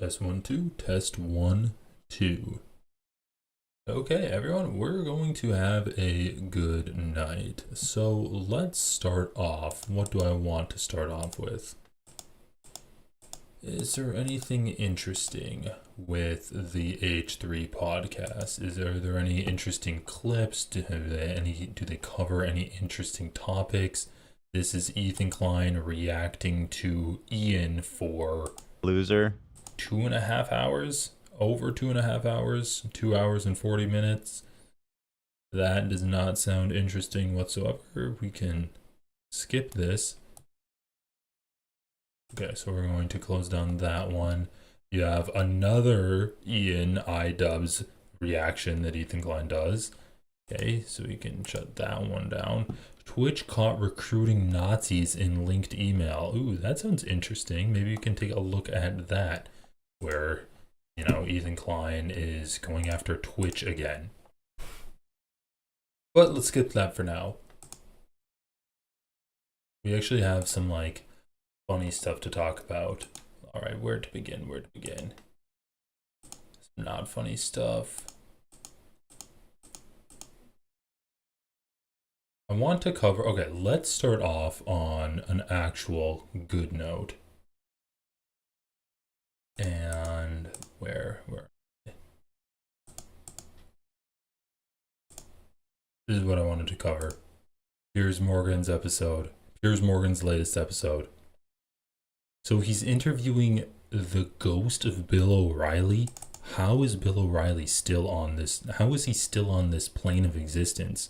Test 1 2, test 1 2. Okay, everyone, we're going to have a good night. So let's start off. What do I want to start off with? Is there anything interesting with the H3 podcast? Are there any interesting clips? Do they cover any interesting topics? This is Ethan Klein reacting to Ian for Loser. 2.5 hours, over 2.5 hours, 2 hours and 40 minutes. That does not sound interesting whatsoever. We can skip this. Okay, so we're going to close down that one. You have another Ian iDubbbz reaction that Ethan Klein does. Okay, so we can shut that one down. Twitch caught recruiting Nazis in linked email. Ooh, that sounds interesting. Maybe you can take a look at that, where, you know, Ethan Klein is going after Twitch again. But let's skip that for now. We actually have some, like, funny stuff to talk about. All right, where to begin? Some not funny stuff. I want to cover, okay, let's start off on an actual good note. And where? This is what I wanted to cover. Piers Morgan's latest episode. So he's interviewing the ghost of Bill O'Reilly. How is Bill O'Reilly still on this? How is he still on this plane of existence?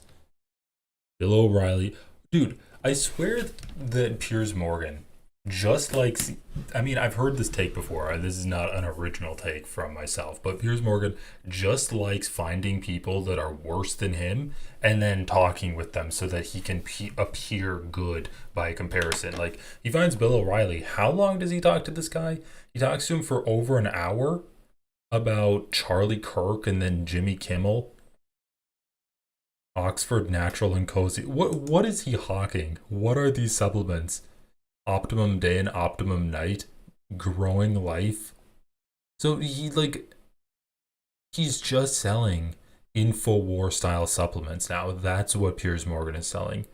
Bill O'Reilly, dude, I swear that Piers Morgan just likes, I mean, I've heard this take before. This is not an original take from myself, but Piers Morgan just likes finding people that are worse than him and then talking with them so that he can appear good by comparison. Like, he finds Bill O'Reilly. How long does he talk to this guy? He talks to him for over an hour about Charlie Kirk and then Jimmy Kimmel. Oxford Natural and Cozy. What is he hawking? What are these supplements? Optimum Day and Optimum Night? Growing Life? So he's just selling InfoWar style supplements now. That's what Piers Morgan is selling.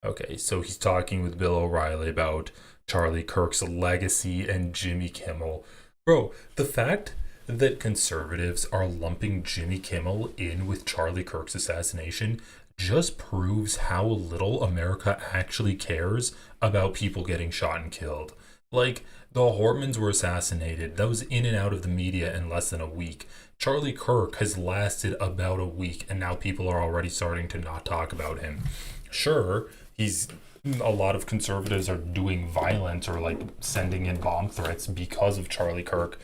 Okay, so he's talking with Bill O'Reilly about Charlie Kirk's legacy and Jimmy Kimmel. Bro, the fact that conservatives are lumping Jimmy Kimmel in with Charlie Kirk's assassination just proves how little America actually cares about people getting shot and killed. Like, the Hortmans were assassinated. That was in and out of the media in less than a week. Charlie Kirk has lasted about a week, and now people are already starting to not talk about him. Sure, a lot of conservatives are doing violence or like sending in bomb threats because of Charlie Kirk,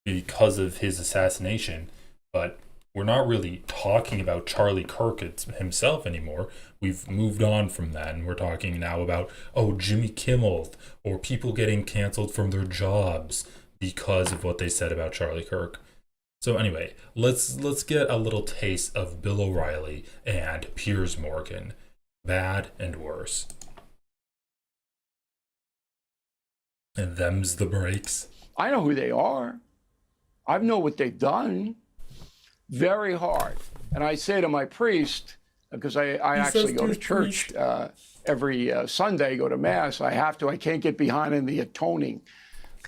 because of his assassination, but we're not really talking about Charlie Kirk himself anymore. We've moved on from that, and we're talking now about, oh, Jimmy Kimmel, or people getting canceled from their jobs because of what they said about Charlie Kirk. So anyway, let's get a little taste of Bill O'Reilly and Piers Morgan. Bad and worse. And them's the breaks. I know who they are. I know what they've done. Very hard. And I say to my priest, because I actually go to church every Sunday, go to Mass. I can't get behind in the atoning.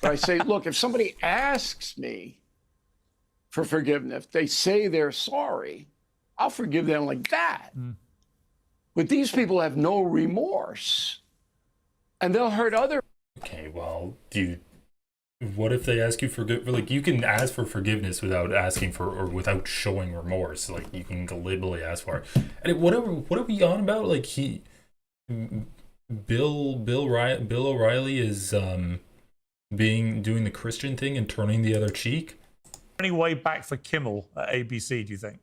But I say, look, if somebody asks me for forgiveness, if they say they're sorry, I'll forgive them like that. But these people have no remorse. And they'll hurt other. Okay, well, dude, what if they ask you for like, you can ask for forgiveness without asking for, or without showing remorse. Like, you can glibly ask for it. And what are we on about? Like, Bill O'Reilly is doing the Christian thing and turning the other cheek. Any way back for Kimmel at ABC, do you think?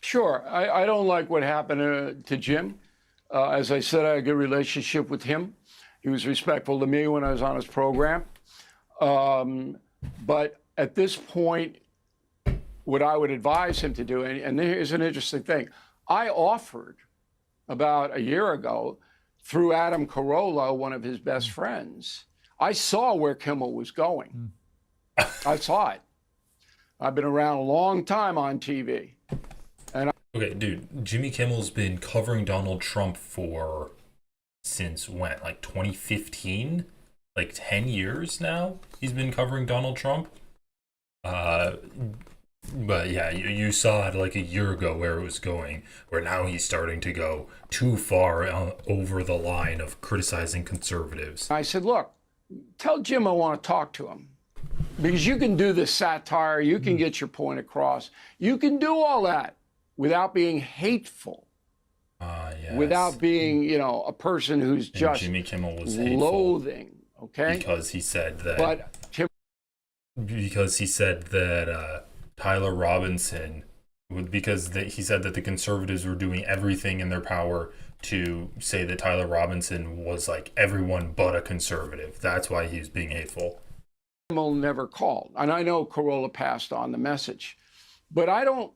Sure. I don't like what happened to Jim. As I said, I had a good relationship with him. He was respectful to me when I was on his program. But at this point, what I would advise him to do, and here's an interesting thing. I offered about a year ago, through Adam Carolla, one of his best friends, I saw where Kimmel was going. I saw it. I've been around a long time on TV. Okay, dude, Jimmy Kimmel's been covering Donald Trump since when? Like 2015? Like 10 years now? He's been covering Donald Trump? But yeah, you saw it like a year ago where it was going, where now he's starting to go too far over the line of criticizing conservatives. I said, look, tell Jim I want to talk to him. Because you can do this satire, you can get your point across. You can do all that without being hateful. Yes. Without being, a person who's just Jimmy Kimmel was hateful loathing, okay? because he said that. But Because he said that Tyler Robinson, he said that the conservatives were doing everything in their power to say that Tyler Robinson was like everyone but a conservative. That's why he was being hateful. Kimmel never called. And I know Carolla passed on the message. But I don't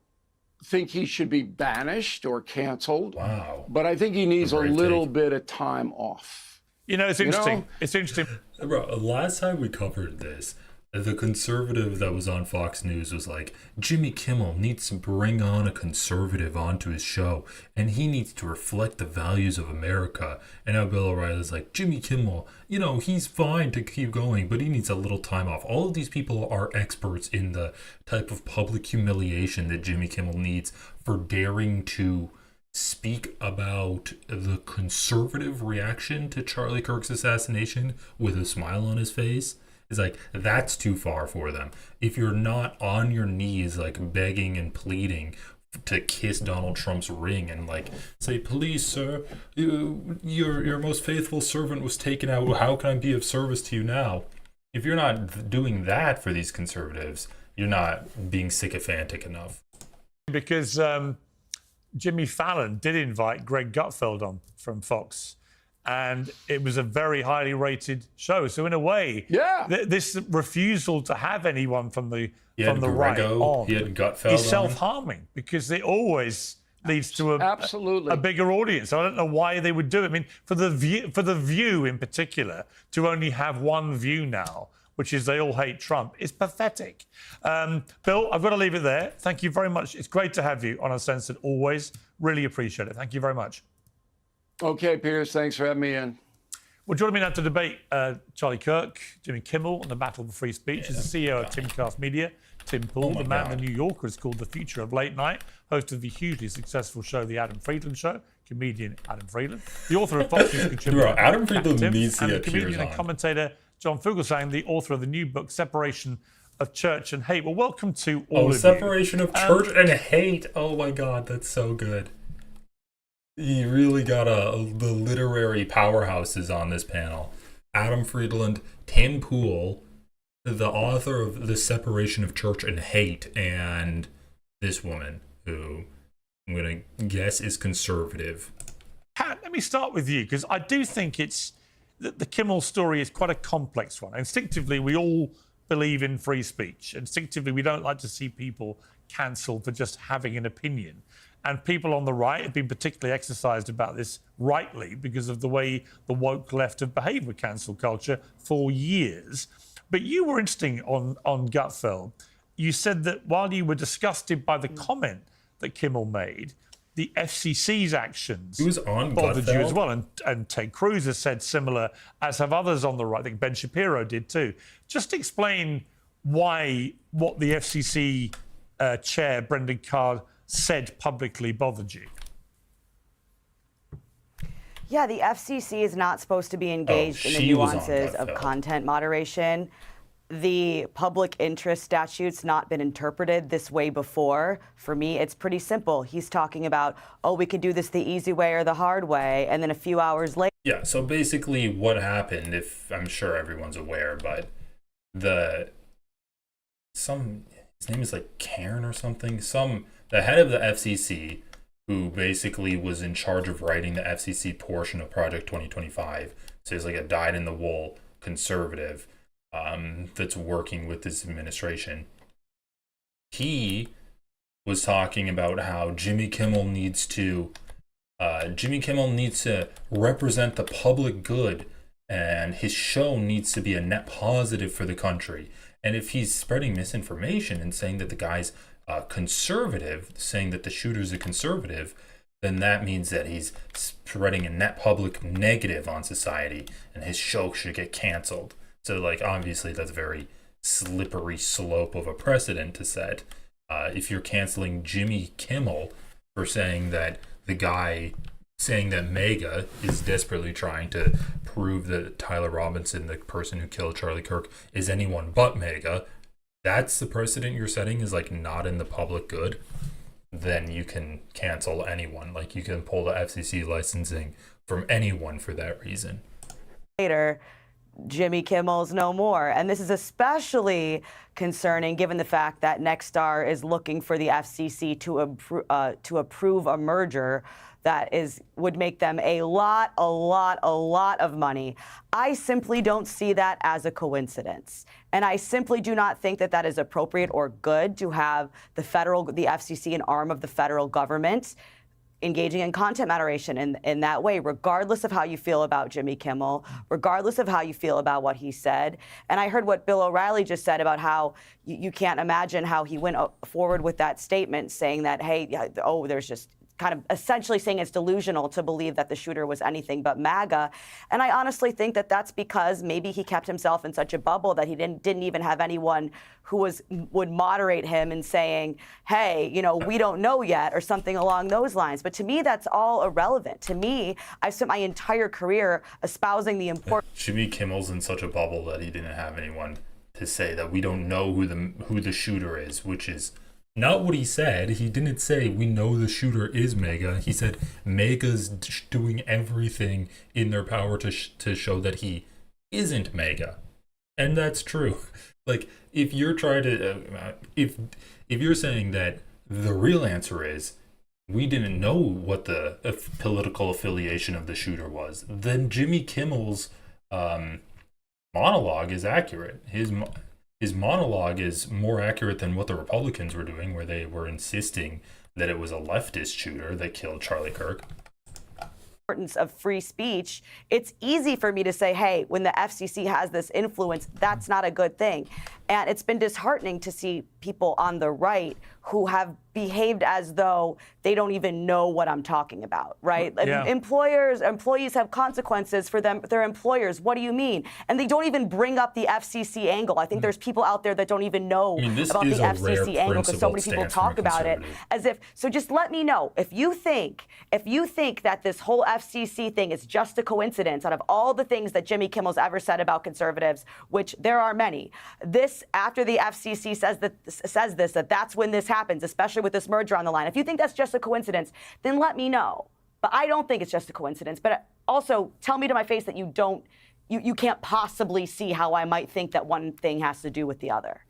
think he should be banished or canceled. Wow. But I think he needs a little bit of time off. It's interesting. It's interesting. Bro, last time we covered this, the conservative that was on Fox News was like, Jimmy Kimmel needs to bring on a conservative onto his show, and he needs to reflect the values of America. And now Bill O'Reilly's like, Jimmy Kimmel, he's fine to keep going, but he needs a little time off. All of these people are experts in the type of public humiliation that Jimmy Kimmel needs for daring to speak about the conservative reaction to Charlie Kirk's assassination with a smile on his face. It's like, that's too far for them. If you're not on your knees, like begging and pleading to kiss Donald Trump's ring and like say, please, sir, your most faithful servant was taken out. How can I be of service to you now? If you're not doing that for these conservatives, you're not being sycophantic enough. Because Jimmy Fallon did invite Greg Gutfeld on from Fox. And it was a very highly rated show. So in a way, this refusal to have anyone from the right on he had Gutfeld is self-harming, because it always leads to a bigger audience. I don't know why they would do it. I mean, for the View in particular, to only have one view now, which is they all hate Trump, is pathetic. Bill, I've got to leave it there. Thank you very much. It's great to have you on Uncensored always. Really appreciate it. Thank you very much. Okay, Piers, thanks for having me in. Well, joining me now to debate Charlie Kirk, Jimmy Kimmel, and the battle for free speech is the CEO of Timcast Media, Tim Pool, the man in the New Yorker is called the future of late night, host of the hugely successful show, The Adam Friedland Show, comedian Adam Friedland, the author of Fox News contributor Adam Friedland needs to and get the comedian Piers and commentator John Fugelsang, the author of the new book, Separation of Church and Hate. Well, welcome to all of you. Separation of Church and Hate. Oh my God, that's so good. You really got the literary powerhouses on this panel. Adam Friedland, Tim Pool, the author of The Separation of Church and Hate, and this woman who I'm going to guess is conservative. Pat, let me start with you, because I do think the Kimmel story is quite a complex one. Instinctively, we all believe in free speech. Instinctively, we don't like to see people cancelled for just having an opinion. And people on the right have been particularly exercised about this, rightly, because of the way the woke left have behaved with cancel culture for years. But you were interesting on Gutfeld. You said that while you were disgusted by the comment that Kimmel made, the FCC's actions bothered you as well. And Ted Cruz has said similar, as have others on the right. I think Ben Shapiro did too. Just explain what the FCC chair, Brendan Carr, said publicly bothered you. Yeah, the FCC is not supposed to be engaged in the nuances of content moderation. The public interest statute's not been interpreted this way before. For me, it's pretty simple. He's talking about, we could do this the easy way or the hard way, and then a few hours later. Yeah, so basically what happened, if I'm sure everyone's aware, but his name is like Karen or something, the head of the FCC, who basically was in charge of writing the FCC portion of Project 2025. So he's like a dyed-in-the-wool conservative that's working with this administration. He was talking about how Jimmy Kimmel needs to represent the public good and his show needs to be a net positive for the country. And if he's spreading misinformation and saying that the guy's conservative, saying that the shooter's a conservative, then that means that he's spreading a net public negative on society, and his show should get canceled. So, like, obviously that's a very slippery slope of a precedent to set. If you're canceling Jimmy Kimmel for saying that the guy saying that MAGA is desperately trying to prove that Tyler Robinson, the person who killed Charlie Kirk, is anyone but MAGA, that's the precedent you're setting, is like not in the public good, then you can cancel anyone. Like, you can pull the FCC licensing from anyone for that reason. Later, Jimmy Kimmel's no more. And this is especially concerning given the fact that Nexstar is looking for the FCC to approve a merger that would make them a lot of money. I simply don't see that as a coincidence. And I simply do not think that that is appropriate or good to have the FCC, an arm of the federal government, engaging in content moderation in that way, regardless of how you feel about Jimmy Kimmel, regardless of how you feel about what he said. And I heard what Bill O'Reilly just said about how you can't imagine how he went forward with that statement saying that, hey, there's just kind of essentially saying it's delusional to believe that the shooter was anything but MAGA. And I honestly think that that's because maybe he kept himself in such a bubble that he didn't even have anyone who would moderate him and saying, hey, we don't know yet, or something along those lines. But to me, that's all irrelevant. To me, I've spent my entire career espousing the importance. Jimmy Kimmel's in such a bubble that he didn't have anyone to say that we don't know who the shooter is, which is not what he said. He didn't say we know the shooter is MAGA. He said MAGA's doing everything in their power to show that he isn't MAGA, and that's true. Like, if you're trying to, if you're saying that the real answer is we didn't know what the political affiliation of the shooter was, then Jimmy Kimmel's monologue is accurate. His monologue is more accurate than what the Republicans were doing, where they were insisting that it was a leftist shooter that killed Charlie Kirk. Importance of free speech, it's easy for me to say, hey, when the FCC has this influence, that's not a good thing. And it's been disheartening to see people on the right who have behaved as though they don't even know what I'm talking about, right? Yeah. Employees have consequences for their employers. What do you mean? And they don't even bring up the FCC angle. I think there's people out there that don't even know about the FCC angle because so many people talk about it as if. So just let me know if you think that this whole FCC thing is just a coincidence out of all the things that Jimmy Kimmel's ever said about conservatives, which there are many. This, after the FCC says this, that's when this happens, especially with this merger on the line. If you think that's just a coincidence, then let me know. But I don't think it's just a coincidence. But also tell me to my face that you can't possibly see how I might think that one thing has to do with the other.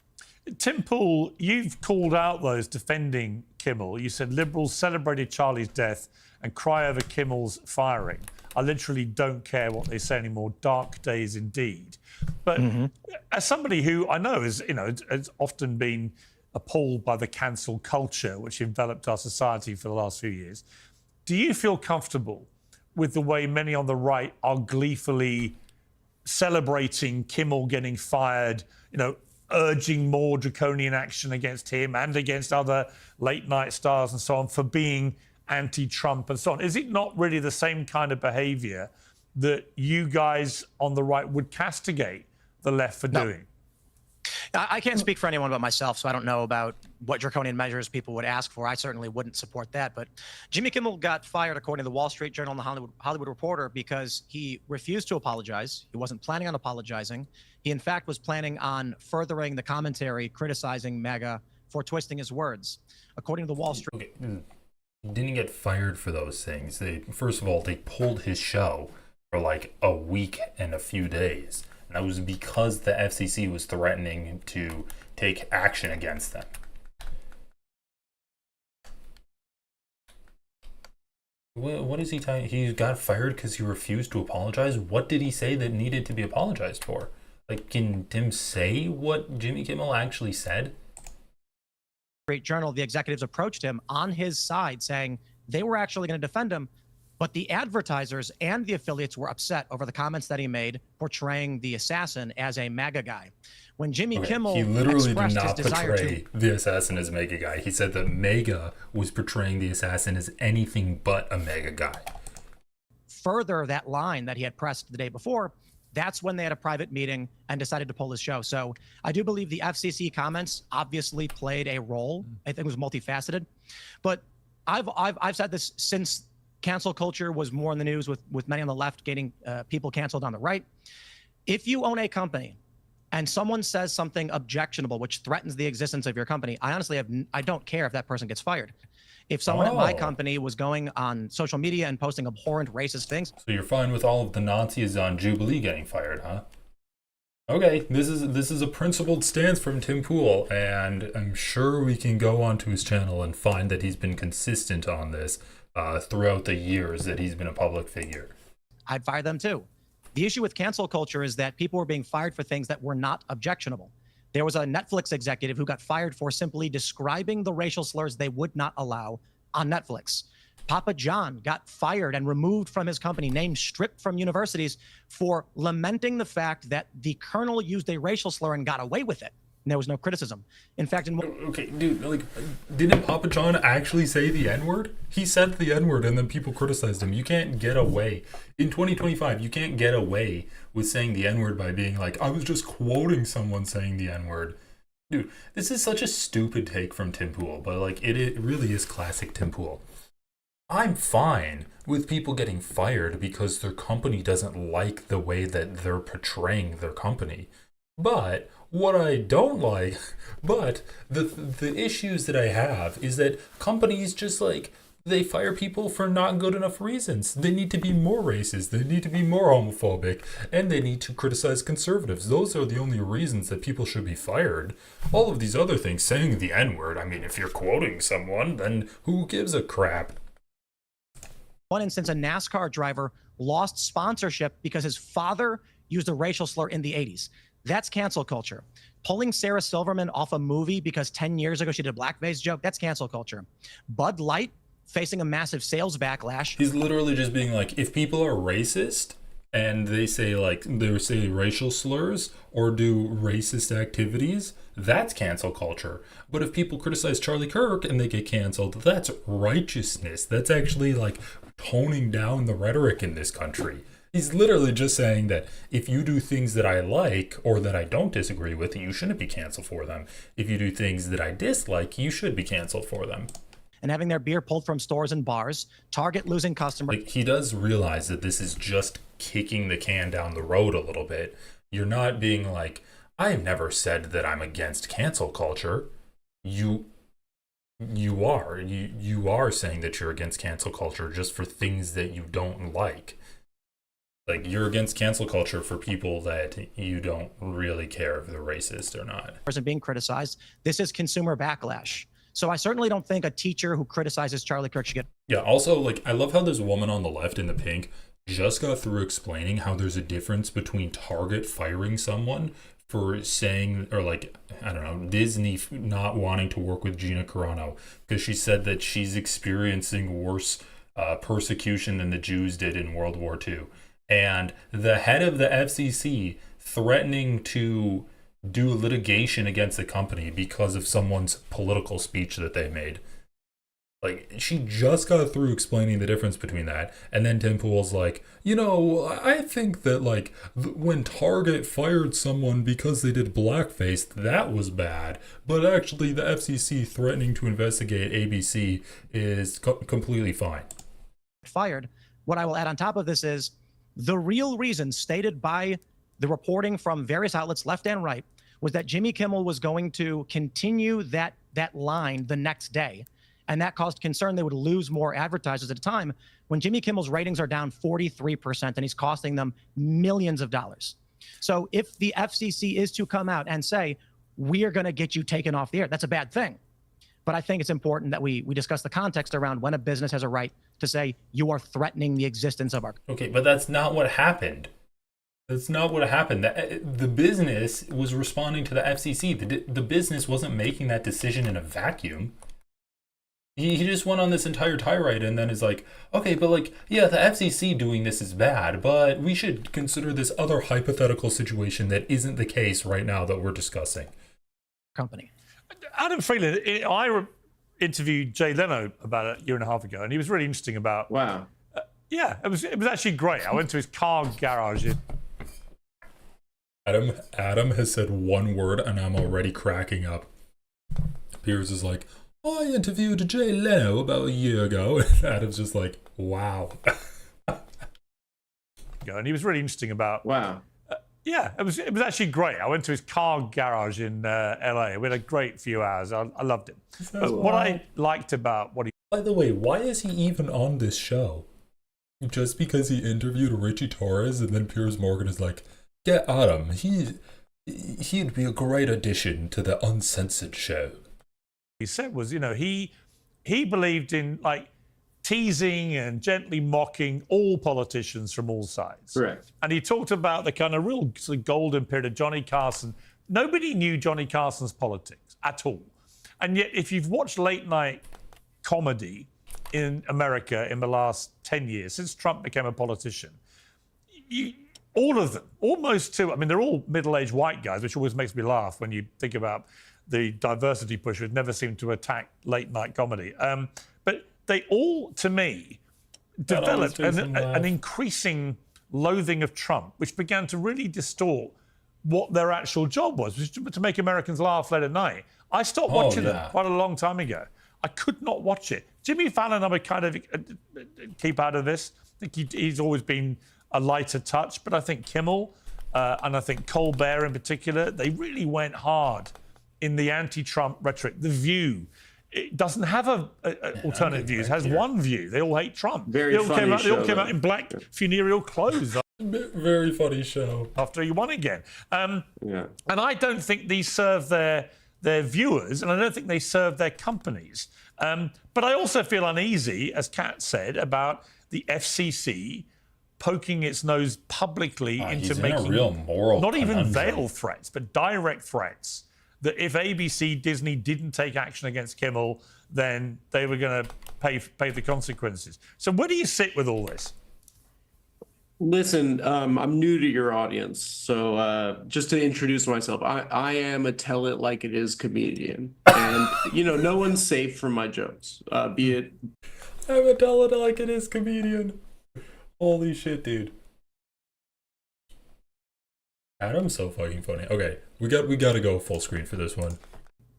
Tim Pool, you've called out those defending Kimmel. You said liberals celebrated Charlie's death and cry over Kimmel's firing. I literally don't care what they say anymore. Dark days indeed. But as somebody who I know has often been appalled by the cancel culture which enveloped our society for the last few years, do you feel comfortable with the way many on the right are gleefully celebrating Kimmel getting fired, urging more draconian action against him and against other late night stars and so on for being anti-Trump and so on? Is it not really the same kind of behavior that you guys on the right would castigate the left for doing? I can't speak for anyone but myself, so I don't know about what draconian measures people would ask for. I certainly wouldn't support that. But Jimmy Kimmel got fired, according to the Wall Street Journal and the Hollywood Reporter, because he refused to apologize. He wasn't planning on apologizing. He, in fact, was planning on furthering the commentary, criticizing MAGA for twisting his words. According to the Wall Street... Okay. He didn't get fired for those things. First of all, they pulled his show for like a week and a few days. And that was because the FCC was threatening to take action against them. What is he talking? He got fired because he refused to apologize? What did he say that needed to be apologized for? Like, can Tim say what Jimmy Kimmel actually said? Journal, the executives approached him on his side saying they were actually going to defend him, But the advertisers and the affiliates were upset over the comments that he made portraying the assassin as a MAGA guy. When Jimmy Kimmel he literally did expressed not his desire portray the assassin as MAGA guy. He said that MAGA was portraying the assassin as anything but a MAGA guy. Further that line that he had pressed the day before, that's when they had a private meeting and decided to pull his show. So I do believe the FCC comments obviously played a role. I think it was multifaceted. But I've said this since cancel culture was more in the news with many on the left getting people canceled on the right. If you own a company and someone says something objectionable which threatens the existence of your company, I don't care if that person gets fired. If someone at my company was going on social media and posting abhorrent racist things. So you're fine with all of the Nazis on Jubilee getting fired, huh? Okay, this is a principled stance from Tim Pool, and I'm sure we can go onto his channel and find that he's been consistent on this throughout the years that he's been a public figure. I'd fire them too. The issue with cancel culture is that people were being fired for things that were not objectionable. There was a Netflix executive who got fired for simply describing the racial slurs they would not allow on Netflix. Papa John got fired and removed from his company, name stripped from universities, for lamenting the fact that the colonel used a racial slur and got away with it. And there was no criticism. In fact, okay, dude, like, didn't Papa John actually say the N-word? He said the N-word and then people criticized him. You can't get away. In 2025, you can't get away with saying the N-word by being like, I was just quoting someone saying the N-word. Dude, this is such a stupid take from Tim Pool, but like, it really is classic Tim Pool. I'm fine with people getting fired because their company doesn't like the way that they're portraying their company. But what I don't like, but the issues that I have is that companies just like, they fire people for not good enough reasons. They need to be more racist, they need to be more homophobic, and they need to criticize conservatives. Those are the only reasons that people should be fired. All of these other things, saying the N-word, I mean, if you're quoting someone, then who gives a crap? One instance, a NASCAR driver lost sponsorship because his father used a racial slur in the 80s. That's cancel culture. Pulling Sarah Silverman off a movie because 10 years ago she did a blackface joke, that's cancel culture. Bud Light facing a massive sales backlash. He's literally just being like, if people are racist and they say racial slurs or do racist activities, that's cancel culture. But if people criticize Charlie Kirk and they get canceled, that's righteousness. That's actually like toning down the rhetoric in this country. He's literally just saying that if you do things that I like or that I don't disagree with, you shouldn't be canceled for them. If you do things that I dislike, you should be canceled for them. And having their beer pulled from stores and bars, Target losing customers. Like, he does realize that this is just kicking the can down the road a little bit. You're not being like, I have never said that I'm against cancel culture. You are saying that you're against cancel culture just for things that you don't like. Like, you're against cancel culture for people that you don't really care if they're racist or not. Person being criticized. This is consumer backlash. So I certainly don't think a teacher who criticizes Charlie Kirk should get. Yeah, also, like, I love how this woman on the left in the pink just got through explaining how there's a difference between Target firing someone for saying, or like, I don't know, Disney not wanting to work with Gina Carano because she said that she's experiencing worse persecution than the Jews did in World War II. And the head of the FCC threatening to do litigation against the company because of someone's political speech that they made. Like, she just got through explaining the difference between that. And then Tim Pool's like, you know, I think that, like, when Target fired someone because they did blackface, that was bad. But actually, the FCC threatening to investigate ABC is completely fine. Fired. What I will add on top of this is the real reason stated by the reporting from various outlets, left and right, was that Jimmy Kimmel was going to continue that line the next day. And that caused concern they would lose more advertisers at a time when Jimmy Kimmel's ratings are down 43% and he's costing them millions of dollars. So if the FCC is to come out and say, we are going to get you taken off the air, that's a bad thing. But I think it's important that we discuss the context around when a business has a right to say you are threatening the existence of our. Okay, but that's not what happened. That's not what happened. The business was responding to the FCC. The business wasn't making that decision in a vacuum. He just went on this entire tirade and then is like, okay, but like, yeah, the FCC doing this is bad, but we should consider this other hypothetical situation that isn't the case right now that we're discussing. Company. Adam Freeland, I interviewed Jay Leno about a year and a half ago, and he was really interesting about. Wow. Yeah, it was actually great. I went to his car garage. Adam has said one word and I'm already cracking up. Piers is like, I interviewed Jay Leno about a year ago. And Adam's just like, wow. And he was really interesting about. Wow. Yeah, it was actually great. I went to his car garage in LA. We had a great few hours. I loved it. But what I liked about what he. By the way, why is he even on this show? Just because he interviewed Richie Torres and then Piers Morgan is like, get Adam. He'd be a great addition to the Uncensored show. He said was, he believed in like teasing and gently mocking all politicians from all sides. Correct. And he talked about the kind of real sort of golden period of Johnny Carson. Nobody knew Johnny Carson's politics at all. And yet, if you've watched late night comedy in America in the last 10 years, since Trump became a politician, all of them, almost to, I mean, they're all middle-aged white guys, which always makes me laugh when you think about the diversity push, which never seemed to attack late-night comedy. But they all, to me, developed an increasing loathing of Trump, which began to really distort what their actual job was, which was to make Americans laugh late at night. I stopped watching them quite a long time ago. I could not watch it. Jimmy Fallon, I would kind of keep out of this. I think he's always been a lighter touch, but I think Kimmel and I think Colbert in particular, they really went hard in the anti-Trump rhetoric. The View, it doesn't have alternate views. It has one view. They all hate Trump. Very funny show. They all came out in black funereal clothes. Very funny show. After he won again. Yeah. And I don't think these serve their viewers, and I don't think they serve their companies. But I also feel uneasy, as Kat said, about the FCC poking its nose publicly into making a real moral not even conundrum. veiled threats, but direct threats that if ABC, Disney didn't take action against Kimmel, then they were going to pay the consequences. So where do you sit with all this? Listen, I'm new to your audience, so just to introduce myself, I am a tell it like it is comedian, and no one's safe from my jokes, be it. I'm a tell it like it is comedian. Holy shit, dude. Adam's so fucking funny. Okay, we got to go full screen for this one.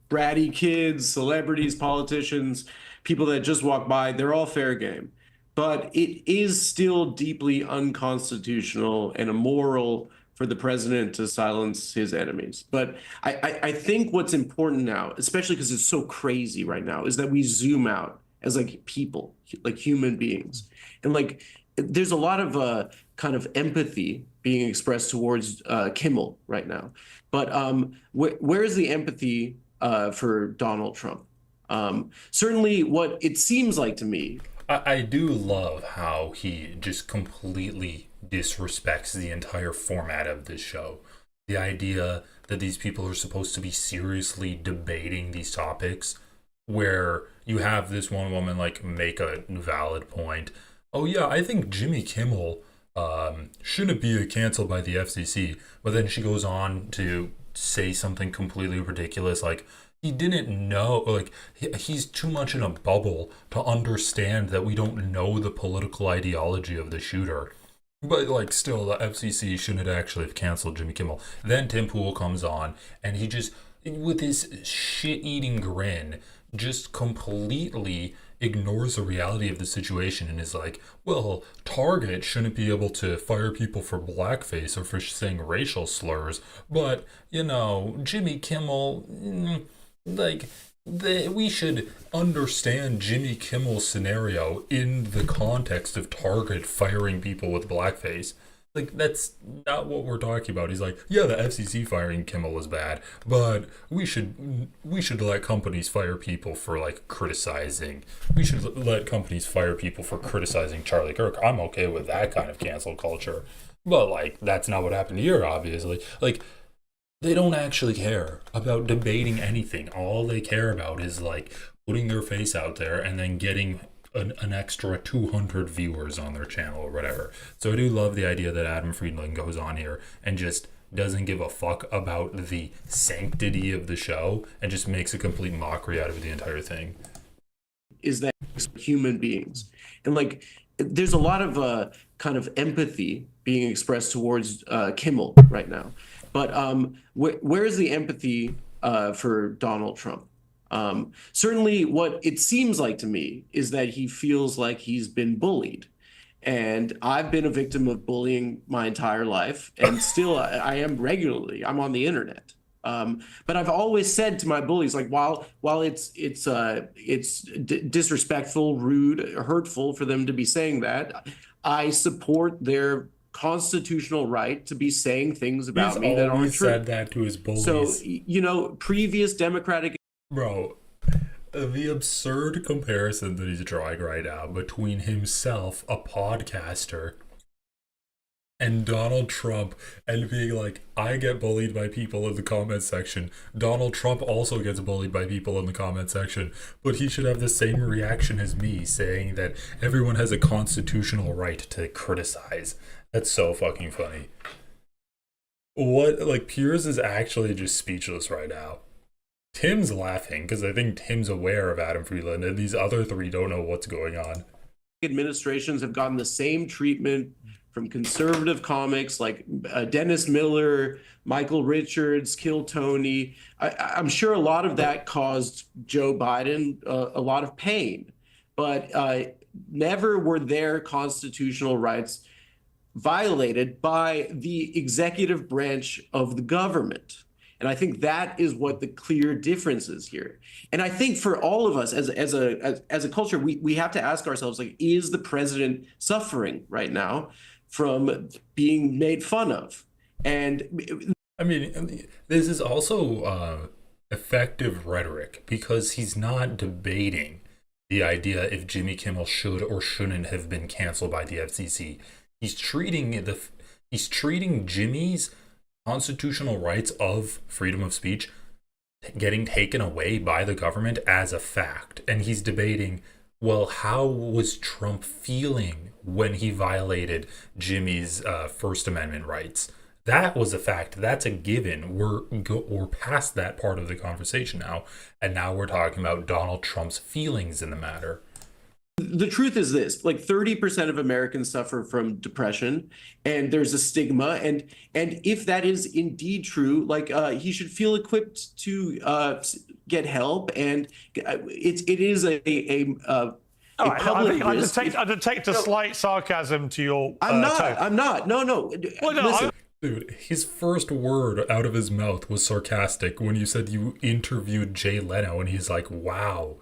Bratty kids, celebrities, politicians, people that just walk by, they're all fair game. But it is still deeply unconstitutional and immoral for the president to silence his enemies. But I think what's important now, especially because it's so crazy right now, is that we zoom out as like people, like human beings. And like there's a lot of kind of empathy being expressed towards Kimmel right now. But where's the empathy for Donald Trump? Certainly what it seems like to me. I do love how he just completely disrespects the entire format of this show. The idea that these people are supposed to be seriously debating these topics, where you have this one woman like make a valid point. Oh yeah, I think Jimmy Kimmel shouldn't be canceled by the FCC. But then she goes on to say something completely ridiculous like, he didn't know, like, he's too much in a bubble to understand that we don't know the political ideology of the shooter. But, like, still, the FCC shouldn't actually have canceled Jimmy Kimmel. Then Tim Pool comes on, and he just, with his shit-eating grin, just completely ignores the reality of the situation and is like, well, Target shouldn't be able to fire people for blackface or for saying racial slurs, but, Jimmy Kimmel... we should understand Jimmy Kimmel's scenario in the context of Target firing people with blackface. Like, that's not what we're talking about. He's like, yeah, the FCC firing Kimmel is bad, but we should let companies fire people for, like, criticizing. We should let companies fire people for criticizing Charlie Kirk. I'm okay with that kind of cancel culture. But, like, that's not what happened here, obviously. Like, they don't actually care about debating anything. All they care about is like putting their face out there and then getting an extra 200 viewers on their channel or whatever. So I do love the idea that Adam Friedland goes on here and just doesn't give a fuck about the sanctity of the show and just makes a complete mockery out of the entire thing. Is that human beings, and like there's a lot of kind of empathy being expressed towards Kimmel right now, but where's the empathy for Donald Trump? Certainly what it seems like to me is that he feels like he's been bullied. And I've been a victim of bullying my entire life, and still I am regularly. I'm on the internet. But I've always said to my bullies, like, while it's disrespectful, rude, hurtful for them to be saying that, I support their constitutional right to be saying things about me that aren't true. He's said that to his bullies. So, you know, previous Democratic... Bro, the absurd comparison that he's drawing right now between himself, a podcaster, and Donald Trump, and being like, I get bullied by people in the comment section. Donald Trump also gets bullied by people in the comment section, but he should have the same reaction as me, saying that everyone has a constitutional right to criticize. That's so fucking funny. What, like, Piers is actually just speechless right now. Tim's laughing because I think Tim's aware of Adam Friedland, and these other three don't know what's going on. Administrations have gotten the same treatment from conservative comics like Dennis Miller, Michael Richards, Kill Tony. I'm sure a lot of that caused Joe Biden a lot of pain, but never were their constitutional rights violated by the executive branch of the government. And I think that is what the clear difference is here. And I think for all of us as a culture, we have to ask ourselves, like, is the president suffering right now from being made fun of? And I mean, this is also effective rhetoric, because he's not debating the idea if Jimmy Kimmel should or shouldn't have been canceled by the FCC. He's treating Jimmy's constitutional rights of freedom of speech getting taken away by the government as a fact. And he's debating, well, how was Trump feeling when he violated Jimmy's First Amendment rights? That was a fact. That's a given. We're past that part of the conversation now. And now we're talking about Donald Trump's feelings in the matter. the truth is this, like 30% of Americans suffer from depression, and there's a stigma. And if that is indeed true, like he should feel equipped to get help. And it is a public risk. I detect a slight sarcasm to your I'm tone. not. No. Well, no, listen. Dude, his first word out of his mouth was sarcastic when you said you interviewed Jay Leno, and he's like, wow.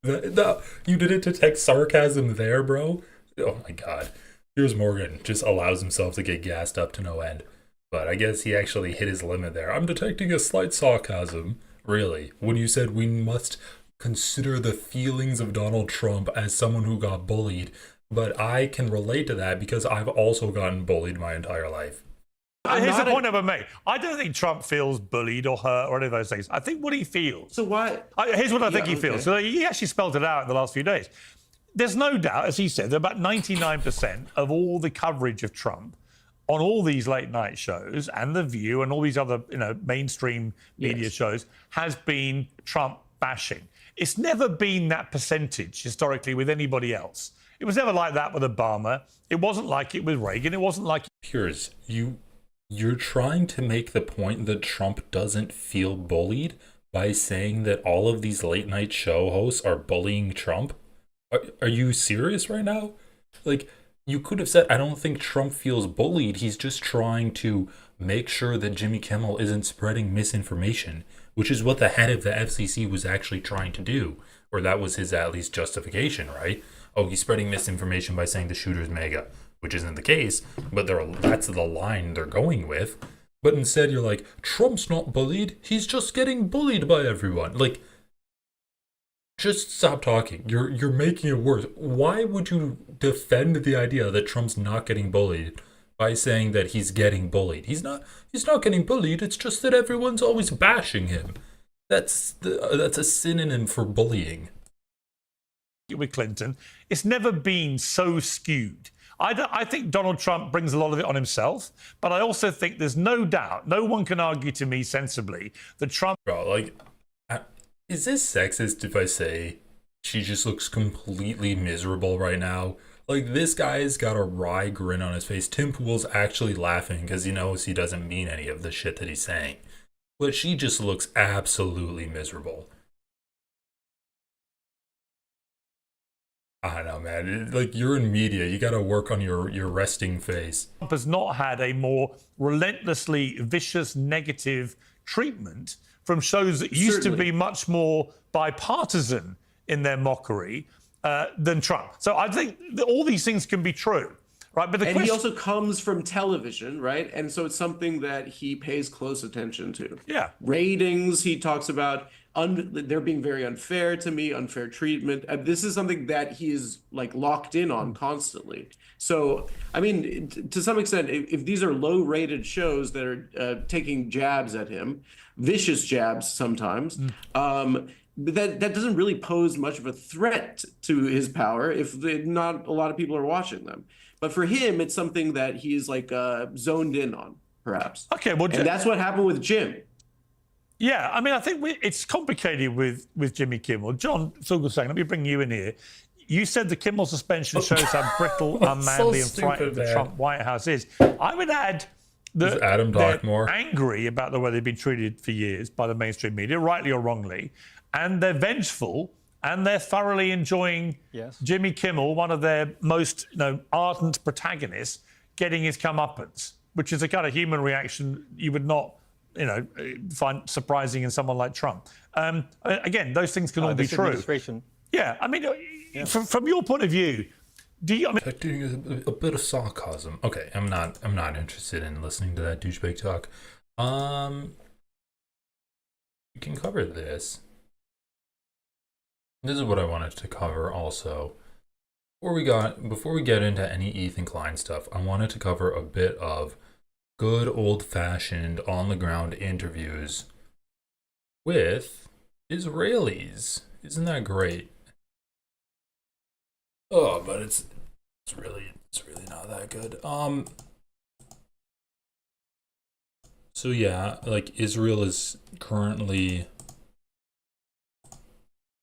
You didn't detect sarcasm there, bro? Oh my god. Piers Morgan just allows himself to get gassed up to no end. But I guess he actually hit his limit there. I'm detecting a slight sarcasm, really, when you said we must consider the feelings of Donald Trump as someone who got bullied. But I can relate to that because I've also gotten bullied my entire life. Here's the point I've made. I don't think Trump feels bullied or hurt or any of those things. I think what he feels. So what? Here's what I think he feels. So he actually spelled it out in the last few days. There's no doubt, as he said, that about 99% of all the coverage of Trump on all these late night shows and The View and all these other, mainstream media shows has been Trump bashing. It's never been that percentage historically with anybody else. It was never like that with Obama. It wasn't like it with Reagan. It wasn't like... Piers, You're trying to make the point that Trump doesn't feel bullied by saying that all of these late night show hosts are bullying Trump? Are you serious right now? Like, you could have said, I don't think Trump feels bullied. He's just trying to make sure that Jimmy Kimmel isn't spreading misinformation, which is what the head of the FCC was actually trying to do. Or that was his at least justification, right? Oh, he's spreading misinformation by saying the shooter's MAGA. Which isn't the case, but that's the line they're going with. But instead you're like, Trump's not bullied, he's just getting bullied by everyone. Like, just stop talking. You're making it worse. Why would you defend the idea that Trump's not getting bullied by saying that he's getting bullied? He's not getting bullied, it's just that everyone's always bashing him. That's a synonym for bullying. with Clinton, it's never been so skewed. I think Donald Trump brings a lot of it on himself, but I also think there's no doubt, no one can argue to me sensibly that Trump... Bro, like, is this sexist if I say she just looks completely miserable right now? Like, this guy's got a wry grin on his face. Tim Pool's actually laughing because he knows he doesn't mean any of the shit that he's saying. But she just looks absolutely miserable. I don't know, man. Like, you're in media. You got to work on your resting face. Trump has not had a more relentlessly vicious, negative treatment from shows that used to be much more bipartisan in their mockery than Trump. So I think that all these things can be true, right? But he also comes from television, right? And so it's something that he pays close attention to. Yeah. Ratings, he talks about they're being very unfair to me, unfair treatment. This is something that he is like locked in on constantly. So, I mean, to some extent, if these are low-rated shows that are taking jabs at him, vicious jabs sometimes, that doesn't really pose much of a threat to his power if not a lot of people are watching them. But for him, it's something that he's like zoned in on, perhaps. Okay, well, and that's what happened with Jim. Yeah, I mean, I think it's complicated with Jimmy Kimmel. John Fugelsang, let me bring you in here. You said the Kimmel suspension shows how brittle, unmanly, and frightened the Trump White House is. I would add that Adam they're more? angry about the way they've been treated for years by the mainstream media, rightly or wrongly, and they're vengeful, and they're thoroughly enjoying Jimmy Kimmel, one of their most ardent protagonists, getting his comeuppance, which is a kind of human reaction you would not find surprising in someone like Trump. Again, those things can all be true. Yeah, I mean, from your point of view, do you? Detecting a bit of sarcasm. Okay, I'm not interested in listening to that douchebag talk. We can cover this. This is what I wanted to cover also. Before we get into any Ethan Klein stuff, I wanted to cover a bit of good old-fashioned on-the-ground interviews with Israelis. Isn't that great? Oh, but it's really not that good. So yeah, like Israel is currently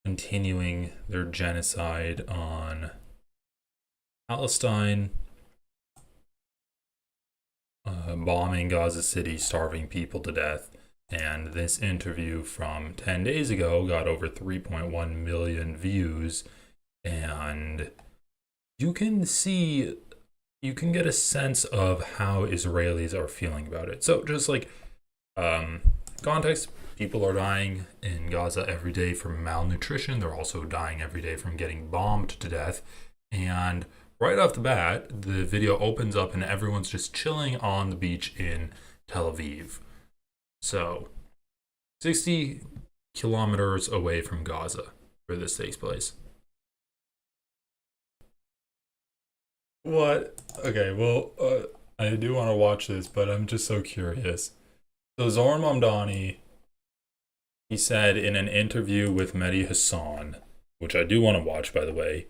continuing their genocide on Palestine, bombing Gaza City, starving people to death. And this interview from 10 days ago got over 3.1 million views. And you can get a sense of how Israelis are feeling about it. So just like context, people are dying in Gaza every day from malnutrition. They're also dying every day from getting bombed to death. And right off the bat, the video opens up and everyone's just chilling on the beach in Tel Aviv. So 60 kilometers away from Gaza where this takes place. What? Okay, well, I do want to watch this, but I'm just so curious. So Zoran Mamdani, he said in an interview with Mehdi Hassan, which I do want to watch, by the way,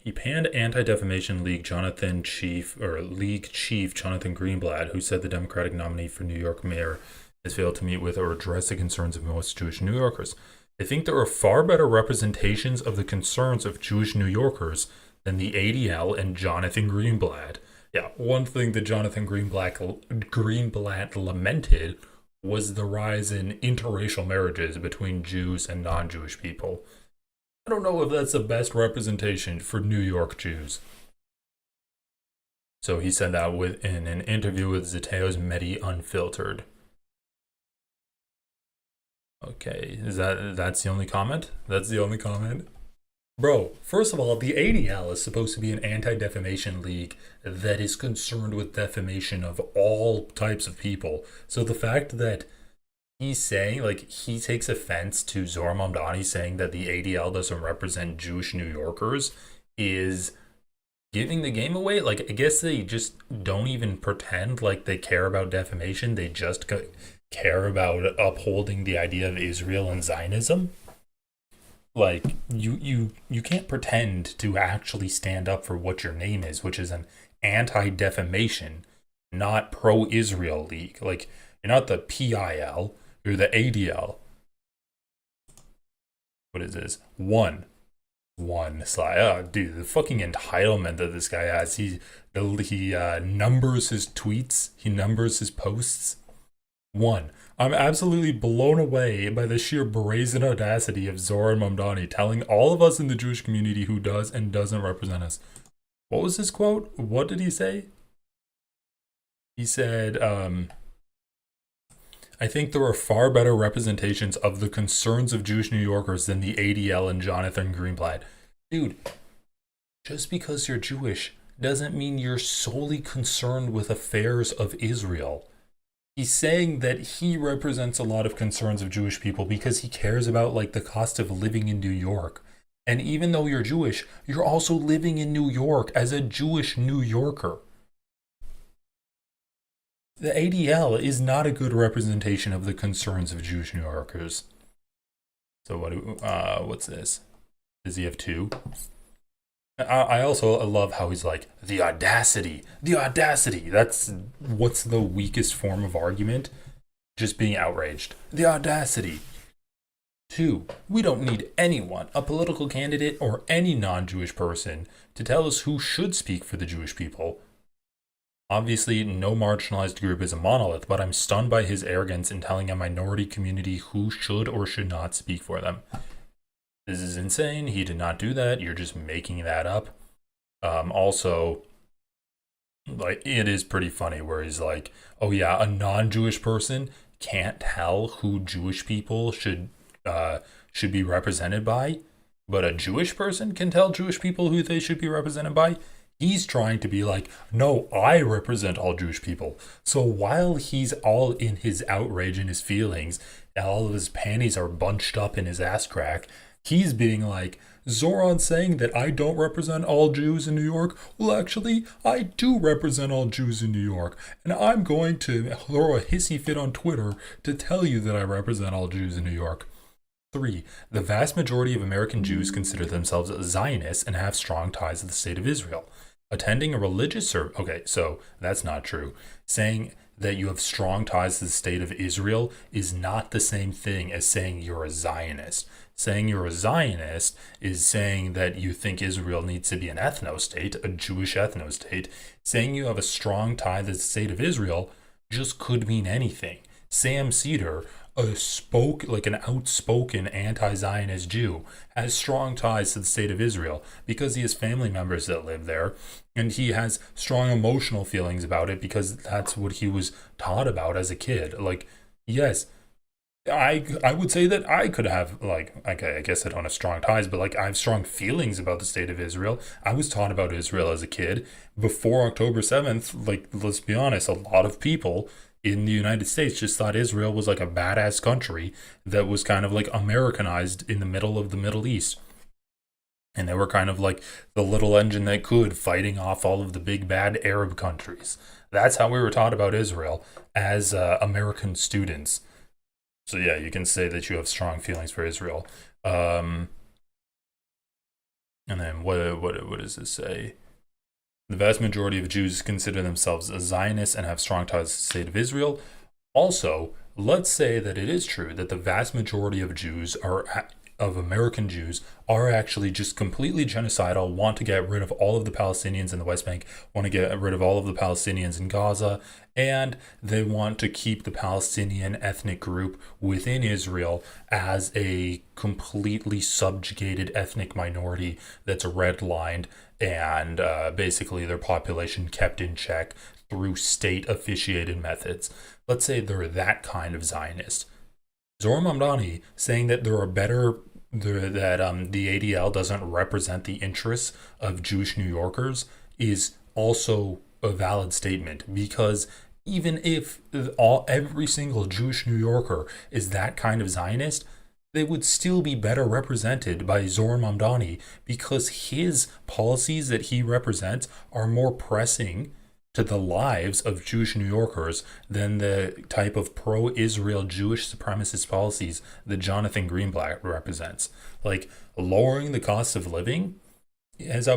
he panned Anti-Defamation League Chief Jonathan Greenblatt, who said the Democratic nominee for New York mayor has failed to meet with or address the concerns of most Jewish New Yorkers. I think there are far better representations of the concerns of Jewish New Yorkers than the ADL and Jonathan Greenblatt. Yeah, one thing that Jonathan Greenblatt lamented was the rise in interracial marriages between Jews and non-Jewish people. I don't know if that's the best representation for New York Jews. So he said that in an interview with Zeteo's Mehdi Unfiltered. Okay, that's the only comment? That's the only comment? Bro, first of all, the ADL is supposed to be an anti-defamation league that is concerned with defamation of all types of people. So the fact that he's saying, like, he takes offense to Zoran Mamdani saying that the ADL doesn't represent Jewish New Yorkers is giving the game away. Like, I guess they just don't even pretend like they care about defamation. They just care about upholding the idea of Israel and Zionism. Like, you can't pretend to actually stand up for what your name is, which is an anti-defamation, not pro-Israel league. Like, you're not the PIL, you're the ADL. What is this? One slide. Oh, dude, the fucking entitlement that this guy has. He numbers his tweets. He numbers his posts. One. I'm absolutely blown away by the sheer brazen audacity of Zoran Mamdani telling all of us in the Jewish community who does and doesn't represent us. What was his quote? What did he say? He said, I think there are far better representations of the concerns of Jewish New Yorkers than the ADL and Jonathan Greenblatt. Dude, just because you're Jewish doesn't mean you're solely concerned with affairs of Israel. He's saying that he represents a lot of concerns of Jewish people because he cares about, like, the cost of living in New York. And even though you're Jewish, you're also living in New York as a Jewish New Yorker. The ADL is not a good representation of the concerns of Jewish New Yorkers. So what's this? Does he have two? I also love how he's like, the audacity. That's what's the weakest form of argument? Just being outraged. The audacity. 2, we don't need anyone, a political candidate or any non-Jewish person, to tell us who should speak for the Jewish people. Obviously, no marginalized group is a monolith, but I'm stunned by his arrogance in telling a minority community who should or should not speak for them. This is insane. He did not do that. You're just making that up. Also, like, it is pretty funny where he's like, oh yeah, a non-Jewish person can't tell who Jewish people should be represented by, but a Jewish person can tell Jewish people who they should be represented by. He's trying to be like, no, I represent all Jewish people. So while he's all in his outrage and his feelings, and all of his panties are bunched up in his ass crack, he's being like, Zoran saying that I don't represent all Jews in New York. Well, actually, I do represent all Jews in New York. And I'm going to throw a hissy fit on Twitter to tell you that I represent all Jews in New York. 3, the vast majority of American Jews consider themselves Zionists and have strong ties to the state of Israel. Attending a religious service, okay, so that's not true. Saying that you have strong ties to the state of Israel is not the same thing as saying you're a Zionist. Saying you're a Zionist is saying that you think Israel needs to be an ethno-state, a Jewish ethno-state. Saying you have a strong tie to the state of Israel just could mean anything. Sam Cedar, an outspoken anti-Zionist Jew, has strong ties to the state of Israel because he has family members that live there, and he has strong emotional feelings about it because that's what he was taught about as a kid. Like, yes, I would say that I could have, like, okay, I guess I don't have strong ties, but, like, I have strong feelings about the state of Israel. I was taught about Israel as a kid. Before October 7th, like, let's be honest, a lot of people in the United States just thought Israel was like a badass country that was kind of like Americanized in the middle of the Middle East. And they were kind of like the little engine that could, fighting off all of the big bad Arab countries. That's how we were taught about Israel as American students. So yeah, you can say that you have strong feelings for Israel. And then what does this say? The vast majority of Jews consider themselves Zionists and have strong ties to the state of Israel. Also, let's say that it is true that the vast majority of American Jews are actually just completely genocidal, want to get rid of all of the Palestinians in the West Bank, want to get rid of all of the Palestinians in Gaza, and they want to keep the Palestinian ethnic group within Israel as a completely subjugated ethnic minority that's redlined, and basically their population kept in check through state-officiated methods. Let's say they're that kind of Zionist. Zoran Mamdani saying that the ADL doesn't represent the interests of Jewish New Yorkers is also a valid statement, because even if every single Jewish New Yorker is that kind of Zionist, they would still be better represented by Zoran Mamdani because his policies that he represents are more pressing to the lives of Jewish New Yorkers than the type of pro-Israel Jewish supremacist policies that Jonathan Greenblatt represents. Like, lowering the cost of living has a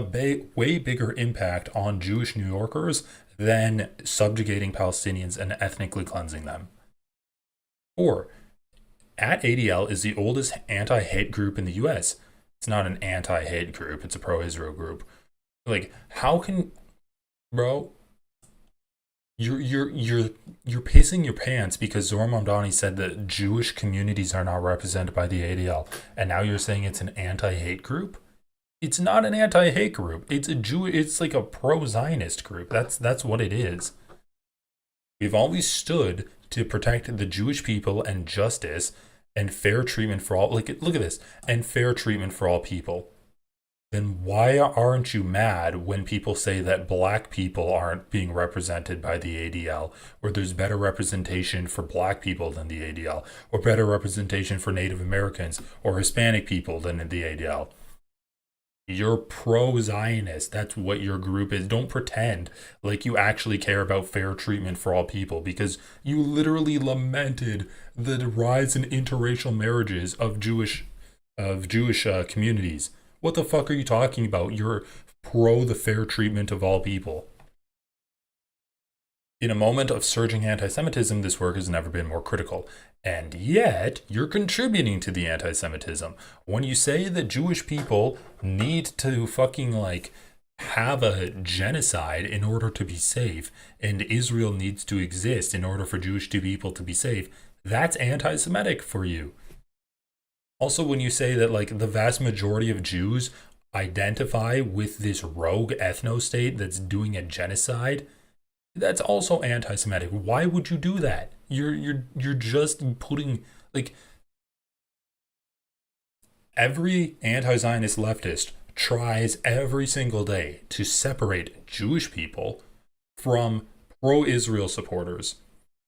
way bigger impact on Jewish New Yorkers than subjugating Palestinians and ethnically cleansing them. Or, @ADL is the oldest anti-hate group in the US. It's not an anti-hate group, it's a pro-Israel group. Like, how can, bro, you're pissing your pants because Zohar Mamdani said that Jewish communities are not represented by the ADL, and now you're saying it's an anti-hate group? It's not an anti-hate group. It's like a pro-Zionist group. That's what it is. We've always stood to protect the Jewish people and justice and fair treatment for all. Look at this, and fair treatment for all people. Then why aren't you mad when people say that black people aren't being represented by the ADL, or there's better representation for black people than the ADL, or better representation for Native Americans or Hispanic people than the ADL? You're pro-Zionist. That's what your group is. Don't pretend like you actually care about fair treatment for all people, because you literally lamented the rise in interracial marriages of Jewish communities. What the fuck are you talking about? You're pro the fair treatment of all people. In a moment of surging anti-Semitism, this work has never been more critical. And yet, you're contributing to the anti-Semitism. When you say that Jewish people need to fucking, like, have a genocide in order to be safe, and Israel needs to exist in order for Jewish people to be safe, that's anti-Semitic for you. Also, when you say that, like, the vast majority of Jews identify with this rogue ethno-state that's doing a genocide, that's also anti-Semitic. Why would you do that? You're just putting, like, every anti-Zionist leftist tries every single day to separate Jewish people from pro-Israel supporters.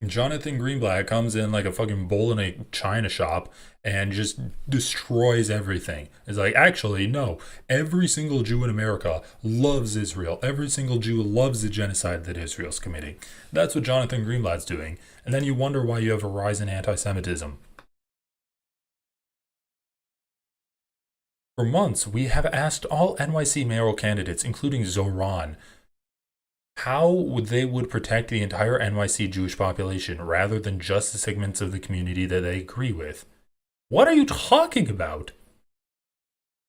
Jonathan Greenblatt comes in like a fucking bull in a china shop and just destroys everything. It's like, actually, no. Every single Jew in America loves Israel. Every single Jew loves the genocide that Israel's committing. That's what Jonathan Greenblatt's doing. And then you wonder why you have a rise in anti-Semitism. For months, we have asked all NYC mayoral candidates, including Zoran, how they would protect the entire NYC Jewish population rather than just the segments of the community that they agree with. What are you talking about?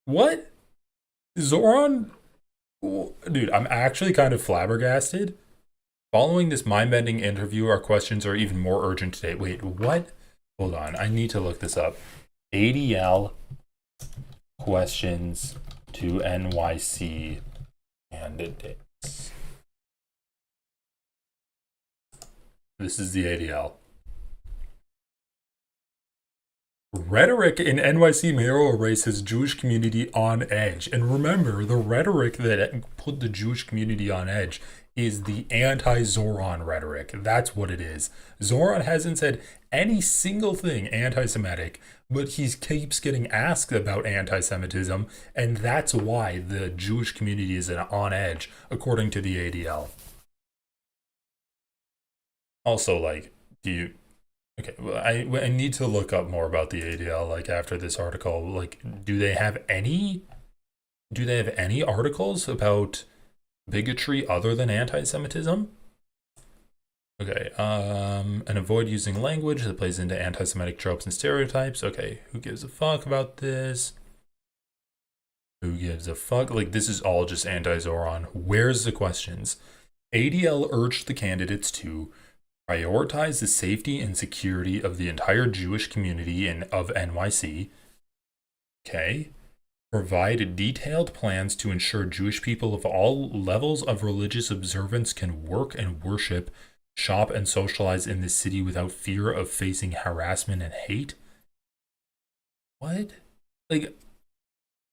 What? Zoran? Dude, I'm actually kind of flabbergasted. Following this mind-bending interview, our questions are even more urgent today. Wait, what? Hold on, I need to look this up. ADL questions to NYC candidates. This is the ADL. Rhetoric in NYC mayoral race has Jewish community on edge. And remember, the rhetoric that put the Jewish community on edge is the anti-Zoran rhetoric. That's what it is. Zoran hasn't said any single thing anti-Semitic, but he keeps getting asked about anti-Semitism, and that's why the Jewish community is on edge, according to the ADL. Also, like, okay, well, I need to look up more about the ADL, like, after this article. Like, do they have any articles about bigotry other than anti-Semitism? Okay, and avoid using language that plays into anti-Semitic tropes and stereotypes. Okay, who gives a fuck about this? Who gives a fuck? Like, this is all just anti-Zoran. Where's the questions? ADL urged the candidates to prioritize the safety and security of the entire Jewish community of NYC. Okay. Provide detailed plans to ensure Jewish people of all levels of religious observance can work and worship, shop and socialize in the city without fear of facing harassment and hate. What? Like,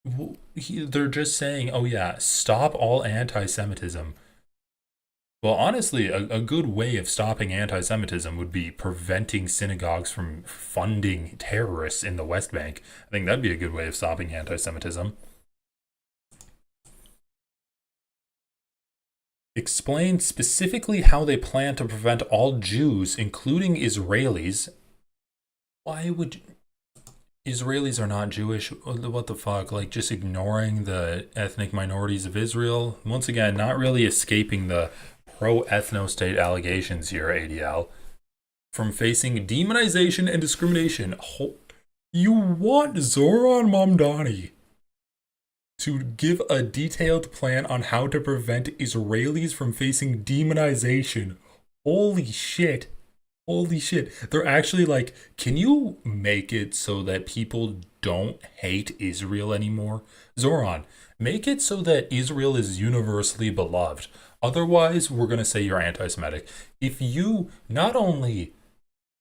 they're just saying, oh yeah, stop all anti-Semitism. Well, honestly, a good way of stopping anti-Semitism would be preventing synagogues from funding terrorists in the West Bank. I think that'd be a good way of stopping anti-Semitism. explain specifically how they plan to prevent all Jews, including Israelis. Why would Israelis are not Jewish? What the fuck? Like, just ignoring the ethnic minorities of Israel? Once again, not really escaping the pro-ethno-state allegations here, ADL. From facing demonization and discrimination. You want Zoran Mamdani to give a detailed plan on how to prevent Israelis from facing demonization. Holy shit. Holy shit. They're actually like, can you make it so that people don't hate Israel anymore? Zoran, make it so that Israel is universally beloved. Otherwise, we're going to say you're anti-Semitic. If you not only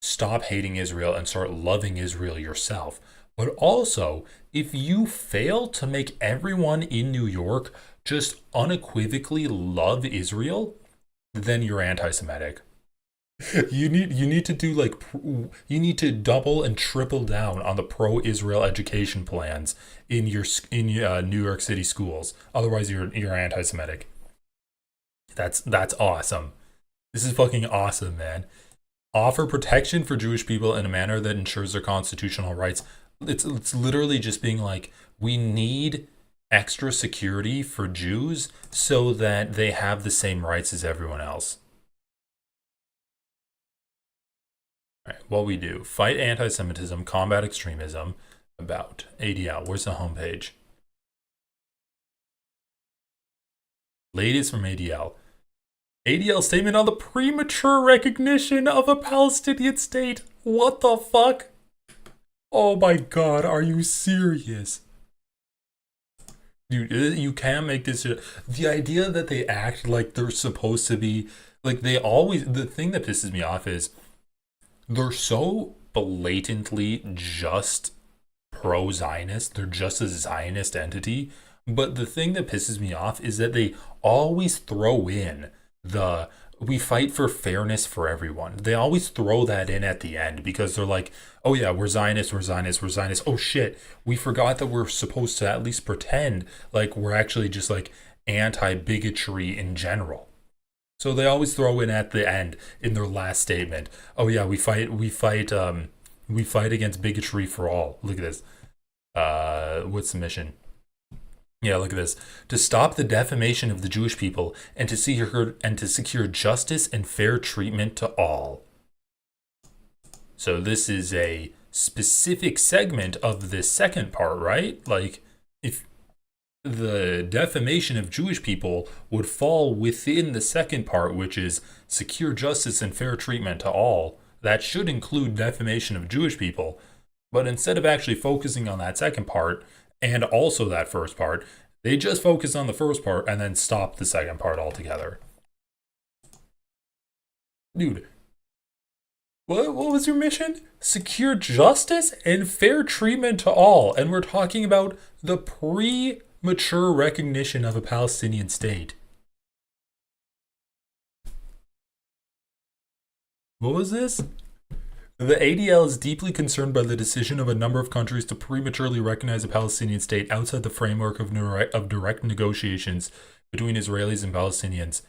stop hating Israel and start loving Israel yourself, but also, if you fail to make everyone in New York just unequivocally love Israel, then you're anti-Semitic. You need to do like, you need to double and triple down on the pro-Israel education plans in your New York City schools. Otherwise, you're anti-Semitic. That's awesome. This is fucking awesome, man. Offer protection for Jewish people in a manner that ensures their constitutional rights. It's literally just being like, we need extra security for Jews so that they have the same rights as everyone else. All right, what we do: fight anti-Semitism, combat extremism. About ADL. Where's the homepage? Latest from ADL. ADL statement on the premature recognition of a Palestinian state. What the fuck? Oh my god, are you serious? Dude, you can't make this. The idea that they act like they're supposed to be, like they always, the thing that pisses me off is they're so blatantly just pro-Zionist. They're just a Zionist entity. But the thing that pisses me off is that they always throw in we fight for fairness for everyone. They always throw that in at the end because they're like, oh yeah, we're Zionists, we're Zionists, we're Zionists. Oh shit, we forgot that we're supposed to at least pretend like we're actually just like anti-bigotry in general. So they always throw in at the end in their last statement, oh yeah, we fight against bigotry for all. Look at this. What's the mission? Yeah, look at this. To stop the defamation of the Jewish people and to secure justice and fair treatment to all. So this is a specific segment of this second part, right? Like, if the defamation of Jewish people would fall within the second part, which is secure justice and fair treatment to all, that should include defamation of Jewish people. But instead of actually focusing on that second part, and also that first part, they just focus on the first part and then stop the second part altogether. Dude, what was your mission? Secure justice and fair treatment to all. And we're talking about the premature recognition of a Palestinian state. What was this? The ADL is deeply concerned by the decision of a number of countries to prematurely recognize a Palestinian state outside the framework of direct negotiations between Israelis and Palestinians.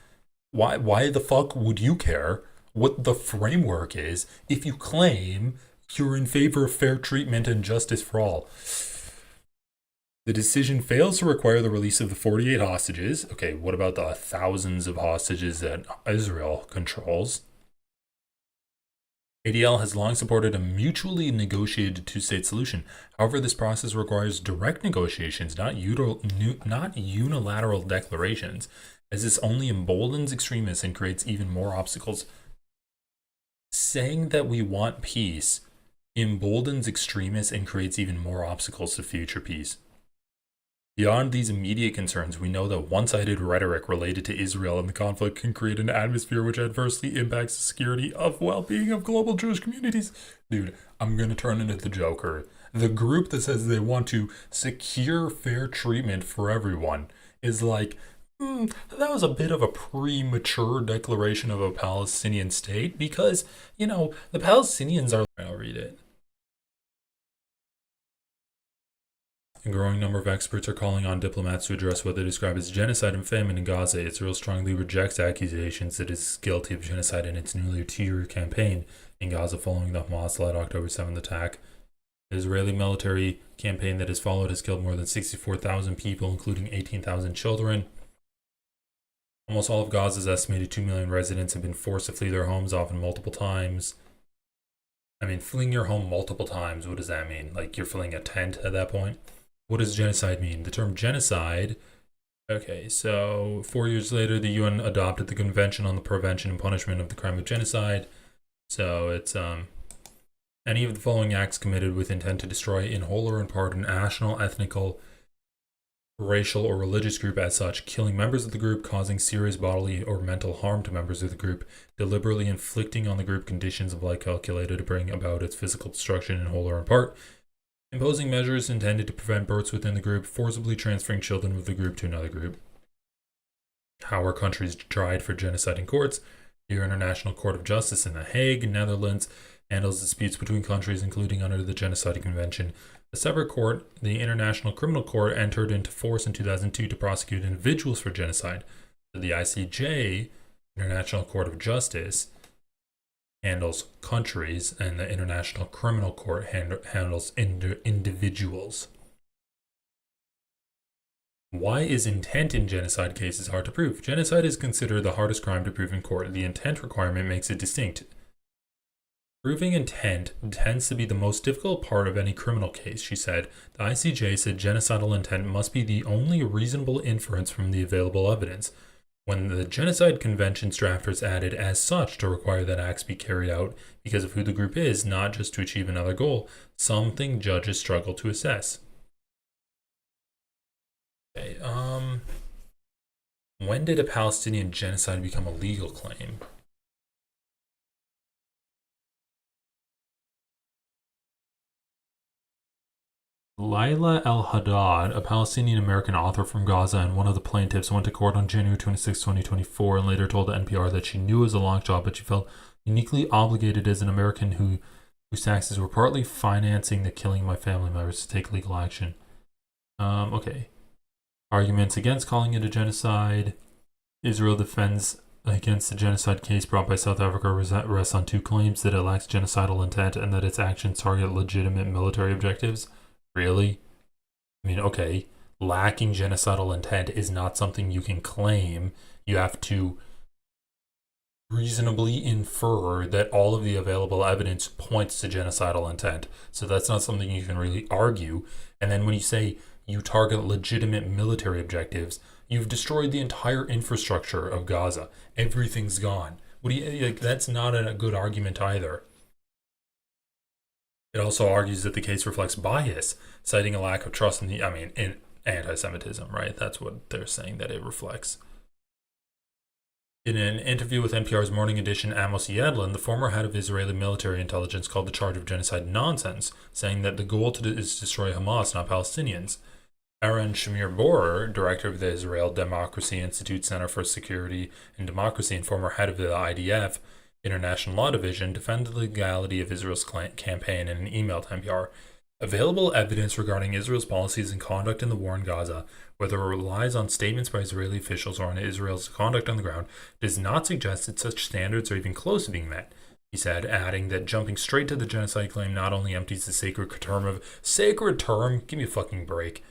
Why the fuck would you care what the framework is if you claim you're in favor of fair treatment and justice for all? The decision fails to require the release of the 48 hostages. Okay, what about the thousands of hostages that Israel controls? ADL has long supported a mutually negotiated two-state solution. However, this process requires direct negotiations, not unilateral declarations, as this only emboldens extremists and creates even more obstacles. Saying that we want peace emboldens extremists and creates even more obstacles to future peace. Beyond these immediate concerns, we know that one-sided rhetoric related to Israel and the conflict can create an atmosphere which adversely impacts the security of well-being of global Jewish communities. Dude, I'm going to turn into the Joker. The group that says they want to secure fair treatment for everyone is like, that was a bit of a premature declaration of a Palestinian state because, you know, the Palestinians are... I'll read it. A growing number of experts are calling on diplomats to address what they describe as genocide and famine in Gaza. Israel strongly rejects accusations that it is guilty of genocide in its nearly 2-year campaign in Gaza following the Hamas-led October 7th attack. The Israeli military campaign that has followed has killed more than 64,000 people, including 18,000 children. Almost all of Gaza's estimated 2 million residents have been forced to flee their homes, often multiple times. I mean, fleeing your home multiple times, what does that mean? Like, you're fleeing a tent at that point? What does genocide mean? The term genocide... Okay, so 4 years later, the UN adopted the Convention on the Prevention and Punishment of the Crime of Genocide. So it's, any of the following acts committed with intent to destroy in whole or in part a national, ethnical, racial, or religious group as such, killing members of the group, causing serious bodily or mental harm to members of the group, deliberately inflicting on the group conditions of life calculated to bring about its physical destruction in whole or in part, imposing measures intended to prevent births within the group, forcibly transferring children of the group to another group. How are countries tried for genocide in courts? The International Court of Justice in The Hague, Netherlands, handles disputes between countries, including under the Genocide Convention. A separate court, the International Criminal Court, entered into force in 2002 to prosecute individuals for genocide. The ICJ, International Court of Justice, handles countries, and the International Criminal Court handles individuals. Why is intent in genocide cases hard to prove? Genocide is considered the hardest crime to prove in court. The intent requirement makes it distinct. Proving intent tends to be the most difficult part of any criminal case, she said. The ICJ said genocidal intent must be the only reasonable inference from the available evidence. When the Genocide Convention's drafters added as such to require that acts be carried out because of who the group is, not just to achieve another goal, something judges struggle to assess. Okay, when did a Palestinian genocide become a legal claim? Laila El-Haddad, a Palestinian-American author from Gaza and one of the plaintiffs, went to court on January 26, 2024, and later told the NPR that she knew it was a long shot, but she felt uniquely obligated as an American whose taxes were partly financing the killing of my family members to take legal action. Okay. Arguments against calling it a genocide. Israel defends against the genocide case brought by South Africa rests on 2 claims: that it lacks genocidal intent and that its actions target legitimate military objectives. Really? I mean, okay, lacking genocidal intent is not something you can claim. You have to reasonably infer that all of the available evidence points to genocidal intent. So that's not something you can really argue. And then when you say you target legitimate military objectives, you've destroyed the entire infrastructure of Gaza. Everything's gone. What do you, like, that's not a good argument either. It also argues that the case reflects bias, citing a lack of trust in anti-Semitism, right? That's what they're saying that it reflects. In an interview with NPR's Morning Edition, Amos Yadlin, the former head of Israeli military intelligence, called the charge of genocide nonsense, saying that the goal is to destroy Hamas, not Palestinians. Aaron Shamir Borer, director of the Israel Democracy Institute Center for Security and Democracy and former head of the IDF, International Law Division, defended the legality of Israel's campaign in an email to NPR. Available evidence regarding Israel's policies and conduct in the war in Gaza, whether it relies on statements by Israeli officials or on Israel's conduct on the ground, does not suggest that such standards are even close to being met, he said, adding that jumping straight to the genocide claim not only empties the sacred term, give me a fucking break,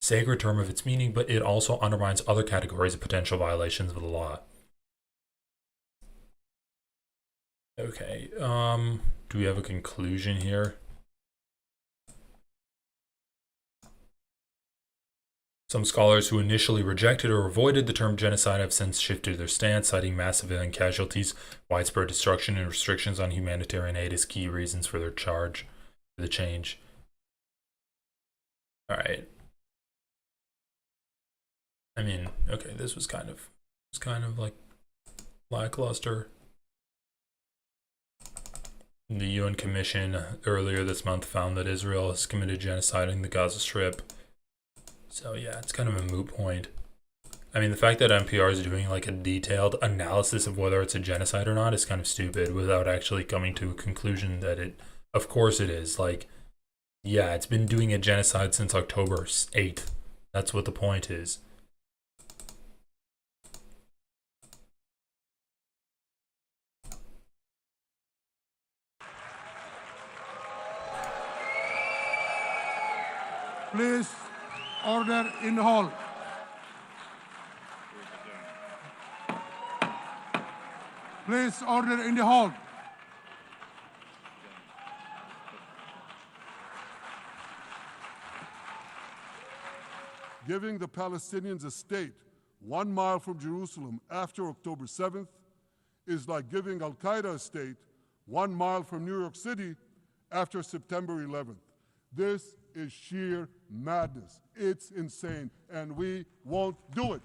sacred term of its meaning, but it also undermines other categories of potential violations of the law. Okay, do we have a conclusion here? Some scholars who initially rejected or avoided the term genocide have since shifted their stance, citing mass civilian casualties, widespread destruction, and restrictions on humanitarian aid as key reasons for their the change. All right. I mean, okay, this was kind of like lackluster. The UN Commission earlier this month found that Israel has committed genocide in the Gaza Strip. So yeah, it's kind of a moot point. I mean, the fact that NPR is doing like a detailed analysis of whether it's a genocide or not is kind of stupid without actually coming to a conclusion that of course it is. Like, Yeah, it's been doing a genocide since October 8th. That's what the point is. Please, order in the hall. Please, order in the hall. Giving the Palestinians a state 1 mile from Jerusalem after October 7th is like giving Al Qaeda a state 1 mile from New York City after September 11th. This is sheer madness. It's insane, and we won't do it.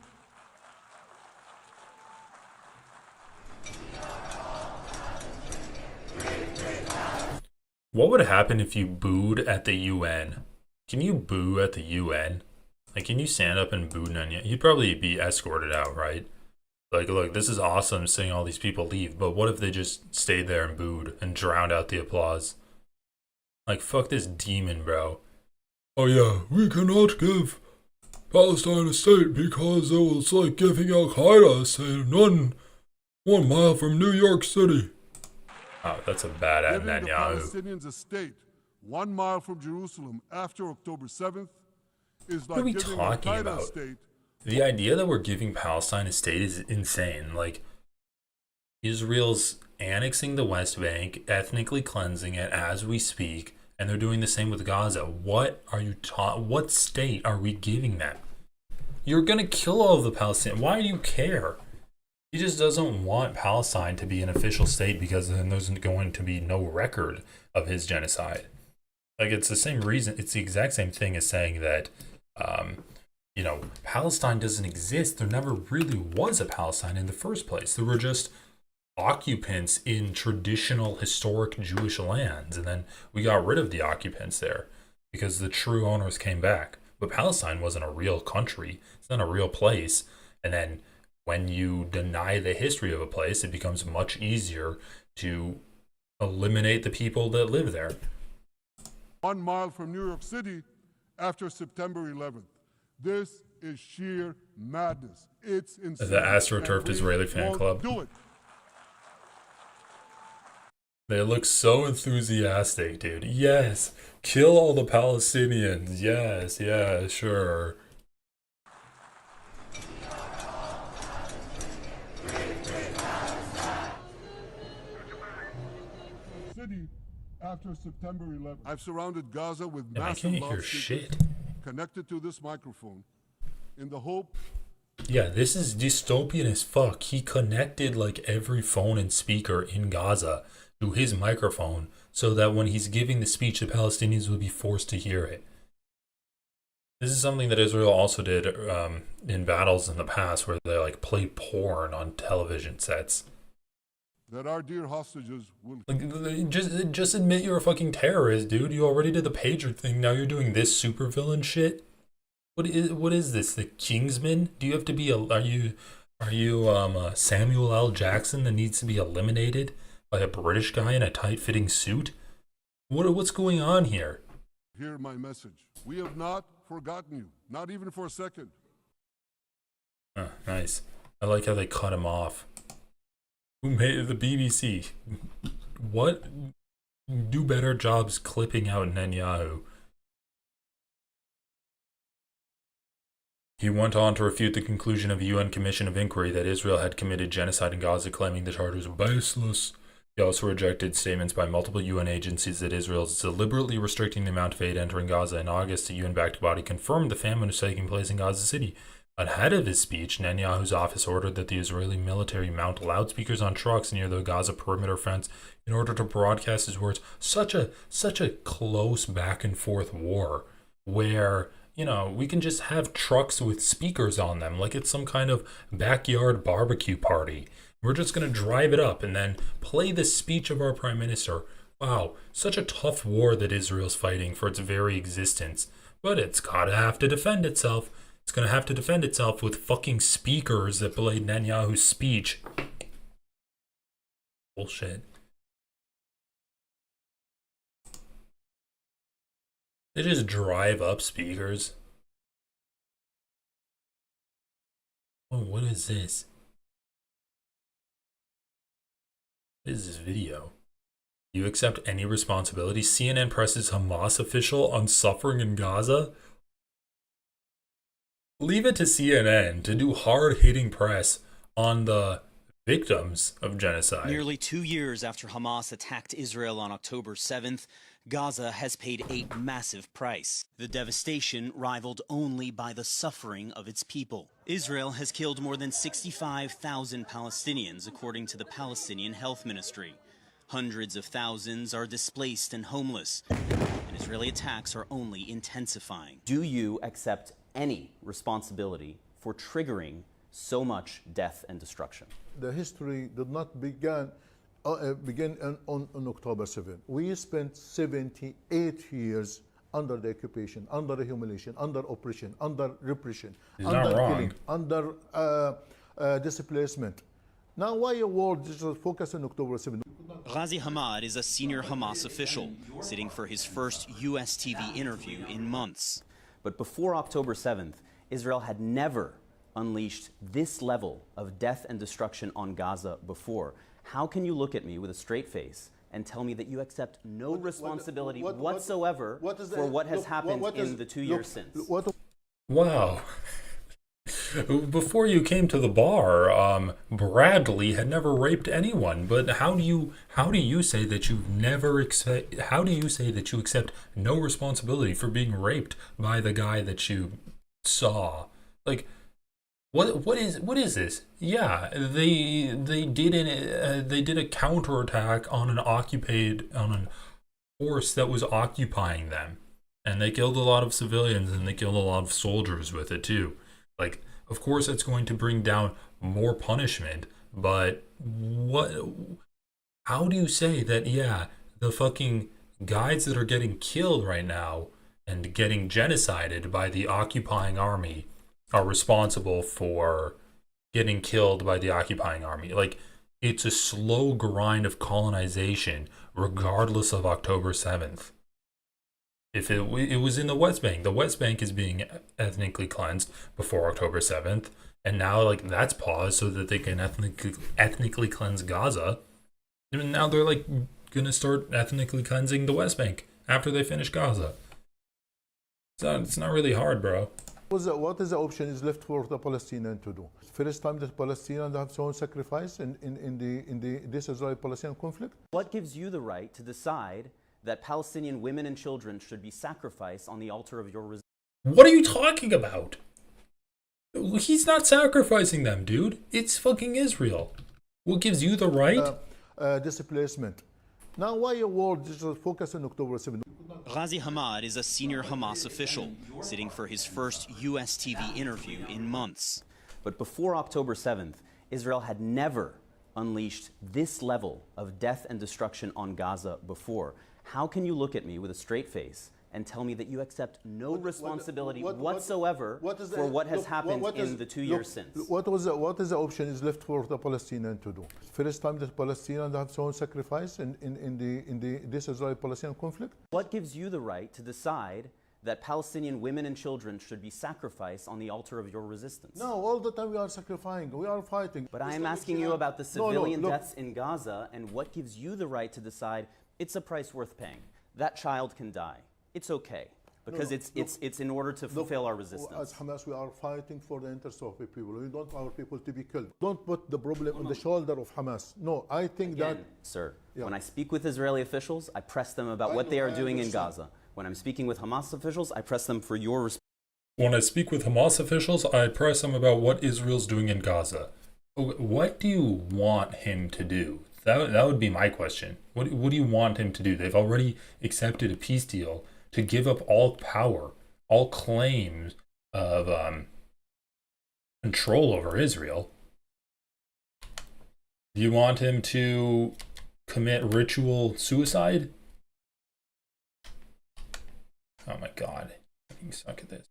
What would happen if you booed at the UN? Can you boo at the UN? Like, can you stand up and boo Netanyahu? You'd probably be escorted out, right? Like, look, this is awesome seeing all these people leave, but what if they just stayed there and booed and drowned out the applause? Like, fuck this demon, bro. Oh yeah, we cannot give Palestine a state because it was like giving Al Qaeda a state 1 mile from New York City. Oh, that's a bad at Netanyahu. Giving the Palestinians a state 1 mile from Jerusalem after October 7th is like what are we giving talking Al Qaeda about? a state. The idea that we're giving Palestine a state is insane. Like, Israel's annexing the West Bank, ethnically cleansing it as we speak, and they're doing the same with Gaza. What are you what state are we giving them? You're gonna kill all of the Palestinians. Why do you care? He just doesn't want Palestine to be an official state because then there's going to be no record of his genocide. Like, it's the same reason. It's the exact same thing as saying that, Palestine doesn't exist. There never really was a Palestine in the first place. There were just occupants in traditional historic Jewish lands, and then we got rid of the occupants there because the true owners came back. But Palestine wasn't a real country. It's not a real place. And then when you deny the history of a place, it becomes much easier to eliminate the people that live there. 1 mile from New York City after September 11th. This is sheer madness. It's insane. The AstroTurf Israeli fan club. Do it. They look so enthusiastic, dude. Yes, kill all the Palestinians. Yes, yeah, sure. City after September 11th. I've surrounded Gaza with And I massive can't hear loudspeakers shit. connected to this microphone in the hope. Yeah, this is dystopian as fuck. He connected like every phone and speaker in Gaza to his microphone so that when he's giving the speech, the Palestinians will be forced to hear it. This is something that Israel also did in battles in the past where they like play porn on television sets. That our dear hostages will. Like, just admit you're a fucking terrorist, dude. You already did the pager thing. Now you're doing this supervillain shit. What is this? The Kingsman? Do you have to be are you Samuel L. Jackson that needs to be eliminated by a British guy in a tight-fitting suit? What's going on here? Hear my message. We have not forgotten you, not even for a second. Nice. I like how they cut him off. Who made it? The BBC? What? Do better jobs clipping out Netanyahu. He went on to refute the conclusion of a UN Commission of Inquiry that Israel had committed genocide in Gaza, claiming the charges were baseless. He also rejected statements by multiple UN agencies that Israel is deliberately restricting the amount of aid entering Gaza. In August, a UN-backed body confirmed the famine was taking place in Gaza City. Ahead of his speech, Netanyahu's office ordered that the Israeli military mount loudspeakers on trucks near the Gaza perimeter fence in order to broadcast his words. Such a close back and forth war where, we can just have trucks with speakers on them like it's some kind of backyard barbecue party. We're just going to drive it up and then play the speech of our prime minister. Wow, such a tough war that Israel's fighting for its very existence. But it's got to have to defend itself. It's going to have to defend itself with fucking speakers that play Netanyahu's speech. Bullshit. They just drive up speakers. Oh, what is this? What is this video? You accept any responsibility? CNN presses Hamas official on suffering in Gaza? Leave it to CNN to do hard-hitting press on the victims of genocide. Nearly 2 years after Hamas attacked Israel on October 7th, Gaza has paid a massive price. The devastation rivaled only by the suffering of its people. Israel has killed more than 65,000 Palestinians, according to the Palestinian Health Ministry. Hundreds of thousands are displaced and homeless, and Israeli attacks are only intensifying. Do you accept any responsibility for triggering so much death and destruction? The history did not begin on October 7. We spent 78 years under the occupation, under the humiliation, under oppression, under repression, under killing, under displacement. Now, why a world just focus on October 7? Ghazi Hamad is a senior Hamas official, sitting for his first U.S. TV interview in months. But before October 7th, Israel had never unleashed this level of death and destruction on Gaza before. How can you look at me with a straight face and tell me that you accept no responsibility whatsoever for what has happened in the 2 years since? Wow. Before you came to the bar, Bradley had never raped anyone. But how do you say that you accept no responsibility for being raped by the guy that you saw? Like, what is this? Yeah, they did a counterattack on a force that was occupying them, and they killed a lot of civilians and they killed a lot of soldiers with it too. Like, of course, it's going to bring down more punishment, but how do you say that, yeah, the fucking guys that are getting killed right now and getting genocided by the occupying army are responsible for getting killed by the occupying army? Like, it's a slow grind of colonization, regardless of October 7th. If it was in the West Bank is being ethnically cleansed before October 7th, and now like that's paused so that they can ethnically cleanse Gaza. And now they're like gonna start ethnically cleansing the West Bank after they finish Gaza. It's not really hard, bro. What is the option is left for the Palestinians to do? First time that Palestinians have shown sacrifice in this Israeli-Palestinian conflict. What gives you the right to decide that Palestinian women and children should be sacrificed on the altar of your resistance? What are you talking about? He's not sacrificing them, dude. It's fucking Israel. What gives you the right? Displacement. Now, why a world just focus on October 7? Ghazi Hamad is a senior Hamas official, sitting for his first U.S. TV interview in months. But before October 7th, Israel had never unleashed this level of death and destruction on Gaza before. How can you look at me with a straight face and tell me that you accept no responsibility whatsoever for what has happened in the 2 years since? What is the option is left for the Palestinians to do? First time that Palestinians have shown sacrifice in this Israeli-Palestinian conflict. What gives you the right to decide that Palestinian women and children should be sacrificed on the altar of your resistance? No, all the time we are sacrificing, we are fighting. But I am asking you about the civilian deaths in Gaza, and what gives you the right to decide it's a price worth paying. That child can die. It's okay, because it's in order to fulfill our resistance. As Hamas, we are fighting for the interests of the people. We don't want our people to be killed. Don't put the problem on the shoulder of Hamas. No, I think Again, sir, when I speak with Israeli officials, I press them about what they are doing in Gaza. When I'm speaking with Hamas officials, I press them for your response. When I speak with Hamas officials, I press them about what Israel's doing in Gaza. What do you want him to do? That would be my question. What do you want him to do? They've already accepted a peace deal to give up all power, all claims of control over Israel. Do you want him to commit ritual suicide? Oh my God, I suck at this.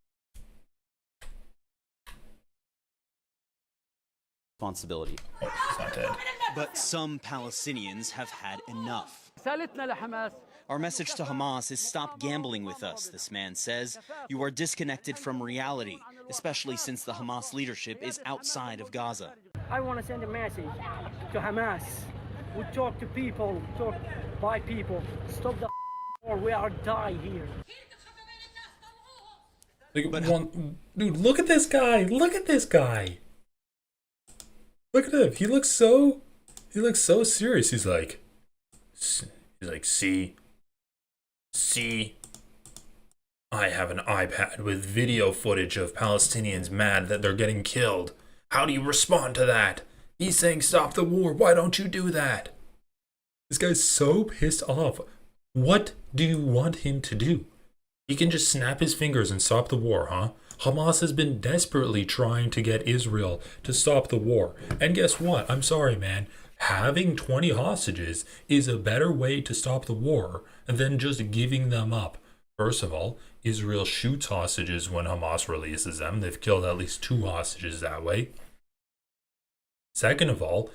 Responsibility. Oh, he's not dead. But some Palestinians have had enough. رسالتنا لحماس Our message to Hamas is stop gambling with us, this man says. You are disconnected from reality, especially since the Hamas leadership is outside of Gaza. I want to send a message to Hamas. We talk to people, talk by people. Stop the war, we are die here. Dude, look at this guy. Look at this guy. Look at him. He looks so serious. He's like, see, I have an iPad with video footage of Palestinians mad that they're getting killed. How do you respond to that? He's saying stop the war. Why don't you do that? This guy's so pissed off. What do you want him to do? He can just snap his fingers and stop the war, huh? Hamas has been desperately trying to get Israel to stop the war. And guess what? I'm sorry, man. Having 20 hostages is a better way to stop the war than just giving them up. First of all, Israel shoots hostages when Hamas releases them. They've killed at least 2 hostages that way. Second of all,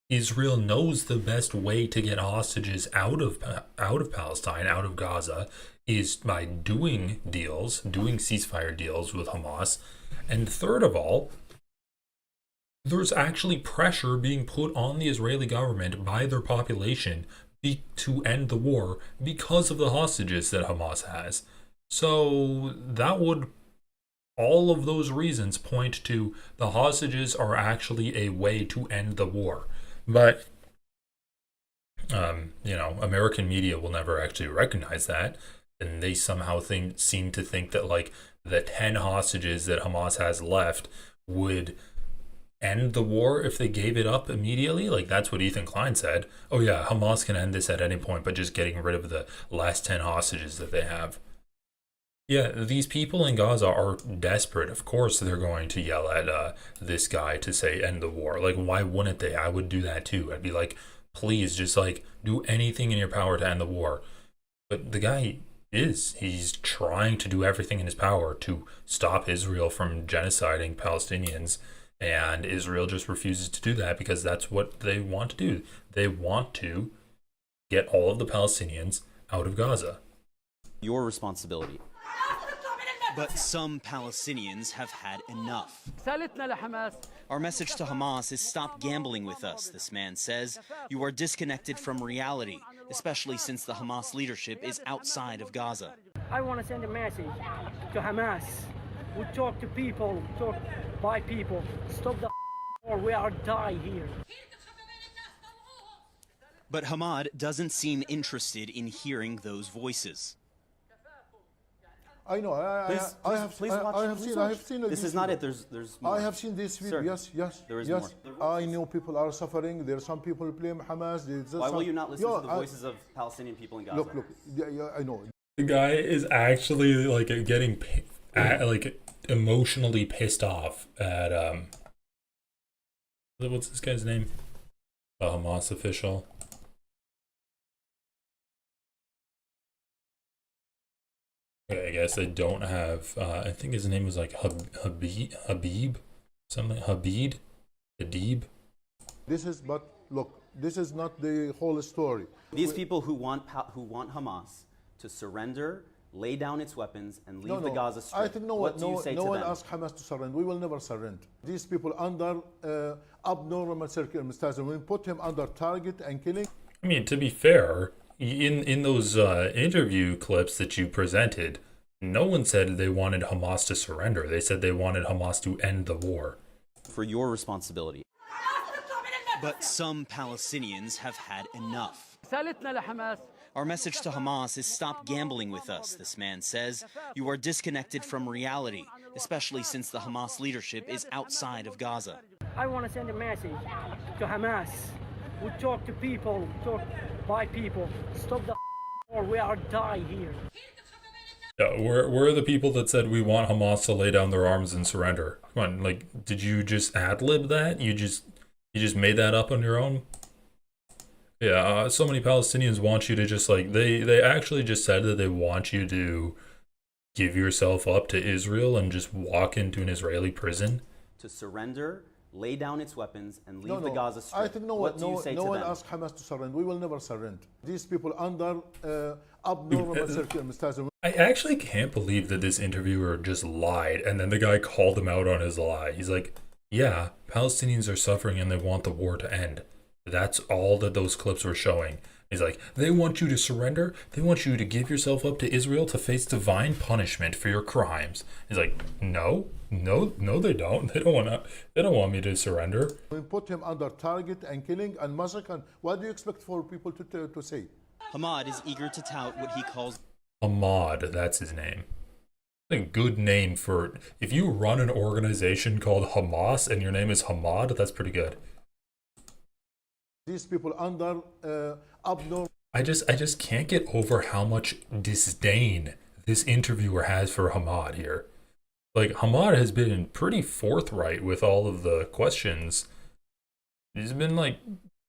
Israel knows the best way to get hostages out of Palestine, out of Gaza, is by doing ceasefire deals with Hamas. And third of all, there's actually pressure being put on the Israeli government by their population to end the war because of the hostages that Hamas has. So that would, all of those reasons point to the hostages are actually a way to end the war. But, American media will never actually recognize that. And they somehow seem to think that, like, the 10 hostages that Hamas has left would end the war if they gave it up immediately. Like, that's what Ethan Klein said. Oh, yeah, Hamas can end this at any point by just getting rid of the last 10 hostages that they have. Yeah, these people in Gaza are desperate. Of course they're going to yell at this guy to say end the war. Like, why wouldn't they? I would do that too. I'd be like, please, just, like, do anything in your power to end the war. But the guy he's trying to do everything in his power to stop Israel from genociding Palestinians, and Israel just refuses to do that because that's what they want to do. They want to get all of the Palestinians out of Gaza. Your responsibility. But some Palestinians have had enough. Our message to Hamas is stop gambling with us, this man says. You are disconnected from reality, especially since the Hamas leadership is outside of Gaza. I want to send a message to Hamas. We talk to people, talk by people. Stop the war, we are die here. But Hamad doesn't seem interested in hearing those voices. I know. I have seen. This is not it. There's more. I have seen this video. Sir, Yes. there is more. I know people are suffering. There are some people blame Hamas. Why will you not listen to the voices of Palestinian people in Gaza? Look. Yeah, I know. The guy is actually like getting like emotionally pissed off at what's this guy's name? A Hamas official. Okay, I guess I don't have. I think his name was like Habib, something Habib. This is not the whole story. These people who want Hamas to surrender, lay down its weapons, and leave the Gaza Strip. I think no one asked Hamas to surrender. We will never surrender. These people under abnormal circumstances. We put him under target and killing. I mean, to be fair, in those interview clips that you presented, no one said they wanted Hamas to surrender. They said they wanted Hamas to end the war. For your responsibility. But some Palestinians have had enough. Our message to Hamas is stop gambling with us, this man says. You are disconnected from reality, especially since the Hamas leadership is outside of Gaza. I want to send a message to Hamas. We talk to people, talk by people. Stop the war, we are die here. Yeah, we're the people that said we want Hamas to lay down their arms and surrender. Come on, like, did you just ad-lib that? You just made that up on your own? Yeah, so many Palestinians want you to just, like, they actually just said that they want you to give yourself up to Israel and just walk into an Israeli prison. To surrender, lay down its weapons and leave the Gaza Strip. I think no what do you say to one them? asked Hamas to surrender. We will never surrender. These people under abnormal circumstances. I actually can't believe that this interviewer just lied and then the guy called him out on his lie. He's like, yeah, Palestinians are suffering and they want the war to end. That's all that those clips were showing. He's like, they want you to surrender. They want you to give yourself up to Israel to face divine punishment for your crimes. He's like, no, they don't. They don't want me to surrender. We put him under target and killing and massacre. What do you expect for people to say? Hamad is eager to tout what he calls Hamad, that's his name. A good name for, if you run an organization called Hamas and your name is Hamad, that's pretty good. These people under abnormal. I just can't get over how much disdain this interviewer has for Hamad here. Like, Hamad has been pretty forthright with all of the questions. He's been like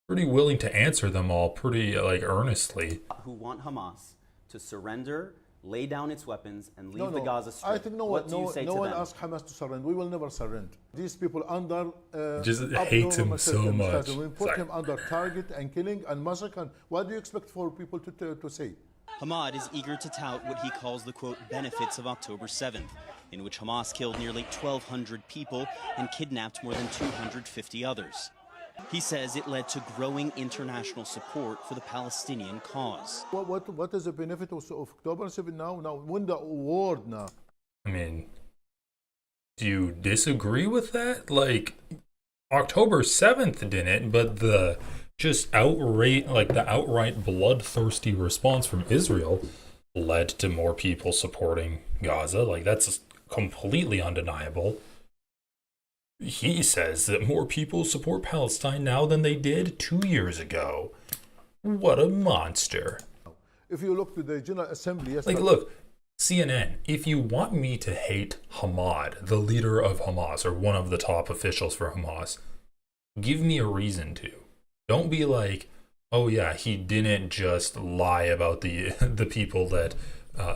pretty willing to answer them all pretty like earnestly. Who want Hamas to surrender, lay down its weapons, and leave the Gaza Strip. I think no what do you say to one them? asked Hamas to surrender. We will never surrender. These people under just hates him so much. We put him under target and killing and massacre. What do you expect for people to say? Hamad is eager to tout what he calls the, quote, benefits of October 7th, in which Hamas killed nearly 1,200 people and kidnapped more than 250 others. He says it led to growing international support for the Palestinian cause. What is the benefit of October 7 now? Now, win the award now. I mean, do you disagree with that? Like, October 7th didn't, but the just outright bloodthirsty response from Israel led to more people supporting Gaza. Like, that's completely undeniable. He says that more people support Palestine now than they did 2 years ago. What a monster. If you look to the General Assembly yesterday... Like, look, CNN, if you want me to hate Hamad, the leader of Hamas, or one of the top officials for Hamas, give me a reason to. Don't be like, oh yeah, he didn't just lie about the people that,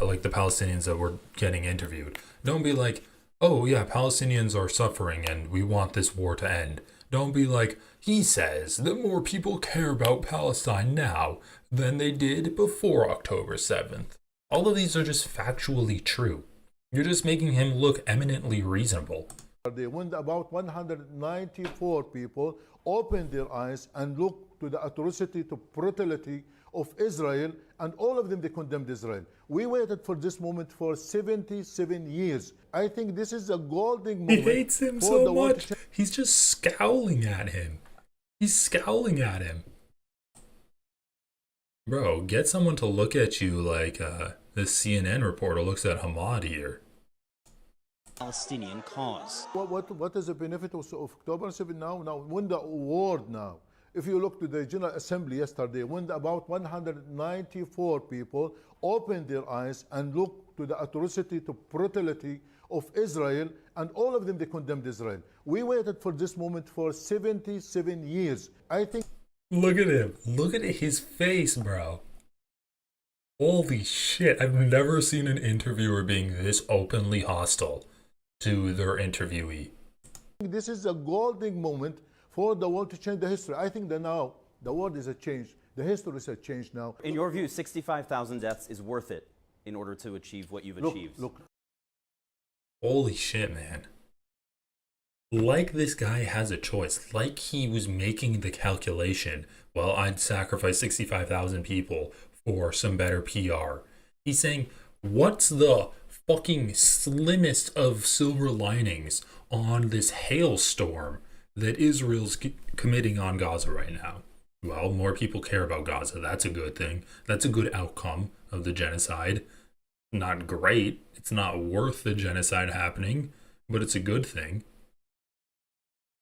like the Palestinians that were getting interviewed. Don't be like, oh yeah, Palestinians are suffering and we want this war to end. Don't be like, he says that more people care about Palestine now than they did before October 7th. All of these are just factually true. You're just making him look eminently reasonable. When about 194 people opened their eyes and looked to the atrocity, to brutality of Israel, and all of them, they condemned Israel. We waited for this moment for 77 years. I think this is a golden moment. He hates him so much. He's just scowling at him. He's scowling at him. Bro, get someone to look at you like this CNN reporter looks at Hamad here. Palestinian cause. What is the benefit of October 7 now? Now, win the award now. If you look to the General Assembly yesterday, when about 194 people opened their eyes and looked to the atrocity, to brutality of Israel, and all of them, they condemned Israel. We waited for this moment for 77 years. I think... Look at him. Look at his face, bro. Holy shit. I've never seen an interviewer being this openly hostile to their interviewee. This is a golden moment for the world to change the history. I think that now the world is a change. The history is a change now. In your view, 65,000 deaths is worth it in order to achieve what you've achieved. Look. Holy shit, man. Like this guy has a choice. Like he was making the calculation, well, I'd sacrifice 65,000 people for some better PR. He's saying, what's the fucking slimmest of silver linings on this hailstorm that Israel's committing on Gaza right now? Well, more people care about Gaza. That's a good thing. That's a good outcome of the genocide. Not great. It's not worth the genocide happening, but it's a good thing.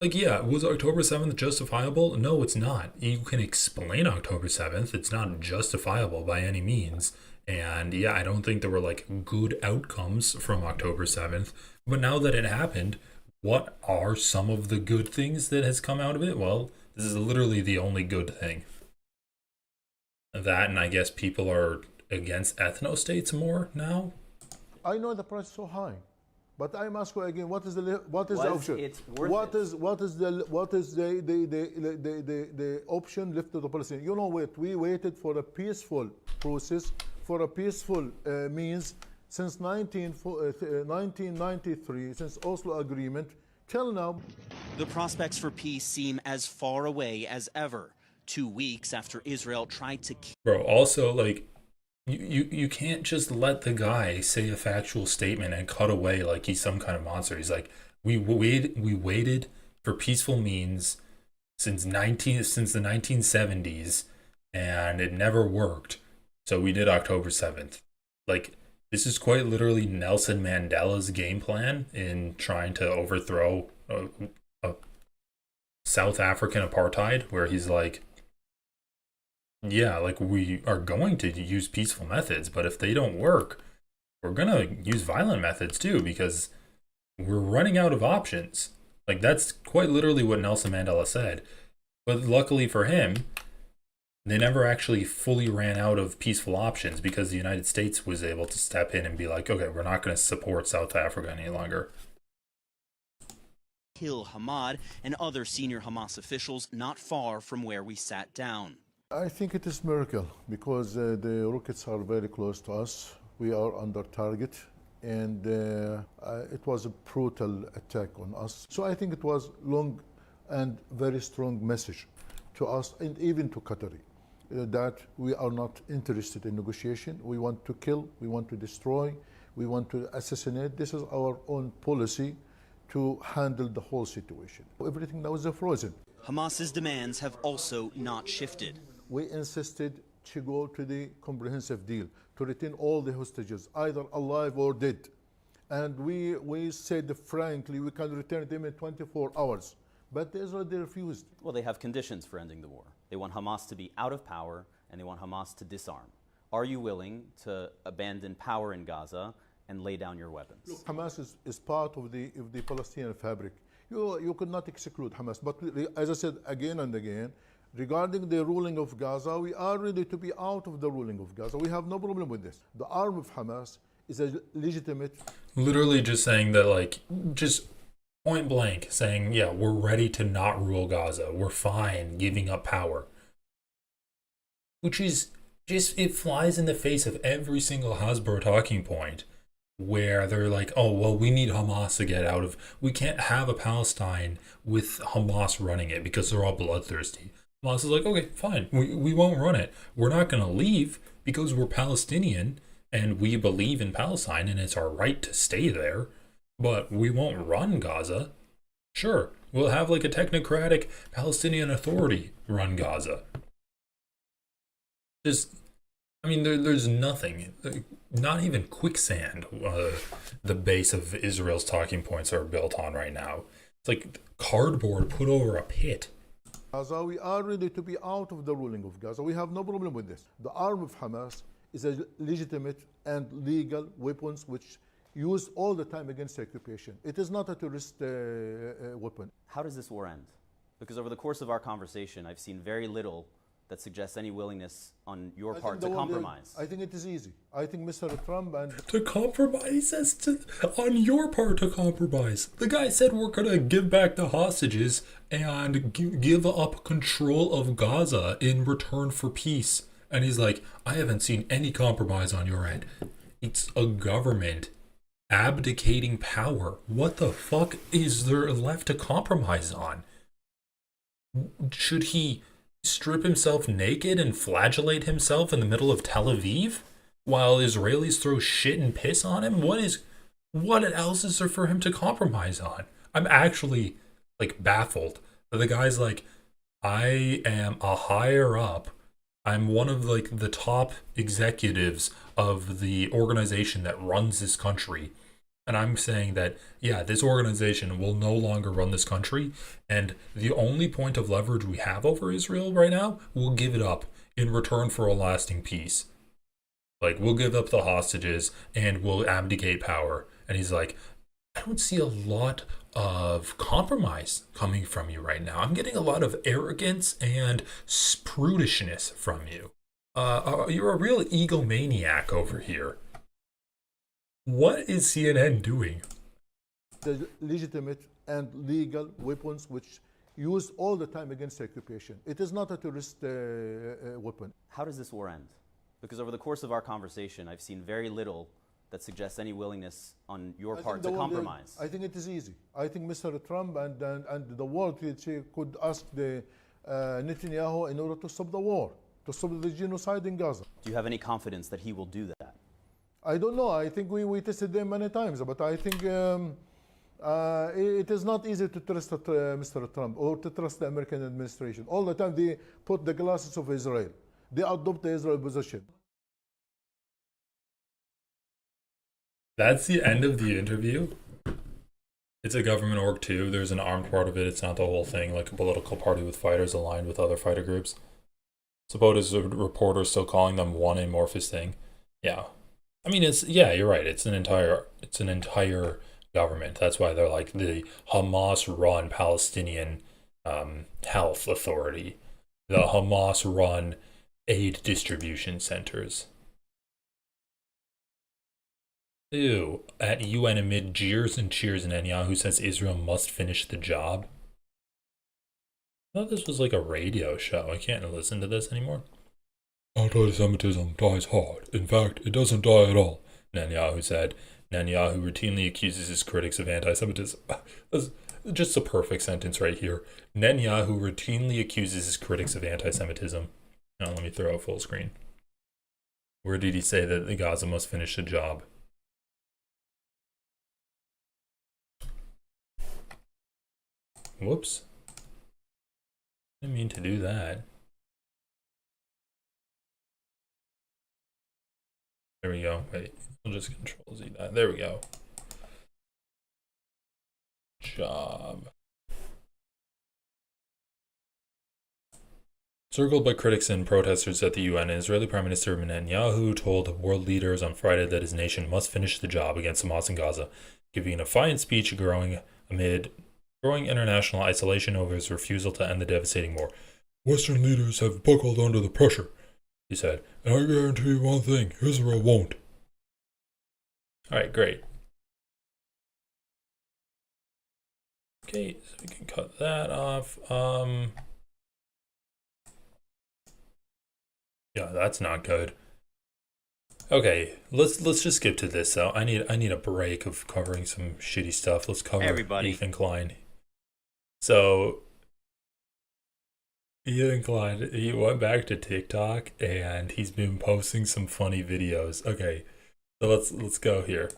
Like, yeah, was October 7th justifiable? No, it's not. You can explain October 7th. It's not justifiable by any means. And yeah, I don't think there were like good outcomes from October 7th. But now that it happened, what are some of the good things that has come out of it? Well, this is literally the only good thing. That, and I guess people are against ethno-states more now. I know the price is so high. But I'm asking again, what is the option? It's worth What it? is the option left to the Palestinians? You know what? We waited for a peaceful process, for a peaceful means since 1993, since Oslo Agreement, till now. The prospects for peace seem as far away as ever, 2 weeks after Israel tried to Bro, also, like, you can't just let the guy say a factual statement and cut away like he's some kind of monster. He's like, we waited for peaceful means since the 1970s, and it never worked. So we did October 7th. Like, this is quite literally Nelson Mandela's game plan in trying to overthrow a South African apartheid, where he's like, yeah, like, we are going to use peaceful methods, but if they don't work, we're going to use violent methods too, because we're running out of options. Like, that's quite literally what Nelson Mandela said. But luckily for him, they never actually fully ran out of peaceful options, because the United States was able to step in and be like, okay, we're not going to support South Africa any longer. kill Hamad and other senior Hamas officials not far from where we sat down. I think it is a miracle because the rockets are very close to us. We are under target, and it was a brutal attack on us. So I think it was long and very strong message to us and even to Qatari that we are not interested in negotiation. We want to kill, we want to destroy, we want to assassinate. This is our own policy to handle the whole situation. Everything now is frozen. Hamas's demands have also not shifted. We insisted to go to the comprehensive deal, to retain all the hostages, either alive or dead. And we said frankly, we can return them in 24 hours. But Israel, they refused. Well, they have conditions for ending the war. They want Hamas to be out of power, and they want Hamas to disarm. Are you willing to abandon power in Gaza and lay down your weapons? Look, Hamas is part of the Palestinian fabric. You could not exclude Hamas. But as I said again and again, regarding the ruling of Gaza, we are ready to be out of the ruling of Gaza. We have no problem with this. The arm of Hamas is a legitimate... Literally just saying that, like, just point blank saying, yeah, we're ready to not rule Gaza. We're fine giving up power. Which is just, it flies in the face of every single Hasbro talking point where they're like, oh, well, we need Hamas to get out of... We can't have a Palestine with Hamas running it because they're all bloodthirsty. Hamas is like, okay, fine, we won't run it. We're not going to leave because we're Palestinian and we believe in Palestine and it's our right to stay there, but we won't run Gaza. Sure, we'll have like a technocratic Palestinian Authority run Gaza. Just, I mean, there's nothing, not even quicksand, the base of Israel's talking points are built on right now. It's like cardboard put over a pit. Gaza, we are ready to be out of the ruling of Gaza. We have no problem with this. The arm of Hamas is a legitimate and legal weapons which used all the time against the occupation. It is not a terrorist weapon. How does this war end? Because over the course of our conversation, I've seen very little that suggests any willingness on your part to compromise. I think it is easy. I think Mr. Trump and... To compromise? He says on your part to compromise. The guy said we're going to give back the hostages and give up control of Gaza in return for peace. And he's like, I haven't seen any compromise on your end. It's a government abdicating power. What the fuck is there left to compromise on? Should he strip himself naked and flagellate himself in the middle of Tel Aviv while Israelis throw shit and piss on him? What else is there for him to compromise on? I'm actually like baffled. The guy's like, I am a higher up. I'm one of like the top executives of the organization that runs this country. And I'm saying that, yeah, this organization will no longer run this country. And the only point of leverage we have over Israel right now, we'll give it up in return for a lasting peace. Like, we'll give up the hostages and we'll abdicate power. And he's like, I don't see a lot of compromise coming from you right now. I'm getting a lot of arrogance and prudishness from you. You're a real egomaniac over here. What is CNN doing? the legitimate and legal weapons which used all the time against the occupation. It is not a terrorist weapon. How does this war end? Because over the course of our conversation, I've seen very little that suggests any willingness on your part to compromise. I think it is easy. I think Mr. Trump and the world could ask the Netanyahu in order to stop the war, to stop the genocide in Gaza. Do you have any confidence that he will do that? I don't know. I think we tested them many times, but I think it is not easy to trust Mr. Trump or to trust the American administration. All the time they put the glasses of Israel. They adopt the Israel position. That's the end of the interview. It's a government org too. There's an armed part of it. It's not the whole thing, like a political party with fighters aligned with other fighter groups. Suppose a reporter still calling them one amorphous thing. Yeah. I mean, you're right. It's an entire government. That's why they're like the Hamas-run Palestinian health authority, the Hamas-run aid distribution centers. Ew. At UN amid jeers and cheers, Netanyahu says Israel must finish the job. I thought this was like a radio show. I can't listen to this anymore. Anti-Semitism dies hard. In fact, it doesn't die at all, Netanyahu said. Netanyahu routinely accuses his critics of anti-Semitism. That's just a perfect sentence right here. Netanyahu routinely accuses his critics of anti-Semitism. Now let me throw out full screen. Where did he say that the Gaza must finish the job? Whoops. Didn't mean to do that. There we go. Wait, we'll just Control Z that. There we go. Job. Circled by critics and protesters at the UN, Israeli Prime Minister Netanyahu told world leaders on Friday that his nation must finish the job against Hamas in Gaza, giving a defiant speech amid growing international isolation over his refusal to end the devastating war. Western leaders have buckled under the pressure, he said, and I guarantee you one thing, Israel won't. Alright, great. Okay, so we can cut that off. Yeah, that's not good. Okay, let's just skip to this though. I need a break of covering some shitty stuff. Let's cover Ethan Klein. So Ethan Klein, he went back to TikTok and he's been posting some funny videos. Okay, so let's go here.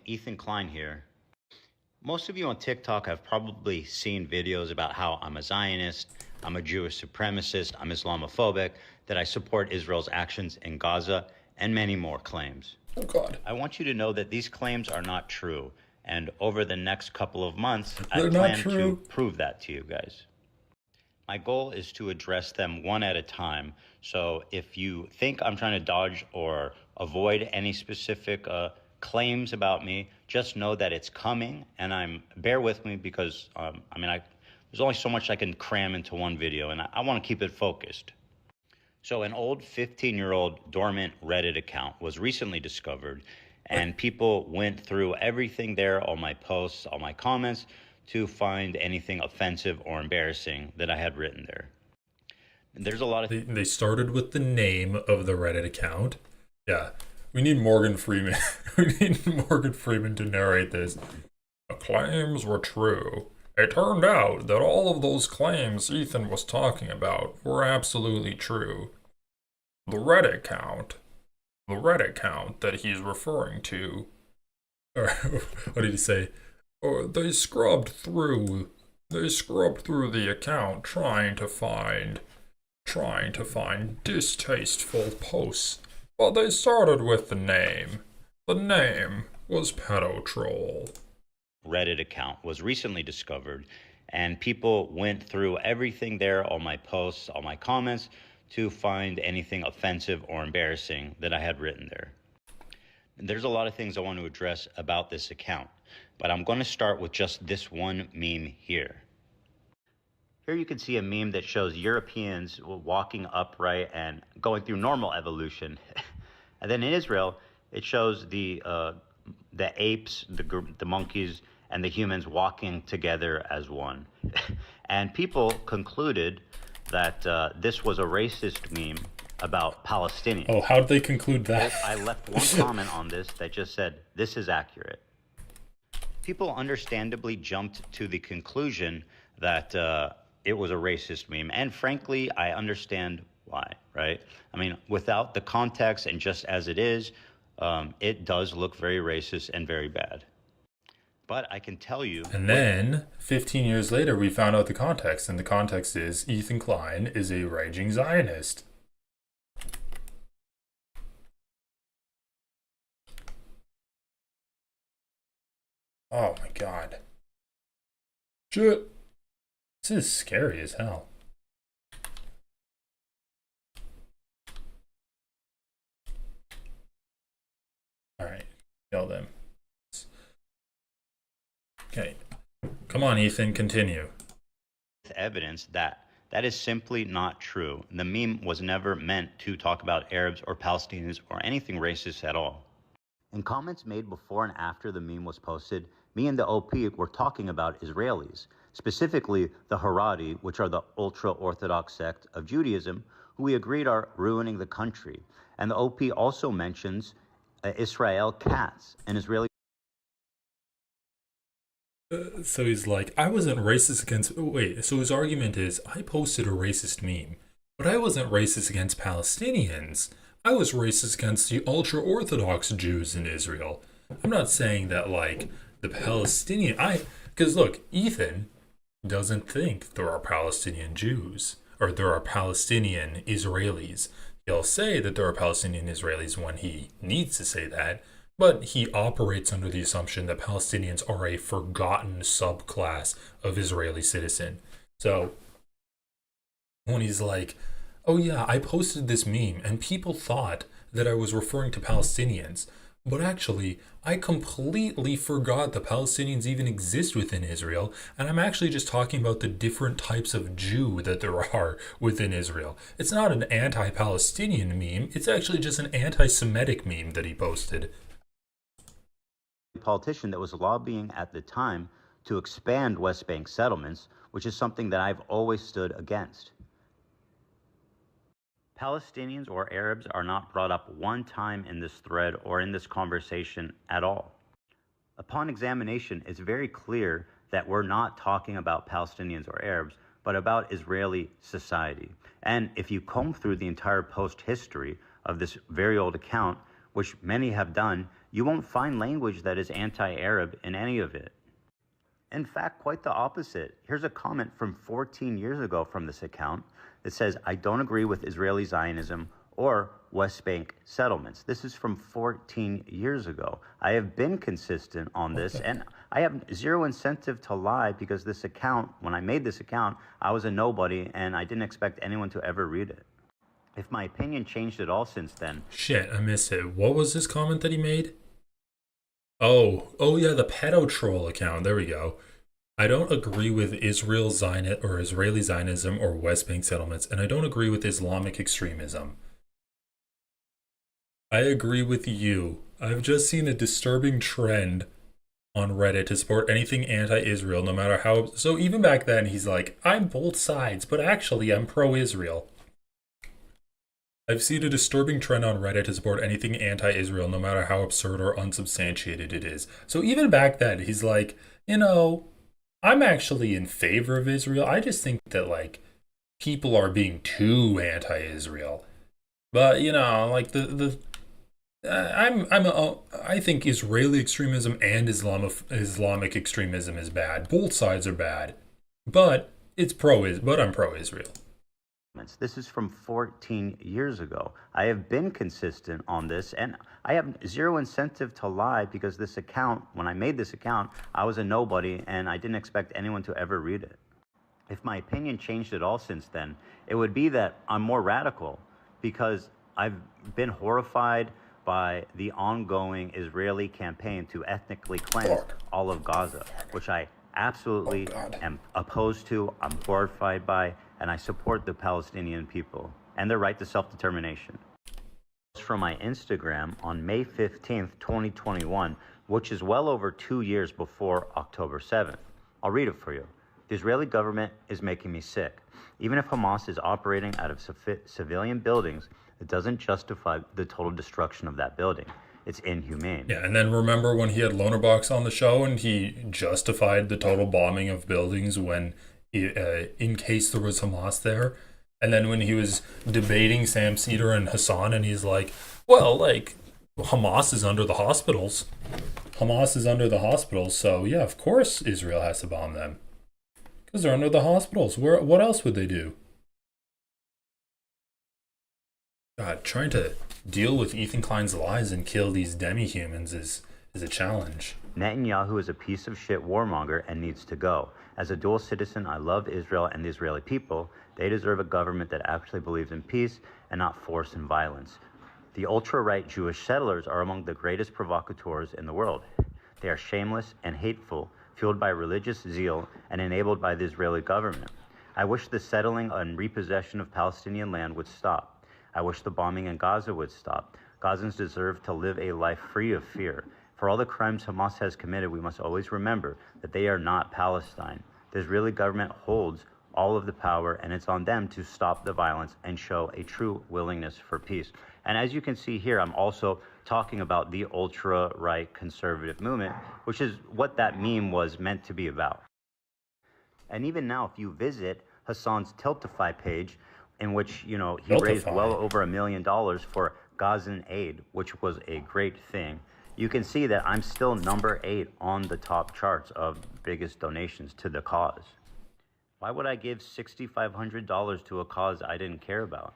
Ethan Klein here. Most of you on TikTok have probably seen videos about how I'm a Zionist, I'm a Jewish supremacist, I'm Islamophobic, that I support Israel's actions in Gaza, and many more claims. Oh God. I want you to know that these claims are not true. And over the next couple of months, I plan to prove that to you guys. My goal is to address them one at a time. So if you think I'm trying to dodge or avoid any specific claims about me, just know that it's coming, and bear with me because there's only so much I can cram into one video, and I want to keep it focused. So an old 15-year-old dormant Reddit account was recently discovered, and people went through everything there, all my posts, all my comments, to find anything offensive or embarrassing that I had written there. And there's a lot of... They started with the name of the Reddit account. Yeah, we need Morgan Freeman. We need Morgan Freeman to narrate this. The claims were true. It turned out that all of those claims Ethan was talking about were absolutely true. The Reddit account that he's referring to, or what did he say? Oh, they scrubbed through the account trying to find distasteful posts, but they started with the name. The name was Pedo Troll. Reddit account was recently discovered, and people went through everything there, all my posts, all my comments, to find anything offensive or embarrassing that I had written there. And there's a lot of things I want to address about this account, but I'm going to start with just this one meme here. Here you can see a meme that shows Europeans walking upright and going through normal evolution. And then in Israel, it shows the apes, the monkeys, and the humans walking together as one. And people concluded that this was a racist meme about Palestinians. Oh, how did they conclude that? I left one comment on this that just said, this is accurate. People understandably jumped to the conclusion that it was a racist meme. And frankly, I understand why, right? I mean, without the context and just as it is, it does look very racist and very bad. But I can tell you... And then, 15 years later, we found out the context. And the context is Ethan Klein is a raging Zionist. Oh my god. Shit. This is scary as hell. Alright, kill them. Okay. Come on, Ethan, continue. Evidence that is simply not true. The meme was never meant to talk about Arabs or Palestinians or anything racist at all. In comments made before and after the meme was posted, me and the OP were talking about Israelis, specifically the Haredi, which are the ultra-Orthodox sect of Judaism, who we agreed are ruining the country. And the OP also mentions Israel Katz, an Israeli. So he's like, I wasn't racist against... Wait, so his argument is, I posted a racist meme, but I wasn't racist against Palestinians. I was racist against the ultra-Orthodox Jews in Israel. I'm not saying that, like, the Palestinian... Because, look, Ethan doesn't think there are Palestinian Jews, or there are Palestinian Israelis. He'll say that there are Palestinian Israelis when he needs to say that, but he operates under the assumption that Palestinians are a forgotten subclass of Israeli citizen. So, when he's like, oh yeah, I posted this meme and people thought that I was referring to Palestinians, but actually, I completely forgot that Palestinians even exist within Israel, and I'm actually just talking about the different types of Jew that there are within Israel. It's not an anti-Palestinian meme, it's actually just an anti-Semitic meme that he posted. Politician that was lobbying at the time to expand West Bank settlements, which is something that I've always stood against. Palestinians or Arabs are not brought up one time in this thread or in this conversation at all. Upon examination, it's very clear that we're not talking about Palestinians or Arabs, but about Israeli society. And if you comb through the entire post history of this very old account, which many have done, you won't find language that is anti-Arab in any of it. In fact, quite the opposite. Here's a comment from 14 years ago from this account that says, I don't agree with Israeli Zionism or West Bank settlements. This is from 14 years ago. I have been consistent on this, and I have zero incentive to lie because this account, when I made this account, I was a nobody and I didn't expect anyone to ever read it. If my opinion changed at all since then... Shit, I missed it. What was this comment that he made? Oh yeah, the pedo troll account. There we go. I don't agree with Israeli Zionism or West Bank settlements, and I don't agree with Islamic extremism. I agree with you. I've just seen a disturbing trend on Reddit to support anything anti-Israel, no matter how... So even back then, he's like, I'm both sides, but actually I'm pro-Israel. I've seen a disturbing trend on Reddit to support anything anti-Israel, no matter how absurd or unsubstantiated it is. So even back then, he's like, you know, I'm actually in favor of Israel. I just think that, like, people are being too anti-Israel. But, you know, like, I think Israeli extremism and Islamic extremism is bad. Both sides are bad. But I'm pro-Israel. This is from 14 years ago. I have been consistent on this, and I have zero incentive to lie because this account, when I made this account, I was a nobody and I didn't expect anyone to ever read it. If my opinion changed at all since then, it would be that I'm more radical because I've been horrified by the ongoing Israeli campaign to ethnically cleanse all of Gaza, which I absolutely am opposed to, I'm horrified by, and I support the Palestinian people and their right to self-determination. from my Instagram on May 15th, 2021, which is well over 2 years before October 7th. I'll read it for you. The Israeli government is making me sick. Even if Hamas is operating out of civilian buildings, it doesn't justify the total destruction of that building. It's inhumane. Yeah, and then remember when he had Lonerbox on the show and he justified the total bombing of buildings when, in case there was Hamas there? And then when he was debating Sam Cedar and Hassan, and he's like, well, like, Hamas is under the hospitals. Hamas is under the hospitals, so yeah, of course Israel has to bomb them. Because they're under the hospitals. What else would they do? God, trying to deal with Ethan Klein's lies and kill these demi-humans is a challenge. Netanyahu is a piece of shit warmonger and needs to go. As a dual citizen, I love Israel and the Israeli people. They deserve a government that actually believes in peace and not force and violence. The ultra-right Jewish settlers are among the greatest provocateurs in the world. They are shameless and hateful, fueled by religious zeal and enabled by the Israeli government. I wish the settling and repossession of Palestinian land would stop. I wish the bombing in Gaza would stop. Gazans deserve to live a life free of fear. For all the crimes Hamas has committed, we must always remember that they are not Palestine. The Israeli government holds all of the power, and it's on them to stop the violence and show a true willingness for peace. And as you can see here, I'm also talking about the ultra-right conservative movement, which is what that meme was meant to be about. And even now, if you visit Hassan's Tiltify page, in which, you know, he raised well over $1 million for Gazan aid, which was a great thing, you can see that I'm still number 8 on the top charts of biggest donations to the cause. Why would I give $6,500 to a cause I didn't care about?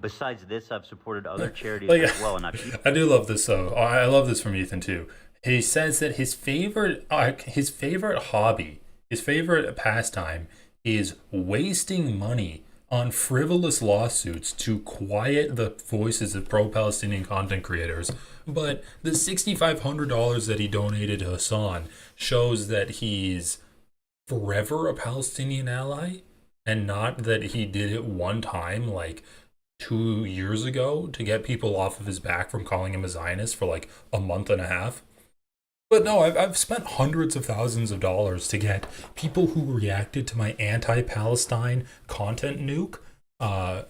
Besides this, I've supported other charities as well. And I do love this, though. I love this from Ethan, too. He says that his favorite hobby, his favorite pastime is wasting money on frivolous lawsuits to quiet the voices of pro-Palestinian content creators. But the $6,500 that he donated to Hassan shows that he's forever a Palestinian ally, and not that he did it one time like 2 years ago to get people off of his back from calling him a Zionist for like a month and a half. But no, I've spent hundreds of thousands of dollars to get people who reacted to my anti-Palestine content nuke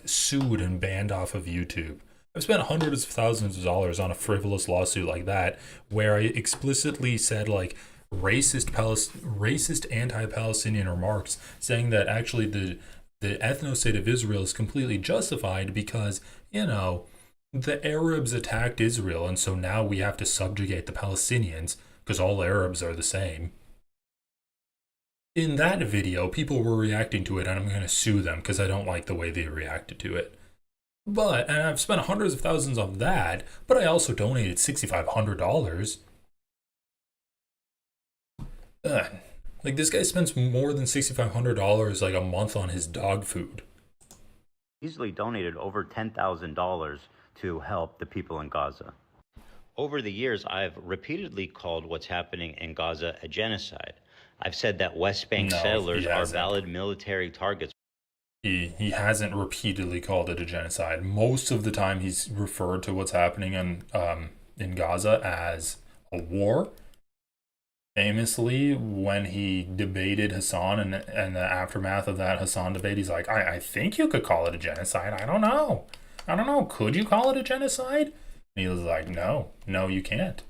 sued and banned off of YouTube. I've spent hundreds of thousands of dollars on a frivolous lawsuit like that, where I explicitly said like racist anti-Palestinian remarks, saying that actually the ethno-state of Israel is completely justified because, you know, the Arabs attacked Israel, and so now we have to subjugate the Palestinians because all Arabs are the same. In that video, people were reacting to it, and I'm going to sue them because I don't like the way they reacted to it. And I've spent hundreds of thousands on that, but I also donated $6,500. Like, this guy spends more than $6,500 like a month on his dog food. Easily donated over $10,000 to help the people in Gaza. Over the years, I've repeatedly called what's happening in Gaza a genocide. I've said that West Bank settlers are valid military targets. He hasn't repeatedly called it a genocide. Most of the time, he's referred to what's happening in Gaza as a war. Famously, when he debated Hassan and the aftermath of that Hassan debate, he's like, I think you could call it a genocide. I don't know. Could you call it a genocide? And he was like, no, you can't.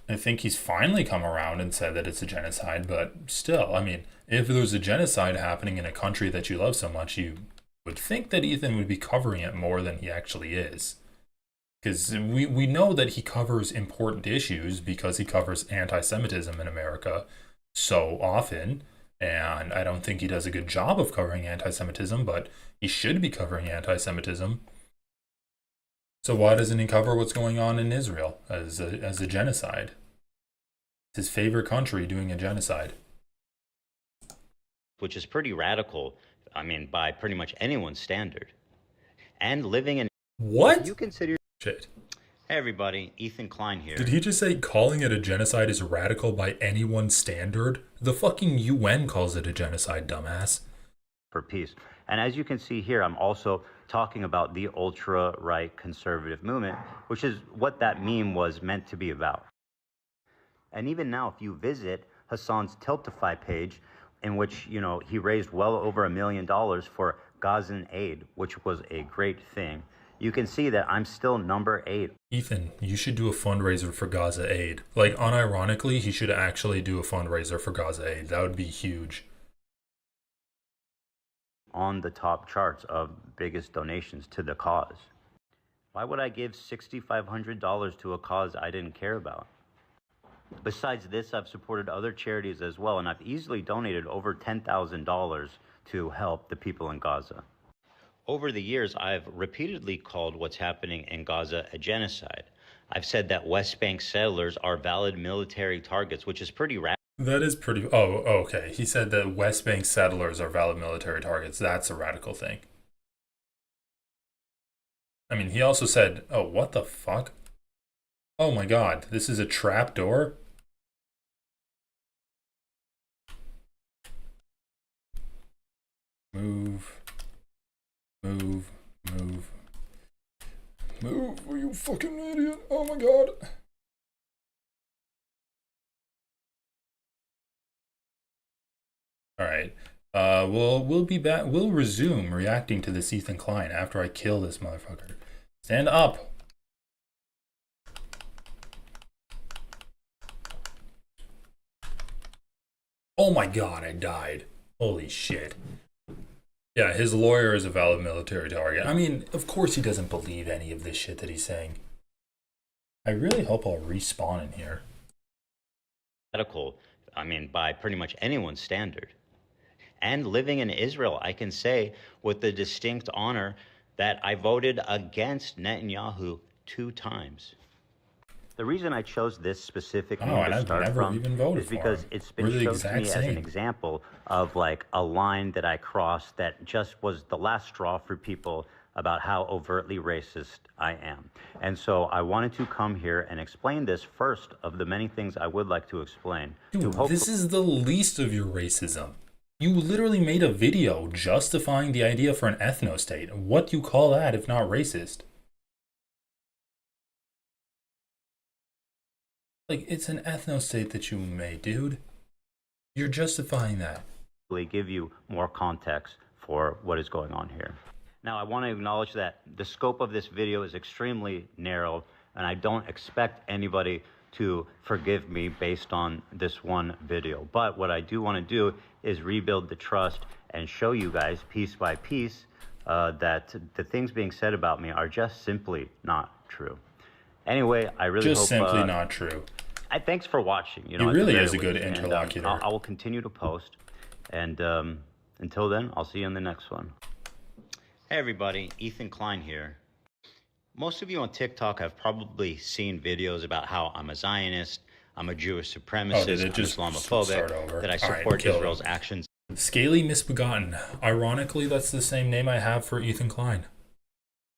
I think he's finally come around and said that it's a genocide, but still, I mean, if there's a genocide happening in a country that you love so much, you would think that Ethan would be covering it more than he actually is. Because we know that he covers important issues because he covers anti-Semitism in America so often, and I don't think he does a good job of covering anti-Semitism, but he should be covering anti-Semitism. So why doesn't he cover what's going on in Israel as a genocide? It's his favorite country doing a genocide. Which is pretty radical, I mean, by pretty much anyone's standard. And living in... What? You consider... Shit. Hey everybody, Ethan Klein here. Did he just say calling it a genocide is radical by anyone's standard? The fucking UN calls it a genocide, dumbass. for peace. And as you can see here, I'm also talking about the ultra-right conservative movement, which is what that meme was meant to be about. And even now, if you visit Hassan's Tiltify page, in which, you know, he raised well over $1 million for Gazan aid, which was a great thing, you can see that I'm still number 8. Ethan, you should do a fundraiser for Gaza aid. Like, unironically, he should actually do a fundraiser for Gaza aid. That would be huge. On the top charts of biggest donations to the cause. Why would I give $6,500 to a cause I didn't care about? Besides this, I've supported other charities as well, and I've easily donated over $10,000 to help the people in Gaza. Over the years, I've repeatedly called what's happening in Gaza a genocide. I've said that West Bank settlers are valid military targets, which is pretty radical. That is pretty... Oh, okay. He said that West Bank settlers are valid military targets. That's a radical thing. I mean, he also said... Oh, what the fuck? Oh my god, this is a trap door? Move. Move. Move. Move, are you fucking idiot? Oh my god. Alright. We'll be back. We'll resume reacting to this Ethan Klein after I kill this motherfucker. Stand up. Oh my god, I died. Holy shit. Yeah, his lawyer is a valid military target. I mean, of course he doesn't believe any of this shit that he's saying. I really hope I'll respawn in here. I mean, by pretty much anyone's standard. And living in Israel, I can say with the distinct honor that I voted against Netanyahu 2 times. The reason I chose this specific meme to start from is because it's been shown to me as an example of like a line that I crossed that just was the last straw for people about how overtly racist I am. And so I wanted to come here and explain this first of the many things I would like to explain. Dude, this is the least of your racism. You literally made a video justifying the idea for an ethno-state. What do you call that if not racist? Like, it's an ethno-state that you made, dude. You're justifying that. Give you more context for what is going on here. Now, I want to acknowledge that the scope of this video is extremely narrow, and I don't expect anybody to forgive me based on this one video. But what I do want to do is rebuild the trust and show you guys piece by piece that the things being said about me are just simply not true. Anyway, I really hope... Just simply not true. Thanks for watching. You know, he really is a good interlocutor. I will continue to post. And until then, I'll see you in the next one. Hey, everybody. Ethan Klein here. Most of you on TikTok have probably seen videos about how I'm a Zionist, I'm a Jewish supremacist, I'm Islamophobic, that I support Israel's actions. Scaly Misbegotten. Ironically, that's the same name I have for Ethan Klein.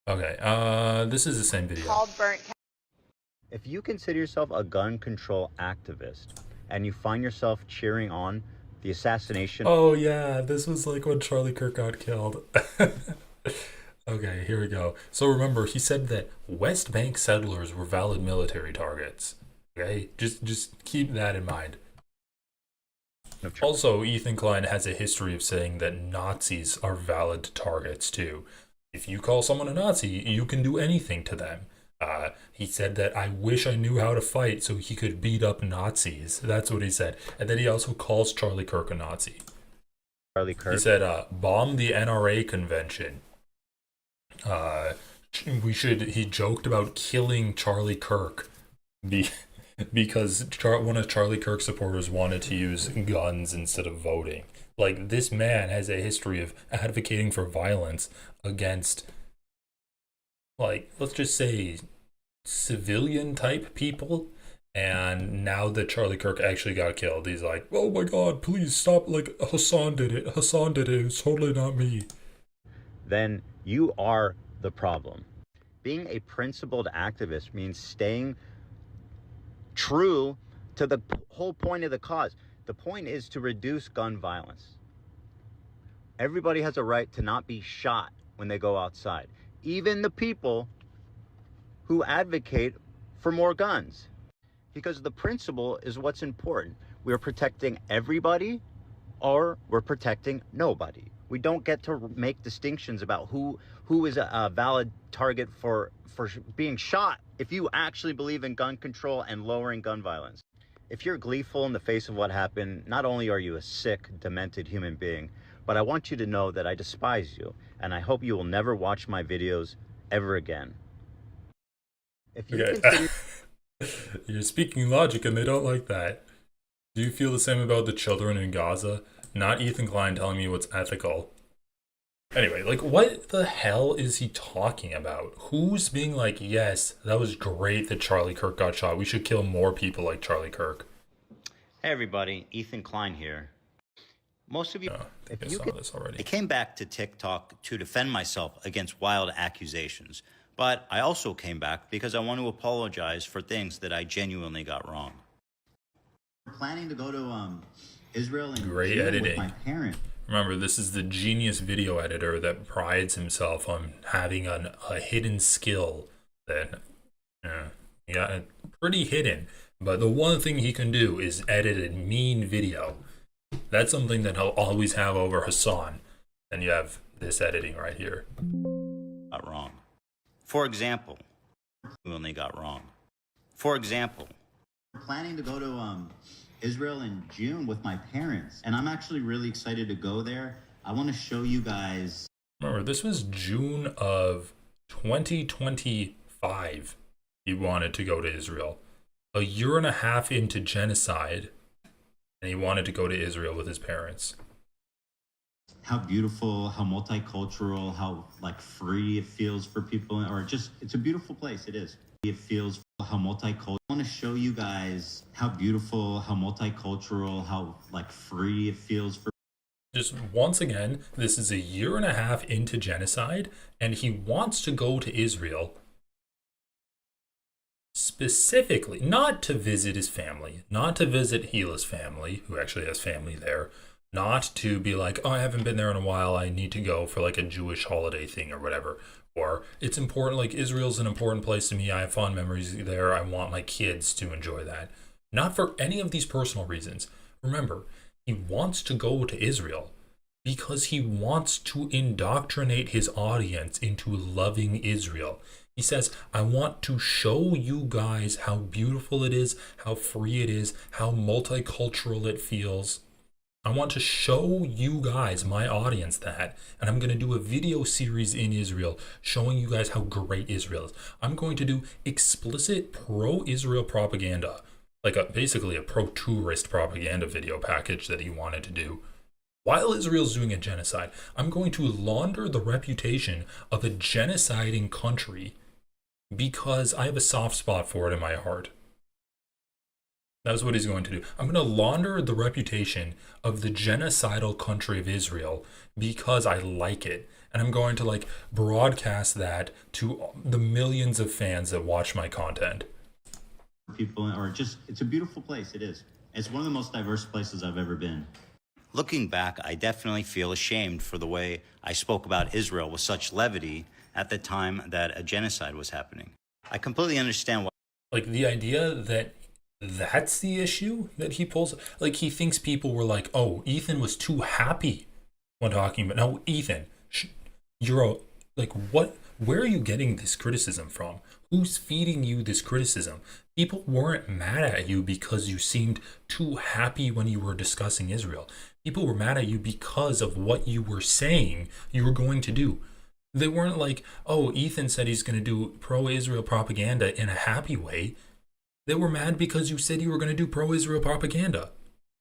Okay, this is the same video. If you consider yourself a gun control activist and you find yourself cheering on the assassination... Oh yeah, this was like when Charlie Kirk got killed. Okay, here we go. So remember, he said that West Bank settlers were valid military targets. Okay, just keep that in mind. Also, Ethan Klein has a history of saying that Nazis are valid targets too. If you call someone a Nazi, you can do anything to them. He said that I wish I knew how to fight so he could beat up Nazis. That's what he said. And then he also calls Charlie Kirk a Nazi. Charlie Kirk? He said, bomb the NRA convention. He joked about killing Charlie Kirk because one of Charlie Kirk's supporters wanted to use guns instead of voting. Like, this man has a history of advocating for violence against, like, let's just say civilian type people. And now that Charlie Kirk actually got killed, he's like, oh my god, please stop. Like, Hassan did it. It's totally not me. Then you are the problem. Being a principled activist means staying true to the whole point of the cause. The point is to reduce gun violence. Everybody has a right to not be shot when they go outside. Even the people who advocate for more guns. Because the principle is what's important. We're protecting everybody or we're protecting nobody. We don't get to make distinctions about who is a valid target for being shot if you actually believe in gun control and lowering gun violence. If you're gleeful in the face of what happened, not only are you a sick, demented human being, but I want you to know that I despise you, and I hope you will never watch my videos ever again. If you consider... You're speaking logic and they don't like that. Do you feel the same about the children in Gaza? Not Ethan Klein telling me what's ethical. Anyway, like, what the hell is he talking about? Who's being like, yes, that was great that Charlie Kirk got shot. We should kill more people like Charlie Kirk. Hey everybody, Ethan Klein here. Most of you, I saw this already. I came back to TikTok to defend myself against wild accusations. But I also came back because I want to apologize for things that I genuinely got wrong. I'm planning to go to Israel and great editing with my parents. Remember, this is the genius video editor that prides himself on having a hidden skill that, yeah, pretty hidden. But the one thing he can do is edit a mean video. That's something that he'll always have over Hassan. And you have this editing right here. Got wrong. For example, we only got wrong. For example, we're planning to go to Israel in June with my parents, and I'm actually really excited to go there. I want to show you guys. Remember, this was June of 2025. He wanted to go to Israel. A year and a half into genocide, and he wanted to go to Israel with his parents. How beautiful, how multicultural, how like free it feels for people, or just, it's a beautiful place, it is. It feels how multicultural. I want to show you guys how beautiful, how multicultural, how like free it feels for. Just once again, this is a year and a half into genocide, and he wants to go to Israel specifically, not to visit his family, not to visit Gila's family, who actually has family there, not to be like, oh, I haven't been there in a while, I need to go for like a Jewish holiday thing or whatever. Or it's important, like Israel's an important place to me, I have fond memories there, I want my kids to enjoy that. Not for any of these personal reasons. Remember, he wants to go to Israel because he wants to indoctrinate his audience into loving Israel. He says, I want to show you guys how beautiful it is, how free it is, how multicultural it feels. I want to show you guys, my audience, that. And I'm going to do a video series in Israel showing you guys how great Israel is. I'm going to do explicit pro-Israel propaganda, like basically a pro-tourist propaganda video package that he wanted to do. While Israel's doing a genocide, I'm going to launder the reputation of a genociding country because I have a soft spot for it in my heart. That's what he's going to do. I'm going to launder the reputation of the genocidal country of Israel because I like it. And I'm going to like broadcast that to the millions of fans that watch my content. People, or just, it's a beautiful place, it is. It's one of the most diverse places I've ever been. Looking back, I definitely feel ashamed for the way I spoke about Israel with such levity at the time that a genocide was happening. I completely understand why. Like the idea that that's the issue that he pulls. Like he thinks people were like, oh, Ethan was too happy when talking about. No, Ethan, you're like, what? Where are you getting this criticism from? Who's feeding you this criticism? People weren't mad at you because you seemed too happy when you were discussing Israel. People were mad at you because of what you were saying you were going to do. They weren't like, oh, Ethan said he's going to do pro-Israel propaganda in a happy way. They were mad because you said you were going to do pro-Israel propaganda.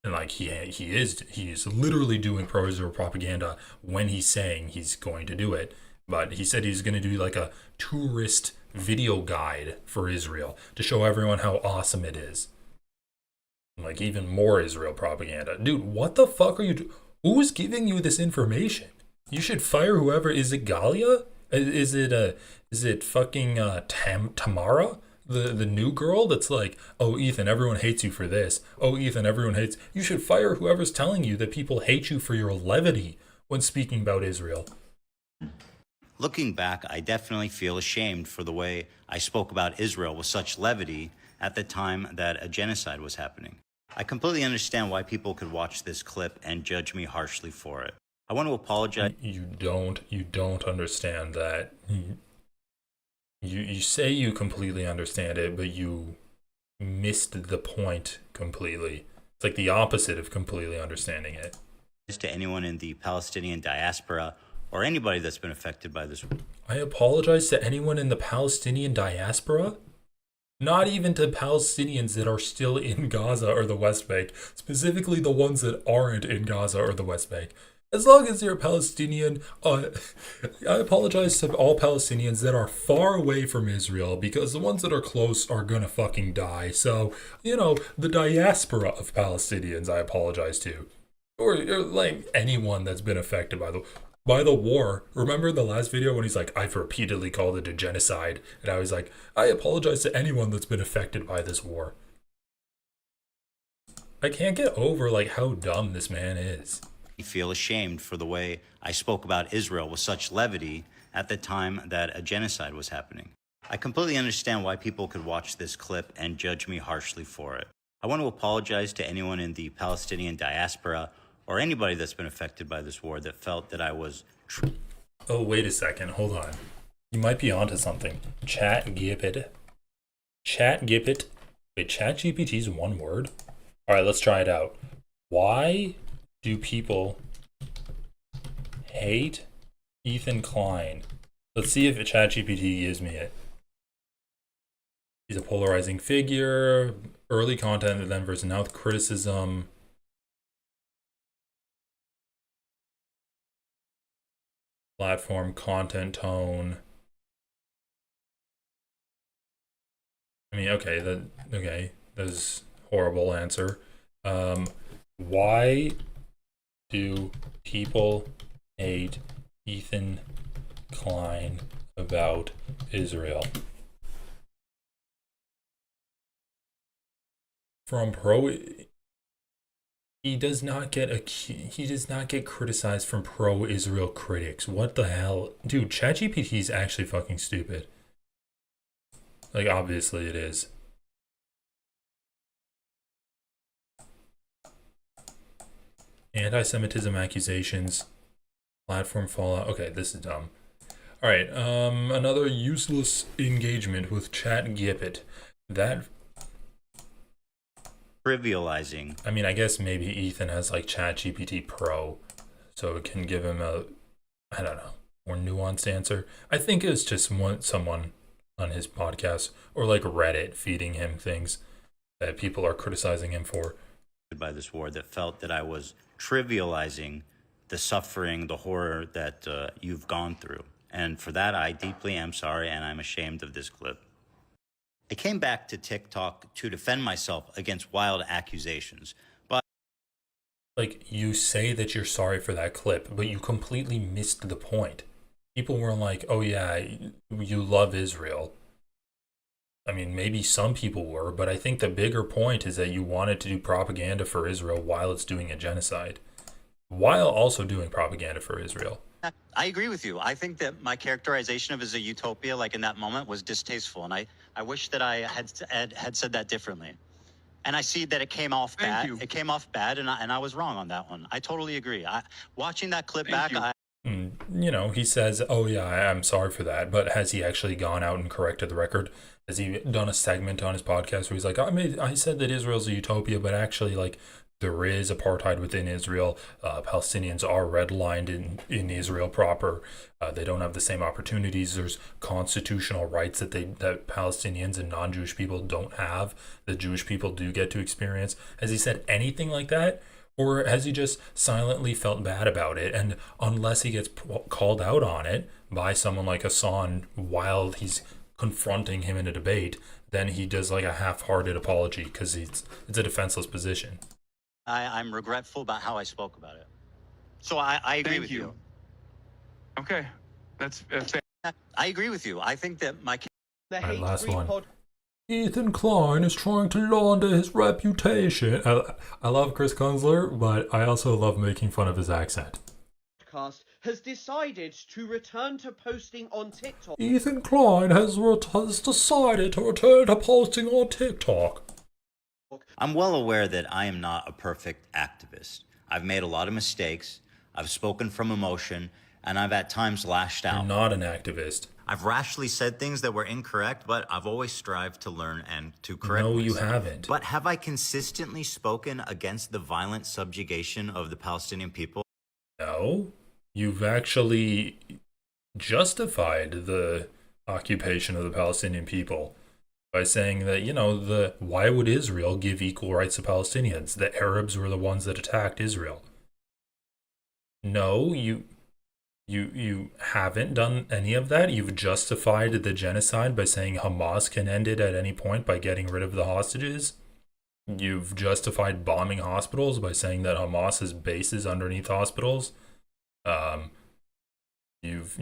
And like he is literally doing pro-Israel propaganda when he's saying he's going to do it. But he said he's going to do like a tourist video guide for Israel to show everyone how awesome it is. Like even more Israel propaganda. Dude, what the fuck are you doing? Who's giving you this information? You should fire whoever. Is it Galia? Is it fucking Tamara? The new girl that's like, oh, Ethan, everyone hates you for this. Oh, Ethan, everyone hates. You should fire whoever's telling you that people hate you for your levity when speaking about Israel. Looking back, I definitely feel ashamed for the way I spoke about Israel with such levity at the time that a genocide was happening. I completely understand why people could watch this clip and judge me harshly for it. I want to apologize. You don't understand that. You say you completely understand it, but you missed the point completely. It's like the opposite of completely understanding it. To anyone in the Palestinian diaspora or anybody that's been affected by this. I apologize to anyone in the Palestinian diaspora? Not even to Palestinians that are still in Gaza or the West Bank, specifically the ones that aren't in Gaza or the West Bank. As long as you're a Palestinian, I apologize to all Palestinians that are far away from Israel, because the ones that are close are gonna fucking die. So, you know, the diaspora of Palestinians, I apologize to. Or like anyone that's been affected by the war. Remember the last video when he's like, I've repeatedly called it a genocide, and I was like, I apologize to anyone that's been affected by this war. I can't get over like how dumb this man is. I feel ashamed for the way I spoke about Israel with such levity at the time that a genocide was happening. I completely understand why people could watch this clip and judge me harshly for it. I want to apologize to anyone in the Palestinian diaspora or anybody that's been affected by this war that felt that I was... Oh, wait a second. Hold on. You might be onto something. Gambit. Wait, ChatGPT's one word? All right, let's try it out. Why do people hate Ethan Klein? Let's see if ChatGPT gives me it. He's a polarizing figure, early content, and then versus now with criticism. Platform, content, tone. I mean, okay, that's horrible answer. Why do people hate Ethan Klein about Israel? From he does not get criticized from pro-Israel critics. What the hell? Dude, ChatGPT is actually fucking stupid. Like, obviously it is. Anti-Semitism accusations. Platform fallout. Okay, this is dumb. Alright, another useless engagement with Gambit. That... trivializing. I mean, I guess maybe Ethan has like ChatGPT Pro, so it can give him a, I don't know, more nuanced answer. I think it's just someone on his podcast or like Reddit feeding him things that people are criticizing him for. By this war that felt that I was trivializing the suffering, the horror that you've gone through. And for that, I deeply am sorry, and I'm ashamed of this clip. I came back to TikTok to defend myself against wild accusations, but... Like, you say that you're sorry for that clip, but you completely missed the point. People were like, oh yeah, you love Israel. I mean, maybe some people were, but I think the bigger point is that you wanted to do propaganda for Israel while it's doing a genocide, while also doing propaganda for Israel. I agree with you. I think that my characterization of it as a utopia, like in that moment, was distasteful, and I wish that I had said that differently. And I see that it came off bad. It came off bad, and I was wrong on that one. I totally agree. Watching that clip back, you know, he says, oh yeah, I'm sorry for that, but has he actually gone out and corrected the record? Has he done a segment on his podcast where he's like, I said that Israel's a utopia, but actually, like, there is apartheid within Israel. Palestinians are redlined in Israel proper. They don't have the same opportunities. There's constitutional rights that Palestinians and non-Jewish people don't have, that Jewish people do get to experience. Has he said anything like that? Or has he just silently felt bad about it? And unless he gets called out on it by someone like Hassan while he's confronting him in a debate, then he does like a half-hearted apology because it's a defenseless position. I'm regretful about how I spoke about it. So I agree with you. Okay, that's I agree with you. I think that my... All right, last one. Ethan Klein is trying to launder his reputation. I love Chris Kunzler, but I also love making fun of his accent. podcast, has decided to return to posting on TikTok. Ethan Klein has decided to return to posting on TikTok. I'm well aware that I am not a perfect activist. I've made a lot of mistakes, I've spoken from emotion, and I've at times lashed out. You're not an activist. I've rashly said things that were incorrect, but I've always strived to learn and to correct No, myself. you haven't. But have I consistently spoken against the violent subjugation of the Palestinian people? No. You've actually justified the occupation of the Palestinian people by saying that, why would Israel give equal rights to Palestinians? The Arabs were the ones that attacked Israel. No, you haven't done any of that. You've justified the genocide by saying Hamas can end it at any point by getting rid of the hostages. You've justified bombing hospitals by saying that Hamas has bases underneath hospitals. You've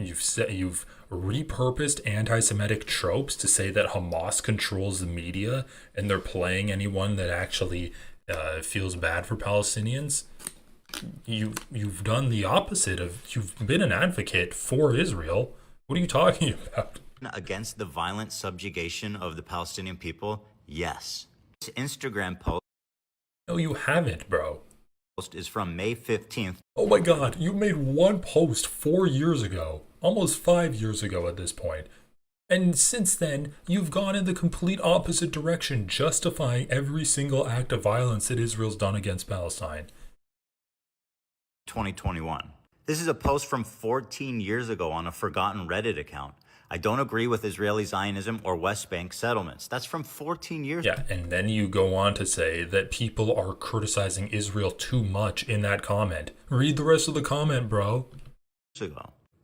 repurposed anti-Semitic tropes to say that Hamas controls the media and they're playing anyone that actually feels bad for Palestinians. You've done the opposite you've been an advocate for Israel. What are you talking about? Against the violent subjugation of the Palestinian people? Yes. This Instagram post. No, you haven't, bro. Is from May 15th. Oh my God, you made one post 4 years ago, almost 5 years ago at this point. And since then, you've gone in the complete opposite direction, justifying every single act of violence that Israel's done against Palestine. 2021. This is a post from 14 years ago on a forgotten Reddit account. I don't agree with Israeli Zionism or West Bank settlements. That's from 14 years ago. Yeah, and then you go on to say that people are criticizing Israel too much in that comment. Read the rest of the comment, bro.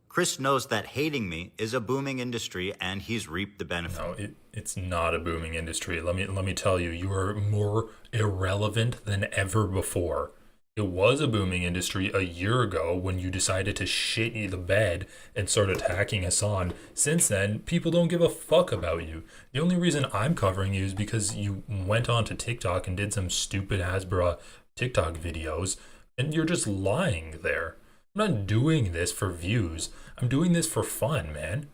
Chris knows that hating me is a booming industry and he's reaped the benefit. No, it's not a booming industry. Let me tell you, you are more irrelevant than ever before. It was a booming industry a year ago when you decided to shit the bed and start attacking Hassan. Since then, people don't give a fuck about you. The only reason I'm covering you is because you went onto TikTok and did some stupid Hasbro TikTok videos, and you're just lying there. I'm not doing this for views. I'm doing this for fun, man.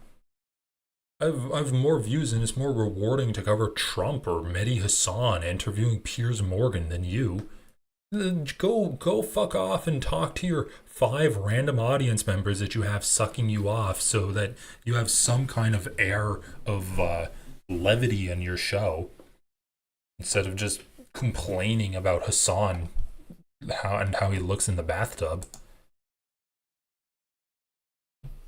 I've more views and it's more rewarding to cover Trump or Mehdi Hassan interviewing Piers Morgan than you. Go fuck off and talk to your 5 random audience members that you have sucking you off so that you have some kind of air of levity in your show instead of just complaining about Hassan how he looks in the bathtub.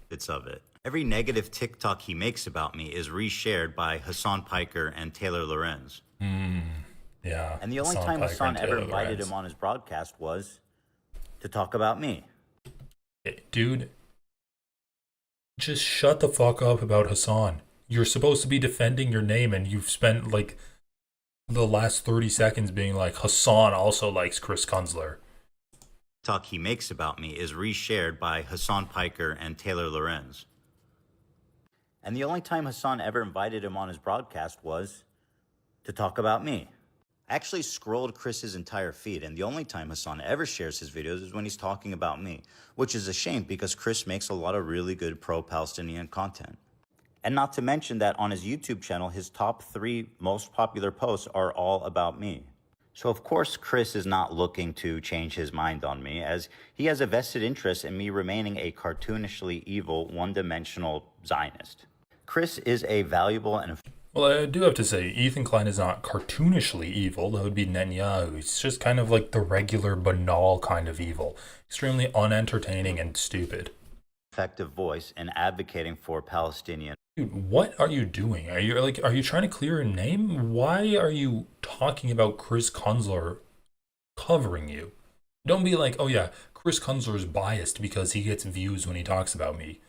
It's of it. Every negative TikTok he makes about me is reshared by Hassan Piker and Taylor Lorenz. Yeah. And the only time Hassan ever invited him on his broadcast was to talk about me. Dude, just shut the fuck up about Hassan. You're supposed to be defending your name and you've spent like the last 30 seconds being like, Hassan also likes Chris Kunzler. Talk he makes about me is reshared by Hassan Piker and Taylor Lorenz. And the only time Hassan ever invited him on his broadcast was to talk about me. I actually scrolled Chris's entire feed, and the only time Hassan ever shares his videos is when he's talking about me, which is a shame because Chris makes a lot of really good pro-Palestinian content. And not to mention that on his YouTube channel, his top 3 most popular posts are all about me. So of course, Chris is not looking to change his mind on me, as he has a vested interest in me remaining a cartoonishly evil, one-dimensional Zionist. Chris is a valuable and... Well, I do have to say, Ethan Klein is not cartoonishly evil. That would be Netanyahu. He's just kind of like the regular, banal kind of evil. Extremely unentertaining and stupid. Effective voice in advocating for Palestinian... Dude, what are you doing? Are you trying to clear your name? Why are you talking about Chris Kunzler covering you? Don't be like, oh yeah, Chris Kunzler is biased because he gets views when he talks about me.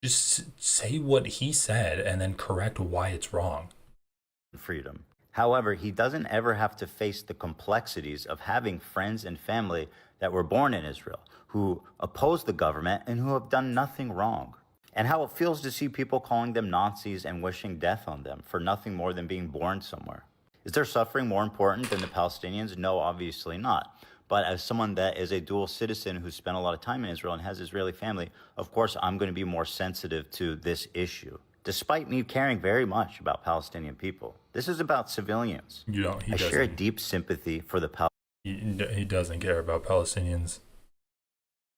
Just say what he said and then correct why it's wrong. Freedom. However, he doesn't ever have to face the complexities of having friends and family that were born in Israel, who oppose the government and who have done nothing wrong. And how it feels to see people calling them Nazis and wishing death on them for nothing more than being born somewhere. Is their suffering more important than the Palestinians? No, obviously not. But as someone that is a dual citizen who spent a lot of time in Israel and has Israeli family, of course, I'm going to be more sensitive to this issue, despite me caring very much about Palestinian people. This is about civilians. I share a deep sympathy for the Palestinians. He doesn't care about Palestinians.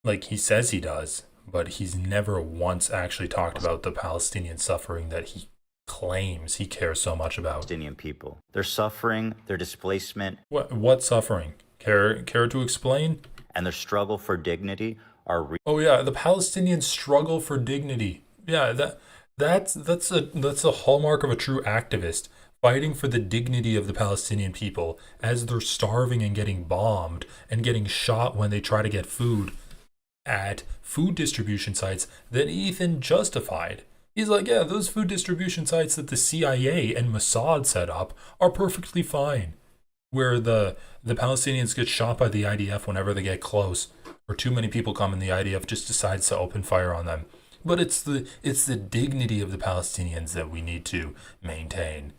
Like, he says he does, but he's never once actually talked about the Palestinian suffering that he claims he cares so much about. Palestinian people. Their suffering, their displacement. What suffering? Care to explain? And their struggle for dignity are real. Oh yeah, the Palestinians struggle for dignity. Yeah, that's a hallmark of a true activist, fighting for the dignity of the Palestinian people as they're starving and getting bombed and getting shot when they try to get food at food distribution sites that Ethan justified. He's like, yeah, those food distribution sites that the CIA and Mossad set up are perfectly fine. Where the Palestinians get shot by the IDF whenever they get close, or too many people come and the IDF just decides to open fire on them. But it's the dignity of the Palestinians that we need to maintain.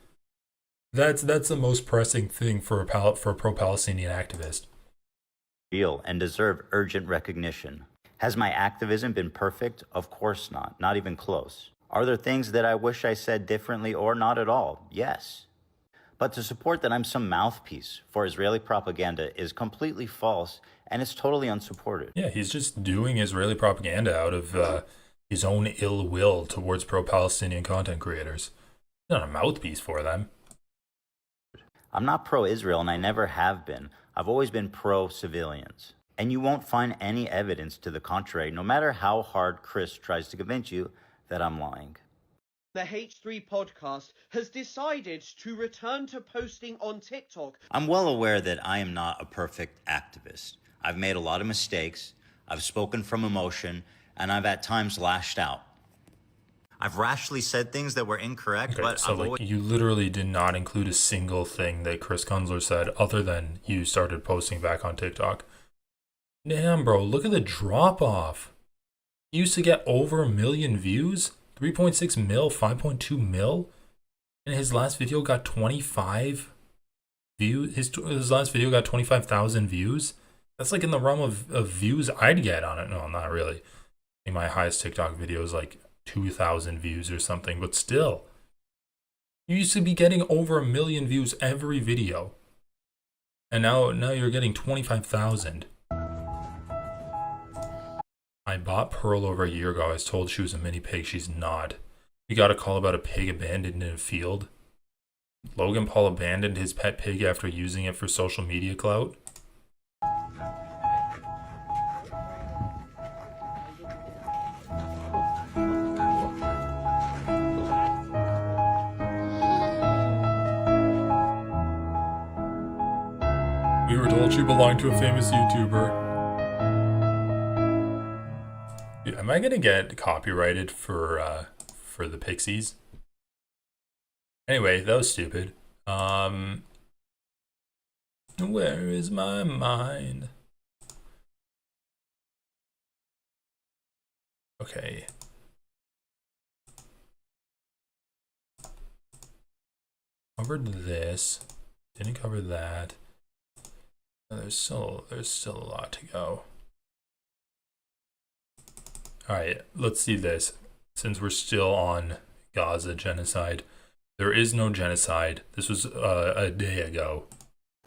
That's the most pressing thing for a pro-Palestinian activist. Real and deserve urgent recognition. Has my activism been perfect? Of course not. Not even close. Are there things that I wish I said differently or not at all? Yes. But to support that I'm some mouthpiece for Israeli propaganda is completely false, and it's totally unsupported. Yeah, he's just doing Israeli propaganda out of his own ill will towards pro-Palestinian content creators. He's not a mouthpiece for them. I'm not pro-Israel, and I never have been. I've always been pro-civilians. And you won't find any evidence to the contrary, no matter how hard Chris tries to convince you that I'm lying. The H3 podcast has decided to return to posting on TikTok. I'm well aware that I am not a perfect activist. I've made a lot of mistakes, I've spoken from emotion, and I've at times lashed out. I've rashly said things that were incorrect, but so you literally did not include a single thing that Chris Kunzler said other than you started posting back on TikTok. Damn, bro, look at the drop-off. He used to get over 1 million views. 3.6 mil, 5.2 mil, and his last video got 25 views. His last video got 25,000 views. That's like in the realm of views I'd get on it. No, not really. I think my highest TikTok video is like 2,000 views or something, but still. You used to be getting over 1 million views every video, and now you're getting 25,000. I bought Pearl over a year ago. I was told she was a mini pig. She's not. We got a call about a pig abandoned in a field. Logan Paul abandoned his pet pig after using it for social media clout. We were told she belonged to a famous YouTuber. Am I gonna get copyrighted for the Pixies? Anyway, that was stupid. Where is my mind? Okay. Covered this. Didn't cover that. There's still a lot to go. All right, let's see this. Since we're still on Gaza genocide, there is no genocide. This was a day ago.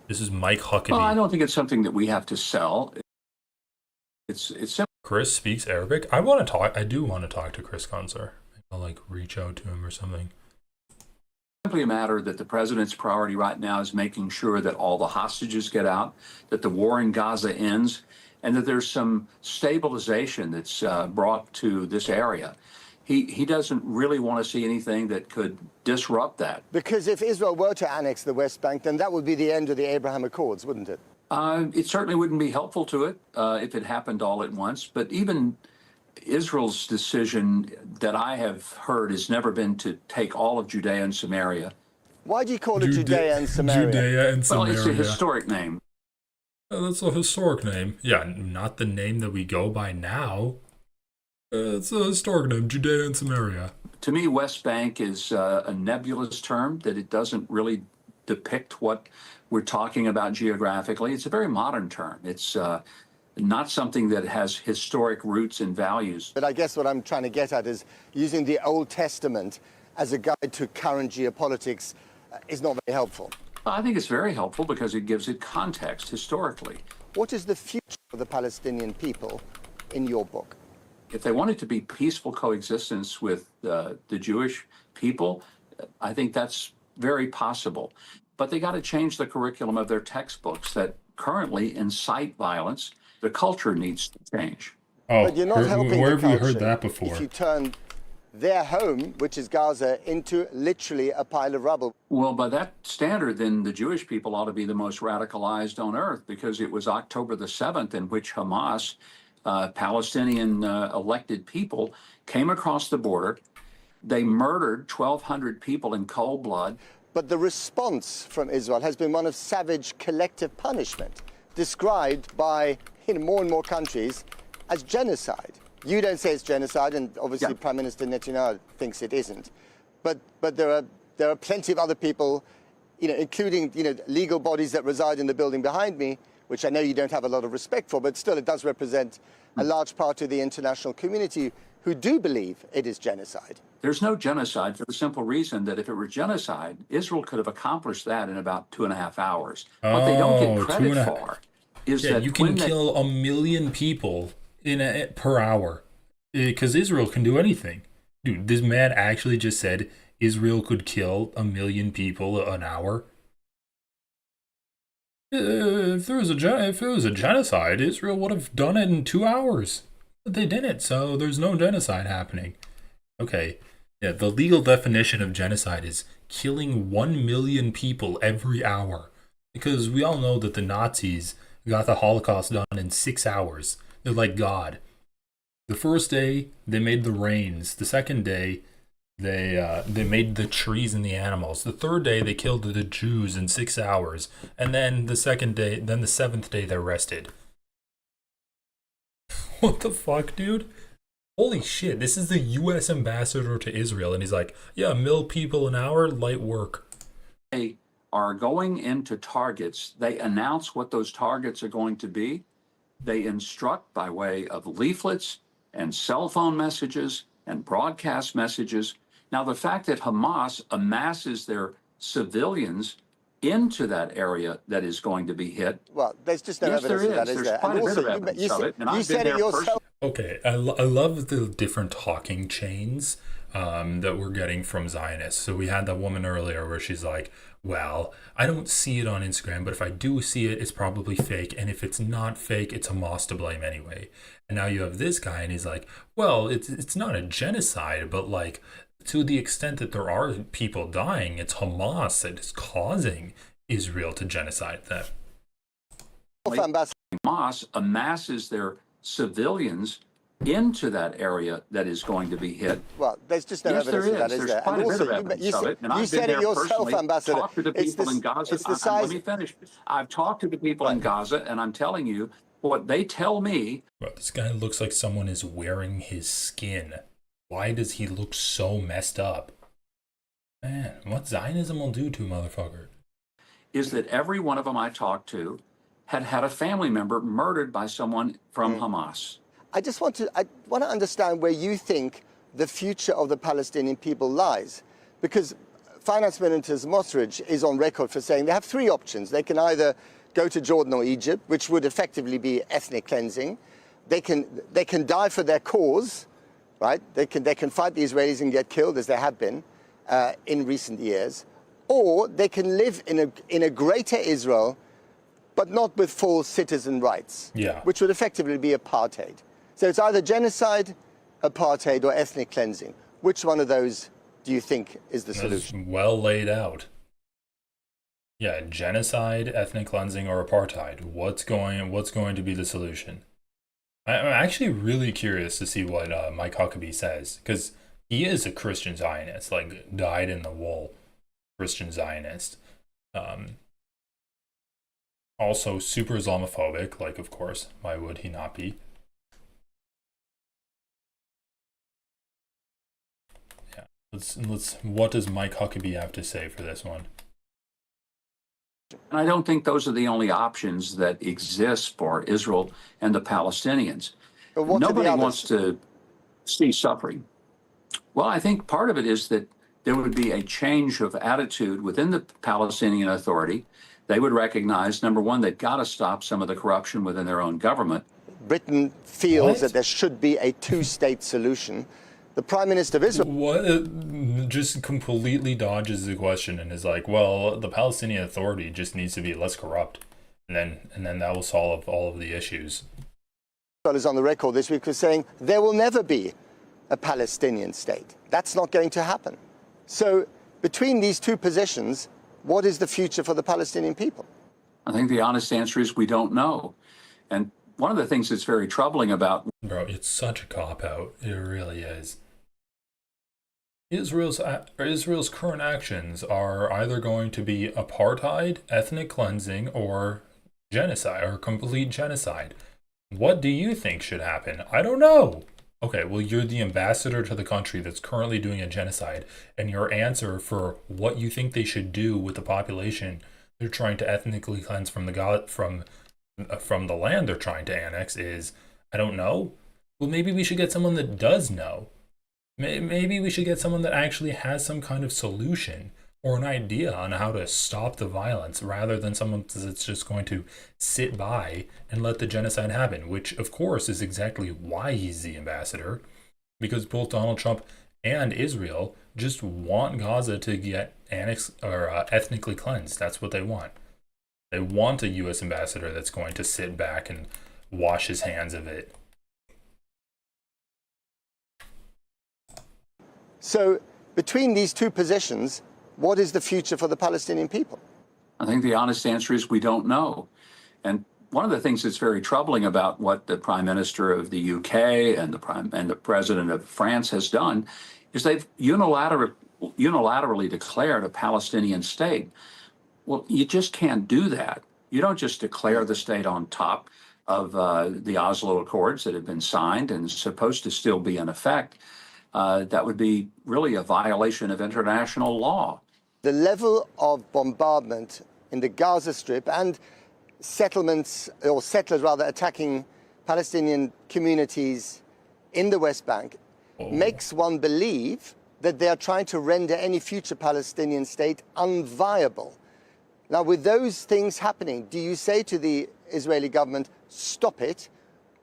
This is Mike Huckabee. Well, I don't think it's something that we have to sell. It's simple. Chris speaks Arabic. I want to talk. I do want to talk to Chris Kunzler. I'll like reach out to him or something. Simply a matter that the president's priority right now is making sure that all the hostages get out, that the war in Gaza ends, and that there's some stabilization that's brought to this area. He doesn't really want to see anything that could disrupt that. Because if Israel were to annex the West Bank, then that would be the end of the Abraham Accords, wouldn't it? It certainly wouldn't be helpful to it if it happened all at once. But even Israel's decision that I have heard has never been to take all of Judea and Samaria. Why do you call it Judea and Samaria? Judea and Samaria. Well, it's a historic name. That's a historic name. Yeah, not the name that we go by now. It's a historic name, Judea and Samaria. To me, West Bank is a nebulous term, that it doesn't really depict what we're talking about geographically. It's a very modern term. It's not something that has historic roots and values. But I guess what I'm trying to get at is using the Old Testament as a guide to current geopolitics is not very helpful. I think it's very helpful because it gives it context historically. What is the future of the Palestinian people in your book? If they wanted to be peaceful coexistence with the Jewish people, I think that's very possible. But they got to change the curriculum of their textbooks that currently incite violence. The culture needs to change. Oh, but you're not helping where the have you culture heard that before? if you turn their home, which is Gaza, into literally a pile of rubble. Well, by that standard, then the Jewish people ought to be the most radicalized on earth, because it was October the 7th in which Hamas, Palestinian elected people, came across the border. They murdered 1,200 people in cold blood. But the response from Israel has been one of savage collective punishment, described by more and more countries as genocide. You don't say it's genocide, and obviously Prime Minister Netanyahu thinks it isn't. But there are plenty of other people, including legal bodies that reside in the building behind me, which I know you don't have a lot of respect for, but still it does represent a large part of the international community who do believe it is genocide. There's no genocide for the simple reason that if it were genocide, Israel could have accomplished that in about 2.5 hours. What they don't get credit for is that you can kill 1 million people per hour, because Israel can do anything. Dude, this man actually just said Israel could kill 1 million people an hour. If it was a genocide, Israel would have done it in 2 hours. But they didn't, so there's no genocide happening. Okay, yeah, the legal definition of genocide is killing 1 million people every hour. Because we all know that the Nazis got the Holocaust done in 6 hours. They're like God. The first day, they made the rains. The second day, they made the trees and the animals. The third day, they killed the Jews in 6 hours. And then the seventh day, they rested. What the fuck, dude? Holy shit, this is the U.S. ambassador to Israel, and he's like, yeah, 1 million people an hour, light work. They are going into targets. They announce what those targets are going to be. They instruct by way of leaflets and cell phone messages and broadcast messages. Now, the fact that Hamas amasses their civilians into that area that is going to be hit. Well, there's just no evidence of that, is there? Quite a bit of evidence of it, and I've been there personally. Okay, I love the different talking chains that we're getting from Zionists. So we had that woman earlier where she's like, well, I don't see it on Instagram, but if I do see it, it's probably fake. And if it's not fake, it's Hamas to blame anyway. And now you have this guy, and he's like, well, it's not a genocide, but like, to the extent that there are people dying, it's Hamas that is causing Israel to genocide them. Hamas amasses their civilians into that area that is going to be hit. Well, there's just no evidence of that, is there? And also, you said it yourself, Ambassador. Talked to the people in Gaza. Let me finish. I've talked to the people in Gaza, and I'm telling you what they tell me. Bro, this guy looks like someone is wearing his skin. Why does he look so messed up? Man, what Zionism will do to a motherfucker. Is that every one of them I talked to had had a family member murdered by someone from Hamas. I want to understand where you think the future of the Palestinian people lies. Because Finance Minister Smotrich is on record for saying they have 3 options. They can either go to Jordan or Egypt, which would effectively be ethnic cleansing. They can die for their cause, right? They can fight the Israelis and get killed, as they have been in recent years. Or they can live in a greater Israel, but not with full citizen rights, which would effectively be apartheid. So it's either genocide, apartheid, or ethnic cleansing. Which one of those do you think is the solution? That's well laid out. Yeah, genocide, ethnic cleansing, or apartheid. What's going to be the solution? I'm actually really curious to see what Mike Huckabee says, because he is a Christian Zionist, like dyed in the wool Christian Zionist. Also super Islamophobic, like, of course, why would he not be? Yeah, let's what does Mike Huckabee have to say for this one? And I don't think those are the only options that exist for Israel and the Palestinians. Nobody wants to see suffering. Well, I think part of it is that there would be a change of attitude within the Palestinian Authority. They would recognize, number one, they've got to stop some of the corruption within their own government. Britain feels that there should be a two-state solution. The Prime Minister of Israel... What? Just completely dodges the question and is like, well, the Palestinian Authority just needs to be less corrupt. And then that will solve all of the issues. Is on the record this week was saying there will never be a Palestinian state. That's not going to happen. So between these two positions, what is the future for the Palestinian people? I think the honest answer is we don't know. And one of the things that's very troubling about... Bro, it's such a cop-out. It really is. Israel's current actions are either going to be apartheid, ethnic cleansing, or genocide, or complete genocide. What do you think should happen? I don't know. Okay, well, you're the ambassador to the country that's currently doing a genocide, and your answer for what you think they should do with the population they're trying to ethnically cleanse from the land they're trying to annex is, I don't know. Well, maybe we should get someone that does know. Maybe we should get someone that actually has some kind of solution or an idea on how to stop the violence, rather than someone that's just going to sit by and let the genocide happen, which of course is exactly why he's the ambassador, because both Donald Trump and Israel just want Gaza to get annexed or ethnically cleansed. That's what they want. They want a U.S. ambassador that's going to sit back and wash his hands of it. So between these two positions, what is the future for the Palestinian people? I think the honest answer is we don't know. And one of the things that's very troubling about what the Prime Minister of the UK and the President of France has done is they've unilaterally declared a Palestinian state. Well, you just can't do that. You don't just declare the state on top of the Oslo Accords that have been signed and supposed to still be in effect. That would be really a violation of international law. The level of bombardment in the Gaza Strip and settlements, or settlers rather, attacking Palestinian communities in the West Bank makes one believe that they are trying to render any future Palestinian state unviable. Now, with those things happening, do you say to the Israeli government, stop it,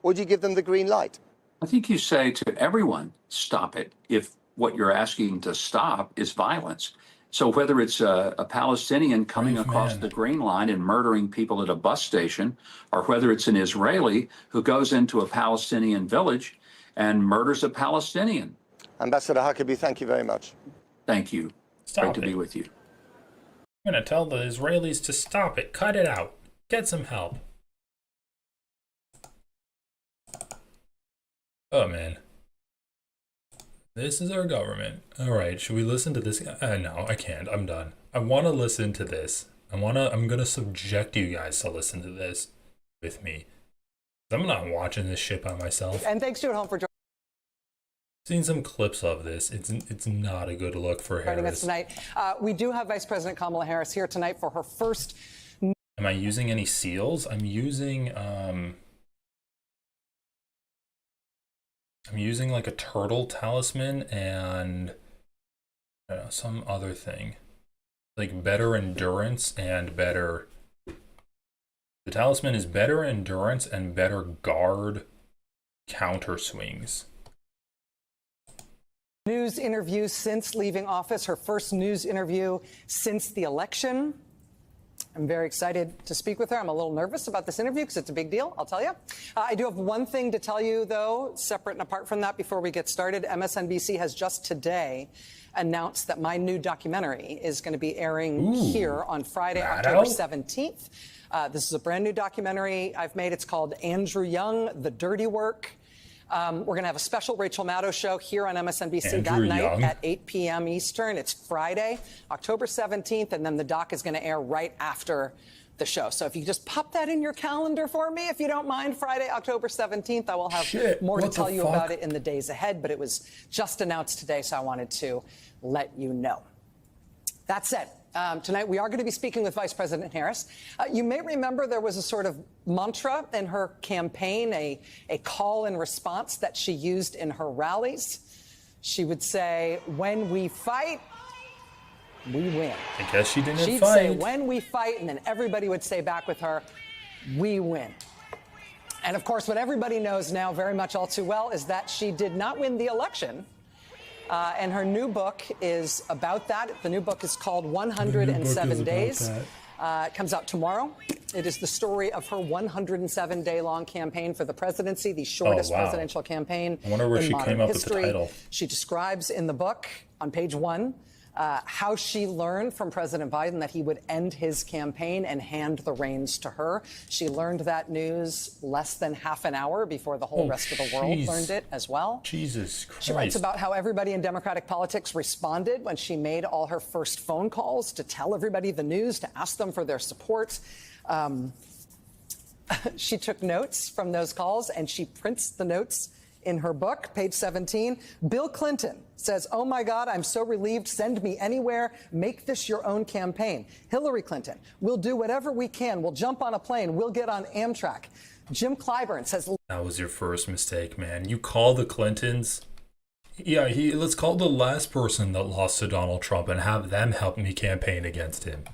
or do you give them the green light? I think you say to everyone, stop it, if what you're asking to stop is violence. So whether it's a Palestinian coming across the Green Line and murdering people at a bus station, or whether it's an Israeli who goes into a Palestinian village and murders a Palestinian. Ambassador Huckabee, thank you very much. Thank you. Great to be with you. I'm going to tell the Israelis to stop it. Cut it out. Get some help. Oh, man. This is our government. All right, should we listen to this? No, I can't. I'm done. I want to listen to this. I'm going to subject you guys to listen to this with me. I'm not watching this shit by myself. And thanks to at home for joining. Seen some clips of this. It's not a good look for Harris. Joining us tonight. We do have Vice President Kamala Harris here tonight for her first. Am I using any seals? I'm using like a turtle talisman and I don't know, some other thing. Like better endurance and better. The talisman is better endurance and better guard counter swings. News interview since leaving office, her first news interview since the election. I'm very excited to speak with her. I'm a little nervous about this interview because it's a big deal, I'll tell you. I do have one thing to tell you, though, separate and apart from that, before we get started. MSNBC has just today announced that my new documentary is going to be airing here on Friday, October 17th. This is a brand new documentary I've made. It's called Andrew Young, The Dirty Work. We're going to have a special Rachel Maddow show here on MSNBC that night at 8 p.m. Eastern. It's Friday, October 17th, and then the doc is going to air right after the show. So if you just pop that in your calendar for me, if you don't mind, Friday, October 17th, I will have more to tell you about it in the days ahead, but it was just announced today, so I wanted to let you know. That said, tonight we are going to be speaking with Vice President Harris. You may remember there was a sort of mantra in her campaign, a call and response that she used in her rallies. She would say, when we fight, we win. I guess she didn't She'd fight. say, when we fight, and then everybody would say back with her, we win. And of course, what everybody knows now very much all too well is that she did not win the election. And her new book is about that. The new book is called 107 Days. It comes out tomorrow. It is the story of her 107-day-long campaign for the presidency, the shortest presidential campaign I wonder where in she modern came up history. with the title. She describes in the book on page 1 how she learned from President Biden that he would end his campaign and hand the reins to her. She learned that news less than half an hour before the whole rest of the world learned it as well. Jesus Christ. She writes about how everybody in Democratic politics responded when she made all her first phone calls to tell everybody the news, to ask them for their support. She took notes from those calls, and she prints the notes in her book, page 17. Bill Clinton says, oh my God, I'm so relieved. Send me anywhere. Make this your own campaign. Hillary Clinton, we'll do whatever we can. We'll jump on a plane. We'll get on Amtrak. Jim Clyburn says, that was your first mistake, man. You call the Clintons. Yeah, let's call the last person that lost to Donald Trump and have them help me campaign against him.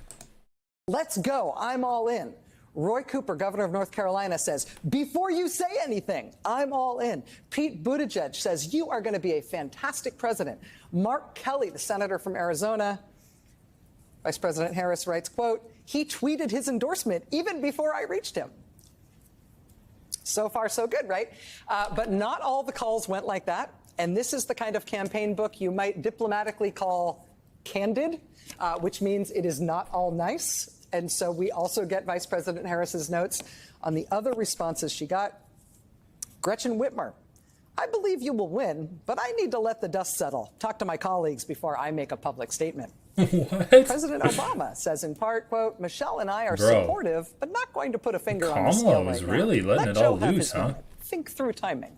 let's go. I'm all in. Roy Cooper, governor of North Carolina, says, before you say anything, I'm all in. Pete Buttigieg says, you are going to be a fantastic president. Mark Kelly, the senator from Arizona, Vice President Harris writes, quote, he tweeted his endorsement even before I reached him. So far, so good, right? But not all the calls went like that. And this is the kind of campaign book you might diplomatically call candid, which means it is not all nice. And so we also get Vice President Harris's notes on the other responses she got. Gretchen Whitmer, I believe you will win, but I need to let the dust settle. Talk to my colleagues before I make a public statement. What? President Obama says in part, quote, Michelle and I are supportive, but not going to put a finger on the scale Kamala was right really now. letting Let it all Joe have loose, his huh? moment. Think through timing.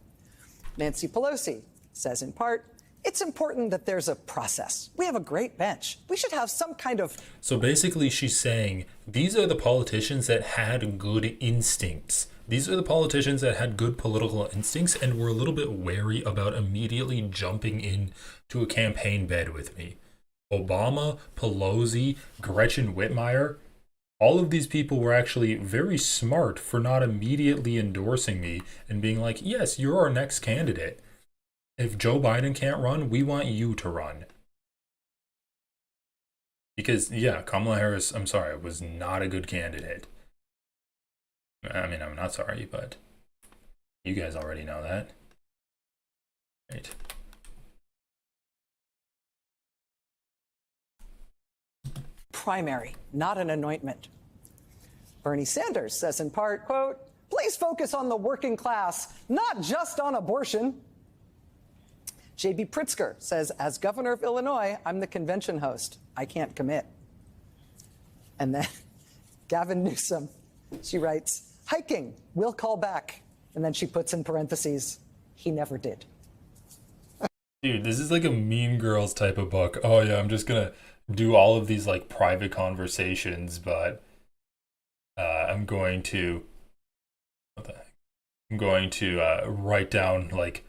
Nancy Pelosi says in part, it's important that there's a process. We have a great bench. We should have some kind of... So basically she's saying these are the politicians that had good instincts. These are the politicians that had good political instincts and were a little bit wary about immediately jumping in to a campaign bed with me. Obama, Pelosi, Gretchen Whitmer, all of these people were actually very smart for not immediately endorsing me and being like, yes, you're our next candidate. If Joe Biden can't run, we want you to run. Because, yeah, Kamala Harris, I'm sorry, was not a good candidate. I mean, I'm not sorry, but you guys already know that. Right. primary, not an anointment. Bernie Sanders says in part, quote, please focus on the working class, not just on abortion. J.B. Pritzker says, as governor of Illinois, I'm the convention host. I can't commit. And then Gavin Newsom, she writes, hiking, we'll call back. And then she puts in parentheses, he never did. Dude, this is like a Mean Girls type of book. Oh yeah, I'm just gonna do all of these like private conversations, but I'm going to write down like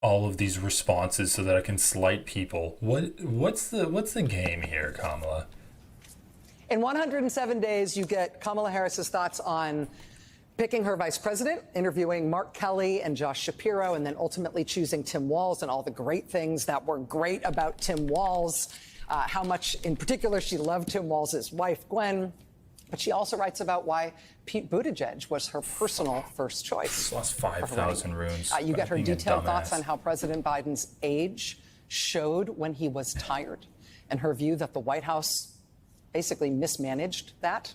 all of these responses so that I can slight people. What's the game here, Kamala? In 107 days, you get Kamala Harris's thoughts on picking her vice president, interviewing Mark Kelly and Josh Shapiro, and then ultimately choosing Tim Walz and all the great things that were great about Tim Walz, how much in particular she loved Tim Walz's wife, Gwen. But she also writes about why Pete Buttigieg was her personal first choice. She lost 5,000 runes. You get her being a detailed thoughts dumbass. on how President Biden's age showed when he was tired, and her view that the White House basically mismanaged that.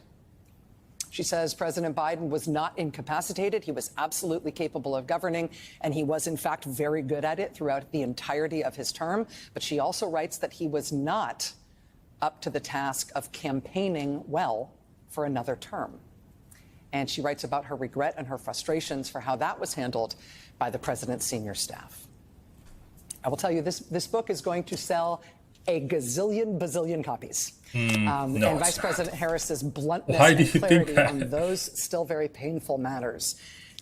She says President Biden was not incapacitated. He was absolutely capable of governing, and he was, in fact, very good at it throughout the entirety of his term. But she also writes that he was not up to the task of campaigning well for another term. And she writes about her regret and her frustrations for how that was handled by the president's senior staff. I will tell you, this book is going to sell a bazillion copies. No, and Vice President Harris's bluntness Why do and you think clarity that? on those still very painful matters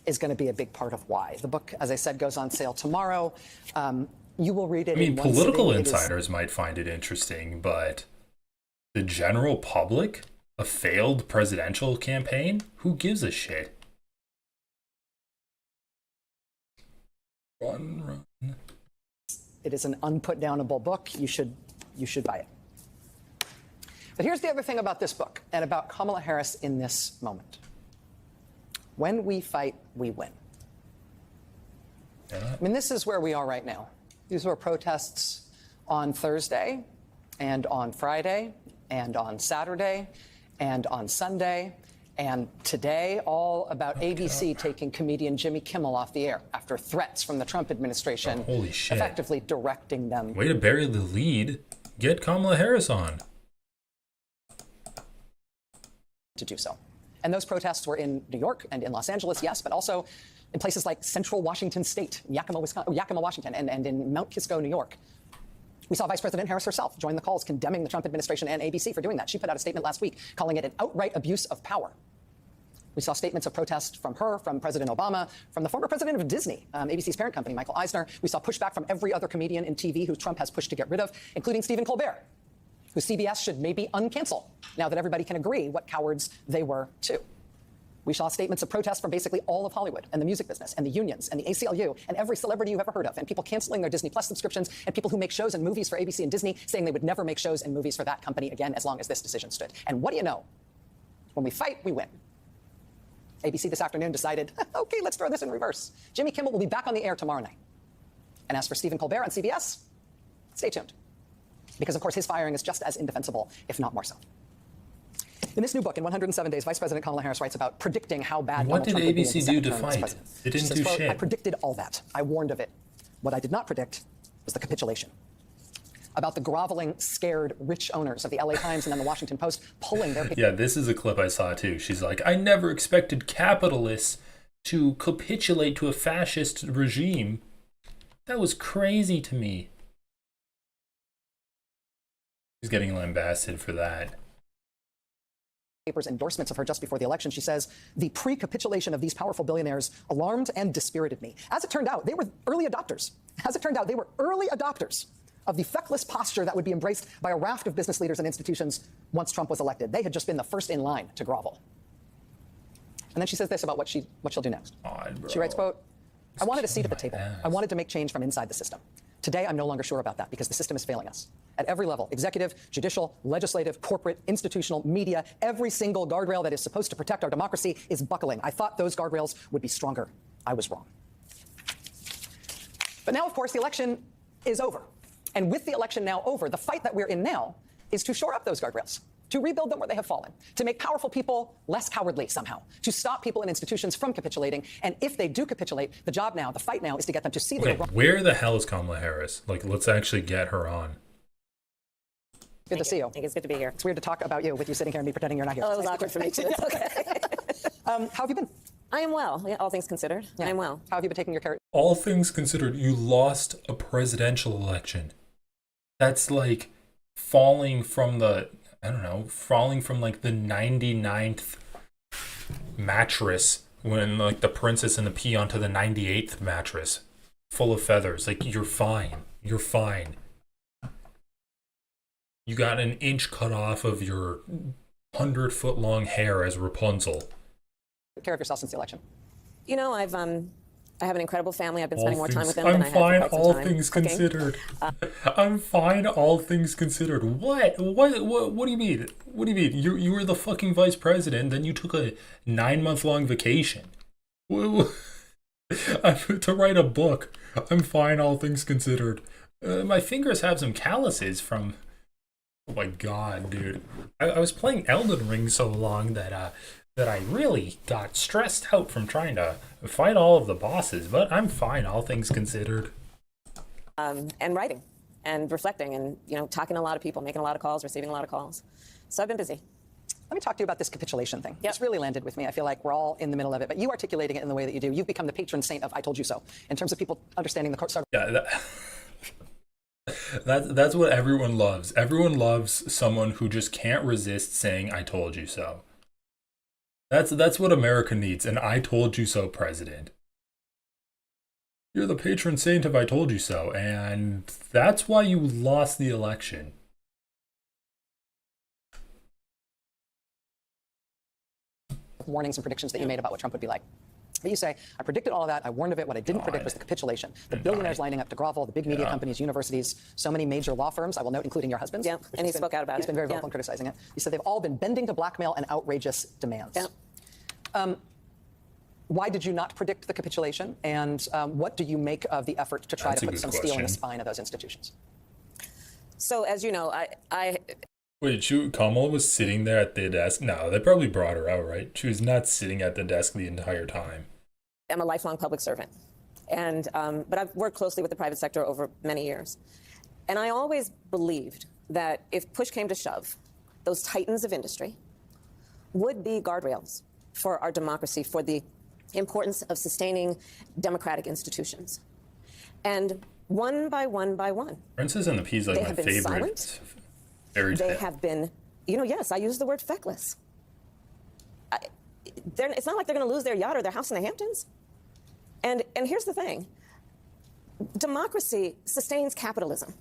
is going to be a big part of why. The book, as I said, goes on sale tomorrow. You will read it. I mean, in one political sitting. insiders might find it interesting, but the general public, a failed presidential campaign, who gives a shit? Run. It is an unputdownable book. You should buy it. But here's the other thing about this book and about Kamala Harris in this moment. When we fight, we win. I mean, this is where we are right now. These were protests on Thursday and on Friday and on Saturday and on Sunday and today, all about ABC taking comedian Jimmy Kimmel off the air after threats from the Trump administration Holy shit. effectively directing them. Way to bury the lead. Get Kamala Harris on. To do so. And those protests were in New York and in Los Angeles, yes, but also in places like central Washington State, Yakima, Washington, and in Mount Kisco, New York. We saw Vice President Harris herself join the calls condemning the Trump administration and ABC for doing that. She put out a statement last week calling it an outright abuse of power. We saw statements of protest from her, from President Obama, from the former president of Disney, ABC's parent company, Michael Eisner. We saw pushback from every other comedian in TV who Trump has pushed to get rid of, including Stephen Colbert, who CBS should maybe uncancel now that everybody can agree what cowards they were too. We saw statements of protest from basically all of Hollywood and the music business and the unions and the ACLU and every celebrity you've ever heard of, and people canceling their Disney Plus subscriptions and people who make shows and movies for ABC and Disney saying they would never make shows and movies for that company again as long as this decision stood. And what do you know? When we fight, we win. ABC this afternoon decided, okay, let's throw this in reverse. Jimmy Kimmel will be back on the air tomorrow night. And as for Stephen Colbert on CBS, stay tuned. Because, of course, his firing is just as indefensible, if not more so. In this new book, in 107 Days, Vice President Kamala Harris writes about predicting how bad What Donald did Trump would be in ABC his do second to term as fight? president. They didn't She says, do quote, shit. I predicted all that. I warned of it. What I did not predict was the capitulation. About the groveling, scared, rich owners of the LA Times and then the Washington Post pulling their... Yeah, this is a clip I saw too. She's like, I never expected capitalists to capitulate to a fascist regime. That was crazy to me. She's getting lambasted for that. Papers endorsements of her just before the election. She says, the pre-capitulation of these powerful billionaires alarmed and dispirited me. As it turned out, they were early adopters. Of the feckless posture that would be embraced by a raft of business leaders and institutions once Trump was elected. They had just been the first in line to grovel. And then she says this about what she'll do next. She writes, quote, I wanted a seat at the table. I wanted to make change from inside the system. Today, I'm no longer sure about that because the system is failing us. At every level, executive, judicial, legislative, corporate, institutional, media, every single guardrail that is supposed to protect our democracy is buckling. I thought those guardrails would be stronger. I was wrong. But now, of course, the election is over. And with the election now over, the fight that we're in now is to shore up those guardrails, to rebuild them where they have fallen, to make powerful people less cowardly somehow, to stop people and institutions from capitulating. And if they do capitulate, the job now, the fight now, is to get them to see that. Okay, where the hell is Kamala Harris? Like, let's actually get her on. Good to see you. I think it's good to be here. It's weird to talk about you with you sitting here and me pretending you're not here. Oh, it was awkward for me too. Okay. How have you been? I am well. Yeah, all things considered, I am well. How have you been taking your care? All things considered, you lost a presidential election. That's like falling from the, falling from like the 99th mattress when like the princess and the pea onto the 98th mattress full of feathers. Like, you're fine. You're fine. You got an inch cut off of your 100-foot long hair as Rapunzel. Take care of yourself since the election. You know, I have an incredible family. I've been spending more time with them I'm than I have fine, for quite all some time. things Cooking. considered. I'm fine, all things considered. What do you mean? What do you mean? You were the fucking vice president, then you took a 9-month-long vacation. To write a book. I'm fine, all things considered. My fingers have some calluses from... Oh my god, dude. I was playing Elden Ring so long that I really got stressed out from trying to fight all of the bosses, but I'm fine, all things considered. And writing and reflecting and, talking to a lot of people, making a lot of calls, receiving a lot of calls. So I've been busy. Let me talk to you about this capitulation thing. It's really landed with me. I feel like we're all in the middle of it, but you articulating it in the way that you do, you've become the patron saint of I told you so, in terms of people understanding the sort of... Yeah, That's what everyone loves. Everyone loves someone who just can't resist saying "I told you so." That's what America needs, an "I told you so" president. You're the patron saint of "I told you so," and that's why you lost the election. Warnings and predictions that you made about what Trump would be like. But you say, I predicted all of that. I warned of it. What I didn't predict was the capitulation. The billionaires lining up to grovel, the big media companies, universities, so many major law firms, I will note, including your husband's. Yeah, and he spoke out about it. He's been very vocal in criticizing it. He said they've all been bending to blackmail and outrageous demands. Yeah. Why did you not predict the capitulation? And what do you make of the effort to try to put some steel in the spine of those institutions? So, as you know, I Wait, Kamala was sitting there at the desk? No, they probably brought her out, right? She was not sitting at the desk the entire time. am a lifelong public servant, and but I've worked closely with the private sector over many years. And I always believed that if push came to shove, those titans of industry would be guardrails for our democracy, for the importance of sustaining democratic institutions. And one by one by one, Princess and the Pea's like they my have been favorite silent. fairy tale. They have been, yes, I use the word feckless. It's not like they're going to lose their yacht or their house in the Hamptons. And here's the thing. Democracy sustains capitalism.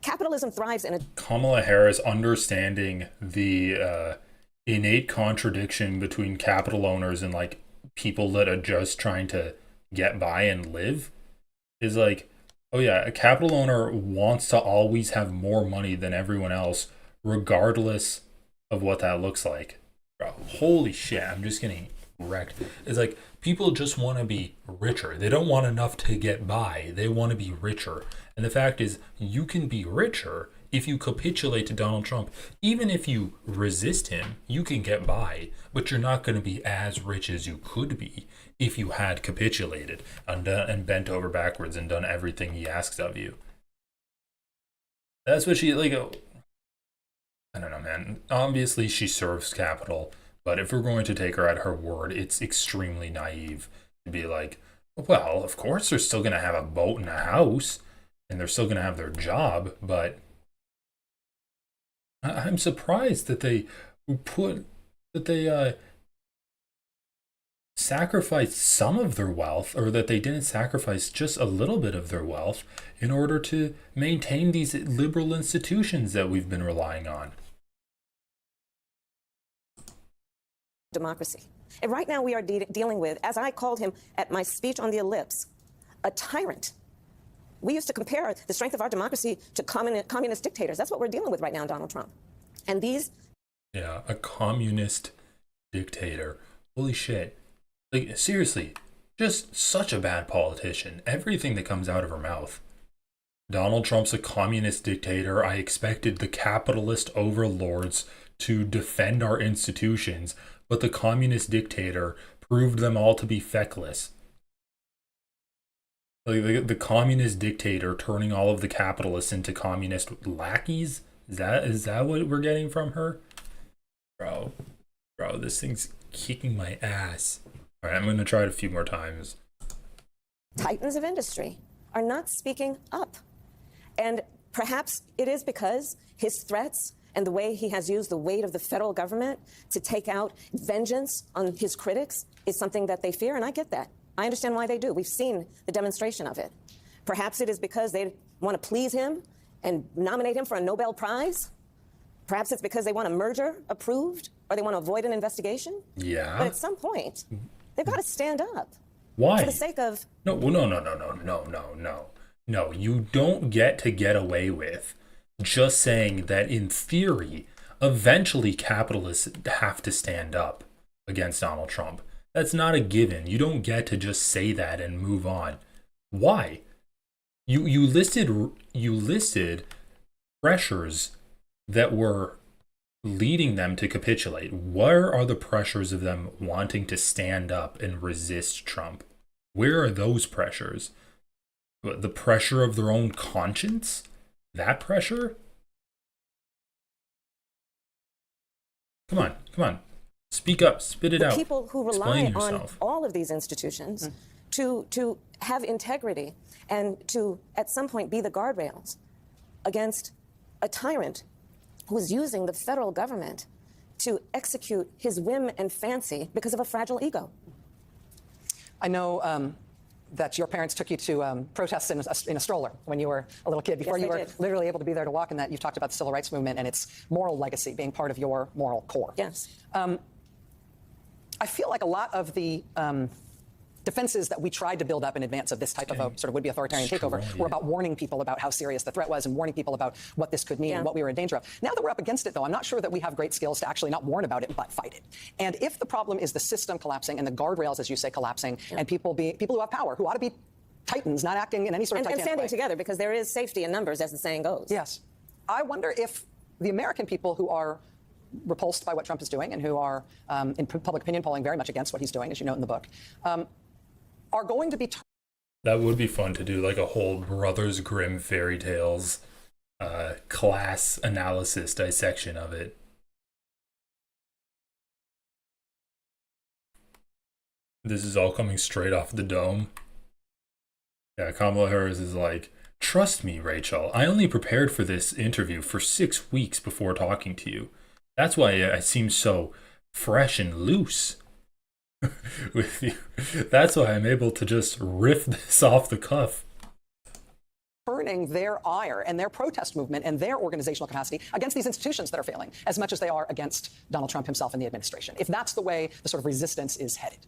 Capitalism thrives in a... Kamala Harris understanding the innate contradiction between capital owners and like people that are just trying to get by and live is like, oh yeah, a capital owner wants to always have more money than everyone else, regardless of what that looks like. Bro, holy shit, I'm just getting wrecked. It's like people just want to be richer. They don't want enough to get by. They want to be richer. And the fact is, you can be richer if you capitulate to Donald Trump. Even if you resist him, you can get by, but you're not going to be as rich as you could be if you had capitulated and bent over backwards and done everything he asks of you. That's what she, like, I don't know, man. Obviously, she serves capital, but if we're going to take her at her word, it's extremely naive to be like, well, of course they're still going to have a boat and a house, and they're still going to have their job, but I'm surprised that they sacrificed some of their wealth, or that they didn't sacrifice just a little bit of their wealth in order to maintain these liberal institutions that we've been relying on. democracy. And right now we are dealing with, as I called him at my speech on the ellipse, a tyrant. We used to compare the strength of our democracy to communist dictators. That's what we're dealing with right now, Donald Trump. And these... Yeah, a communist dictator. Holy shit. Like, seriously, just such a bad politician. Everything that comes out of her mouth. Donald Trump's a communist dictator. I expected the capitalist overlords to defend our institutions, but the communist dictator proved them all to be feckless. Like the communist dictator turning all of the capitalists into communist lackeys? Is that what we're getting from her? Bro, this thing's kicking my ass. All right, I'm going to try it a few more times. Titans of industry are not speaking up. And perhaps it is because his threats and the way he has used the weight of the federal government to take out vengeance on his critics is something that they fear, and I get that. I understand why they do. We've seen the demonstration of it. Perhaps it is because they want to please him and nominate him for a Nobel Prize. Perhaps it's because they want a merger approved or they want to avoid an investigation. Yeah. But at some point, they've got to stand up. Why? For the sake of... No, you don't get to get away with just saying that in theory, eventually capitalists have to stand up against Donald Trump. That's not a given. You don't get to just say that and move on. Why? You listed pressures that were leading them to capitulate. Where are the pressures of them wanting to stand up and resist Trump? Where are those pressures? The pressure of their own conscience? That pressure? Come on. Speak up, spit it out. People who rely on all of these institutions to have integrity and to, at some point, be the guardrails. against a tyrant who's using the federal government to execute his whim and fancy because of a fragile ego. I know that your parents took you to protests in a stroller when you were a little kid, before Yes, you were did. literally able to be there to walk in that. You've talked about the civil rights movement and its moral legacy being part of your moral core. Yes. I feel like a lot of the defenses that we tried to build up in advance of this type of a sort of would-be authoritarian takeover were about warning people about how serious the threat was and warning people about what this could mean and what we were in danger of. Now that we're up against it, though, I'm not sure that we have great skills to actually not warn about it but fight it. And if the problem is the system collapsing and the guardrails, as you say, collapsing, and people who have power, who ought to be titans, not acting in any sort of and Titanic standing way. together, because there is safety in numbers, as the saying goes. Yes. I wonder if the American people who are repulsed by what Trump is doing and who are in public opinion polling very much against what he's doing, as you note in the book, are going to be... That would be fun to do, like a whole Brothers Grimm fairy tales class analysis dissection of it. This is all coming straight off the dome. Yeah, Kamala Harris is like, trust me, Rachel, I only prepared for this interview for 6 weeks before talking to you. That's why I seem so fresh and loose with you. That's why I'm able to just riff this off the cuff. Turning their ire and their protest movement and their organizational capacity against these institutions that are failing as much as they are against Donald Trump himself and the administration, if that's the way the sort of resistance is headed.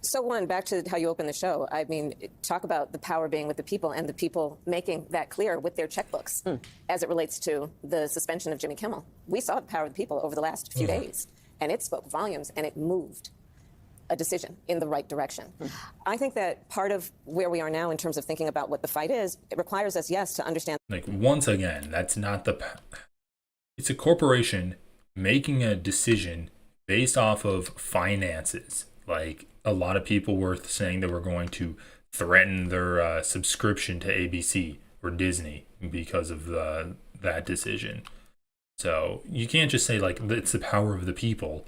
So, one, back to how you opened the show, I mean, talk about the power being with the people and the people making that clear with their checkbooks as it relates to the suspension of Jimmy Kimmel. We saw the power of the people over the last few days, and it spoke volumes, and it moved a decision in the right direction. I think that part of where we are now in terms of thinking about what the fight is, it requires us, yes, to understand. Like, once again, that's not the... It's a corporation making a decision based off of finances. Like, a lot of people were saying that we're going to threaten their subscription to ABC or Disney because of that decision. So you can't just say, like, it's the power of the people.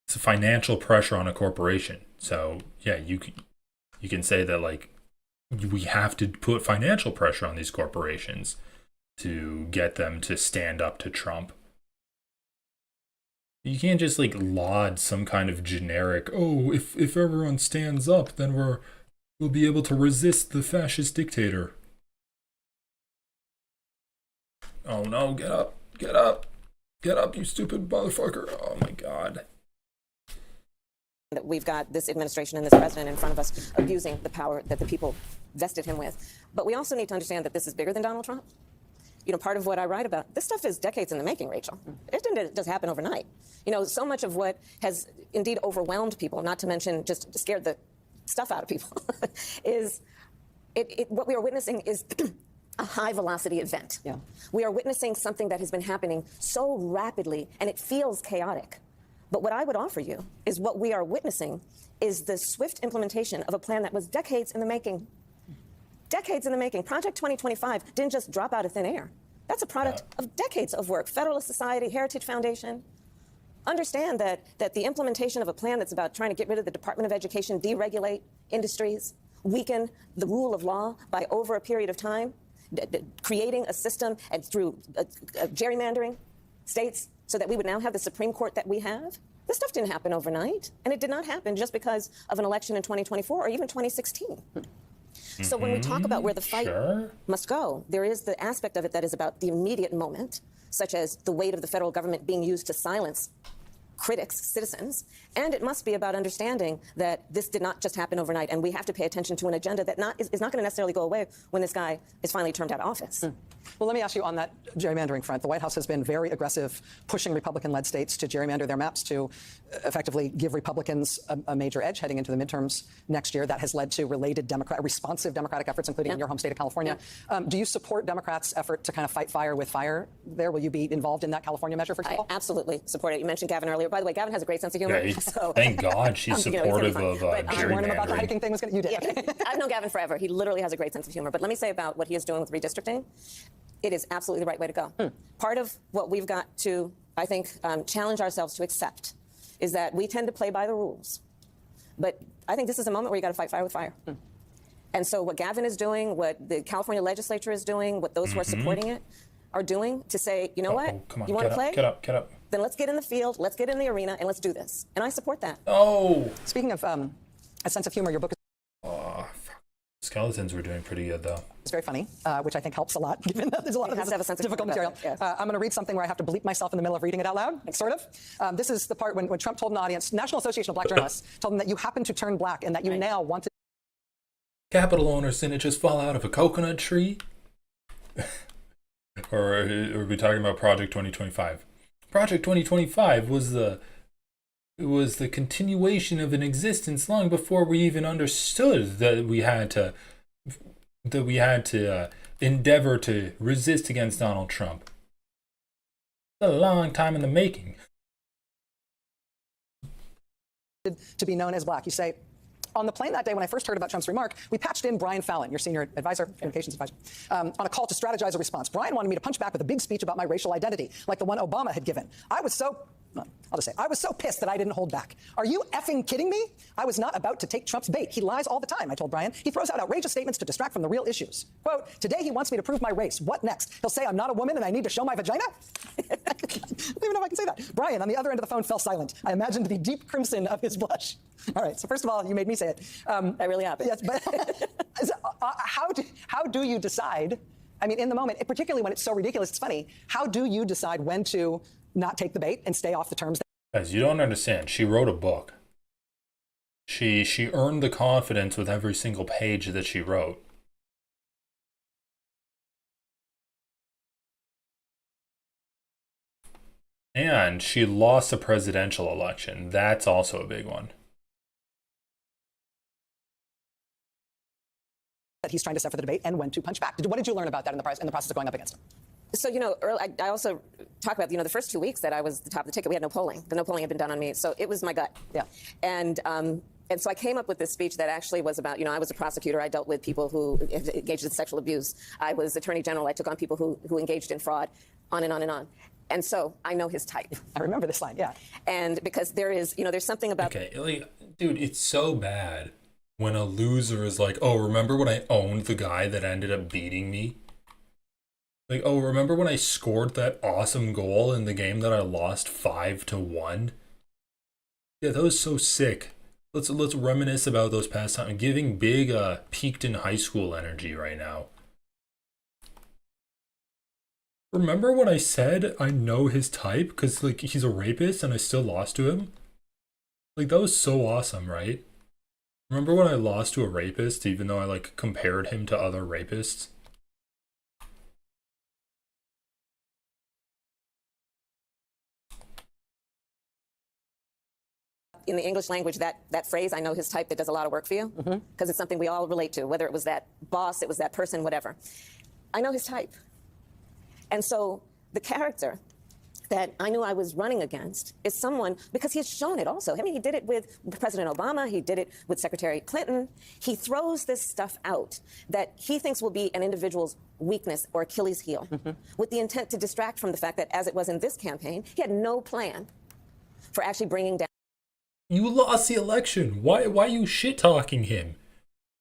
It's a financial pressure on a corporation. So, yeah, you can say that, like, we have to put financial pressure on these corporations to get them to stand up to Trump. You can't just, like, laud some kind of generic, oh, if everyone stands up, then we'll be able to resist the fascist dictator. Oh no, get up, get up, get up, you stupid motherfucker. Oh my God. That we've got this administration and this president in front of us abusing the power that the people vested him with. But we also need to understand that this is bigger than Donald Trump. You know, part of what I write about, this stuff is decades in the making, Rachel. It didn't just happen overnight. You know, so much of what has indeed overwhelmed people, not to mention just scared the stuff out of people, is what we are witnessing is a high-velocity event. Yeah. We are witnessing something that has been happening so rapidly, and it feels chaotic. But what I would offer you is what we are witnessing is the swift implementation of a plan that was decades in the making. Decades in the making. Project 2025 didn't just drop out of thin air. That's a product of decades of work. Federalist Society, Heritage Foundation. Understand that the implementation of a plan that's about trying to get rid of the Department of Education, deregulate industries, weaken the rule of law by over a period of time, creating a system and through gerrymandering states so that we would now have the Supreme Court that we have. This stuff didn't happen overnight, and it did not happen just because of an election in 2024 or even 2016. So when we talk about where the fight must go, there is the aspect of it that is about the immediate moment, such as the weight of the federal government being used to silence critics, citizens, and it must be about understanding that this did not just happen overnight, and we have to pay attention to an agenda that is not going to necessarily go away when this guy is finally termed out of office. Well, let me ask you on that gerrymandering front. The White House has been very aggressive, pushing Republican-led states to gerrymander their maps to effectively give Republicans a major edge heading into the midterms next year. That has led to related responsive Democratic efforts, including in your home state of California. Do you support Democrats' effort to kind of fight fire with fire there? Will you be involved in that California measure, for example? I absolutely support it. You mentioned Gavin earlier. By the way, Gavin has a great sense of humor. Yeah, thank God she's supportive of gerrymandering. About the hiking thing was you did. Yeah, I've known Gavin forever. He literally has a great sense of humor. But let me say about what he is doing with redistricting. It is absolutely the right way to go. Part of what we've got to, I think, challenge ourselves to accept is that we tend to play by the rules. But I think this is a moment where you got to fight fire with fire. And so what Gavin is doing, what the California legislature is doing, what those who are supporting it are doing to say, you know what, come on, you want to play? Get up. Then let's get in the field, let's get in the arena, and let's do this. And I support that. Oh! Speaking of a sense of humor, your book is... Oh, Skeletons were doing pretty good, though. It's very funny, which I think helps a lot, given that there's a lot of difficult material. Yes. I'm going to read something where I have to bleep myself in the middle of reading it out loud, sort of. This is the part when Trump told an audience, National Association of Black Journalists, told them that you happen to turn black and that you now want to... Capital owners didn't just fall out of a coconut tree? Or are we talking about Project 2025? Project 2025 was the continuation of an existence long before we even understood that we had to endeavor to resist against Donald Trump. It's a long time in the making. To be known as black, you say, on the plane that day when I first heard about Trump's remark, we patched in Brian Fallon, your senior advisor, communications advisor, on a call to strategize a response. Brian wanted me to punch back with a big speech about my racial identity, like the one Obama had given. I was so pissed that I didn't hold back. Are you effing kidding me? I was not about to take Trump's bait. He lies all the time, I told Brian. He throws out outrageous statements to distract from the real issues. Quote, today he wants me to prove my race. What next? He'll say I'm not a woman and I need to show my vagina? I don't even know if I can say that. Brian, on the other end of the phone, fell silent. I imagined the deep crimson of his blush. All right, so first of all, you made me say it. I really have. Yes, but how do you decide? I mean, in the moment, particularly when it's so ridiculous, it's funny. How do you decide when to not take the bait and stay off the terms? Guys, you don't understand. She wrote a book. She earned the confidence with every single page that she wrote. And she lost a presidential election. That's also a big one. That he's trying to set for the debate and when to punch back. What did you learn about that in the process of going up against him? So, you know, I also talk about, you know, the first 2 weeks that I was the top of the ticket, we had no polling. No polling had been done on me. So it was my gut. Yeah. And so I came up with this speech that actually was about, you know, I was a prosecutor. I dealt with people who engaged in sexual abuse. I was attorney general. I took on people who engaged in fraud, on and on and on. And so I know his type. I remember this line, yeah. And because there is, you know, there's something about... Okay, like, dude, it's so bad when a loser is like, oh, remember when I owned the guy that ended up beating me? Like, oh, remember when I scored that awesome goal in the game that I lost 5-1? Yeah, that was so sick. Let's reminisce about those past times. Giving big peaked in high school energy right now. Remember when I said I know his type because like he's a rapist and I still lost to him? Like that was so awesome, right? Remember when I lost to a rapist even though I like compared him to other rapists? In the English language, that phrase, I know his type, that does a lot of work for you, because it's something we all relate to, whether it was that boss, it was that person, whatever. I know his type. And so the character that I knew I was running against is someone, because he's shown it also. I mean, he did it with President Obama. He did it with Secretary Clinton. He throws this stuff out that he thinks will be an individual's weakness or Achilles heel with the intent to distract from the fact that, as it was in this campaign, he had no plan for actually bringing down. You lost the election. Why are you shit-talking him?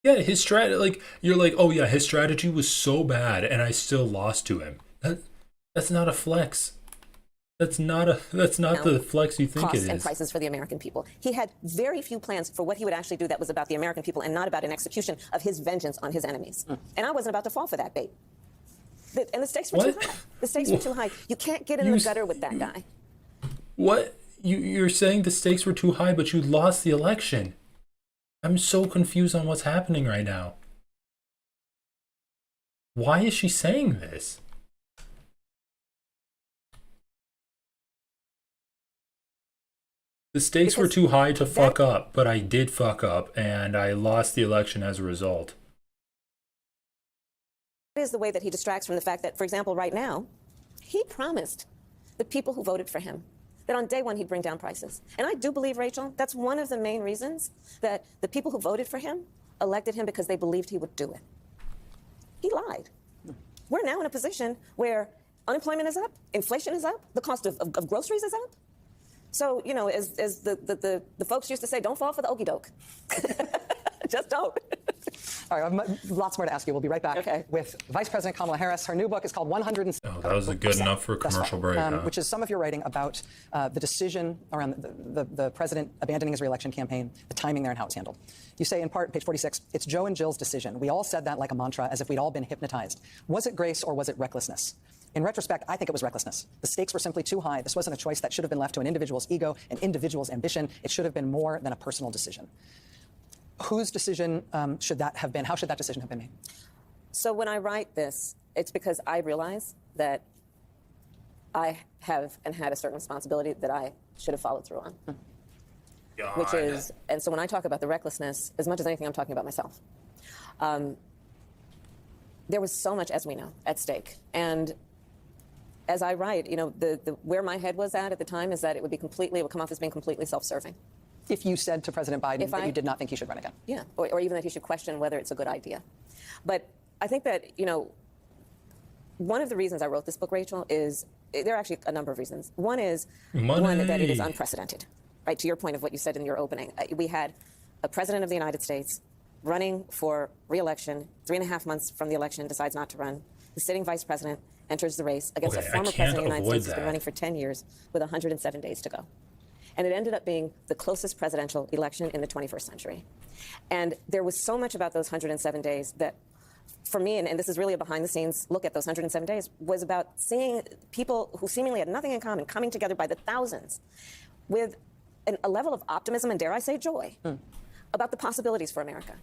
Yeah, his strategy, like, you're like, oh yeah, his strategy was so bad and I still lost to him. That's not a flex. That's not the flex you think it is. Costs and prices for the American people. He had very few plans for what he would actually do that was about the American people and not about an execution of his vengeance on his enemies. And I wasn't about to fall for that bait. And the stakes were too high. The stakes were too high. You can't get in the gutter with that guy. What? You're saying the stakes were too high, but you lost the election. I'm so confused on what's happening right now. Why is she saying this? The stakes were too high to fuck up, but I did fuck up, and I lost the election as a result. It is the way that he distracts from the fact that, for example, right now, he promised the people who voted for him that on day one he'd bring down prices. And I do believe, Rachel, that's one of the main reasons that the people who voted for him elected him, because they believed he would do it. He lied. We're now in a position where unemployment is up, inflation is up, the cost of groceries is up. So, you know, as the folks used to say, don't fall for the okey doke. Just don't. All right, I have lots more to ask you. We'll be right back with Vice President Kamala Harris. Her new book is called 100. Oh, that was good enough for a commercial break, huh? Which is some of your writing about the decision around the president abandoning his re-election campaign, the timing there and how it's handled. You say in part, page 46, it's Joe and Jill's decision. We all said that like a mantra, as if we'd all been hypnotized. Was it grace or was it recklessness? In retrospect, I think it was recklessness. The stakes were simply too high. This wasn't a choice that should have been left to an individual's ego, an individual's ambition. It should have been more than a personal decision. Whose decision should that have been? How should that decision have been made? So when I write this, it's because I realize that I have and had a certain responsibility that I should have followed through on. God. Which is, and so when I talk about the recklessness, as much as anything, I'm talking about myself. There was so much, as we know, at stake. And as I write, you know, where my head was at the time is that it would come off as being completely self-serving. If you said to President Biden that you did not think he should run again. Yeah, or even that he should question whether it's a good idea. But I think that, you know, one of the reasons I wrote this book, Rachel, is there are actually a number of reasons. One is that it is unprecedented, right? To your point of what you said in your opening. We had a president of the United States running for re-election, 3.5 months from the election, decides not to run. The sitting vice president enters the race against a former president of the United States who's been running for 10 years with 107 days to go. And it ended up being the closest presidential election in the 21st century. And there was so much about those 107 days that, for me, and this is really a behind-the-scenes look at those 107 days, was about seeing people who seemingly had nothing in common coming together by the thousands with a level of optimism and, dare I say, joy about the possibilities for America.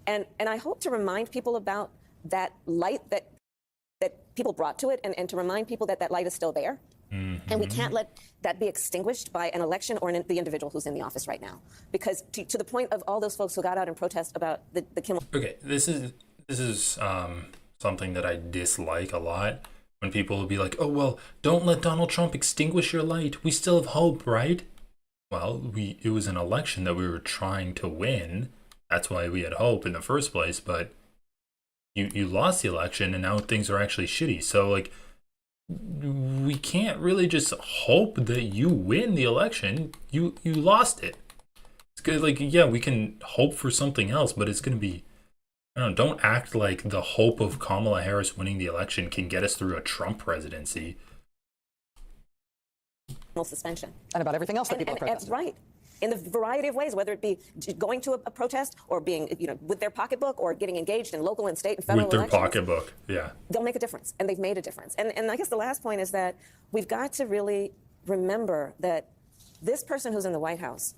And I hope to remind people about that light that people brought to it, and to remind people that that light is still there. Mm-hmm. And we can't let that be extinguished by an election or the individual who's in the office right now. Because to the point of all those folks who got out and protest about the Kimmel. Okay, this is something that I dislike a lot. When people will be like, oh, well, don't let Donald Trump extinguish your light. We still have hope, right? Well, it was an election that we were trying to win. That's why we had hope in the first place. But you lost the election, and now things are actually shitty. So, like, we can't really just hope that you win the election. You lost it. It's good. Like, yeah, we can hope for something else, but it's going to be, I don't know, don't act like the hope of Kamala Harris winning the election can get us through a Trump presidency. Suspension. And about everything else that people are protesting. Right. In the variety of ways, whether it be going to a protest or being, you know, with their pocketbook or getting engaged in local and state and federal elections. With their pocketbook, yeah. They'll make a difference, and they've made a difference. And I guess the last point is that we've got to really remember that this person who's in the White House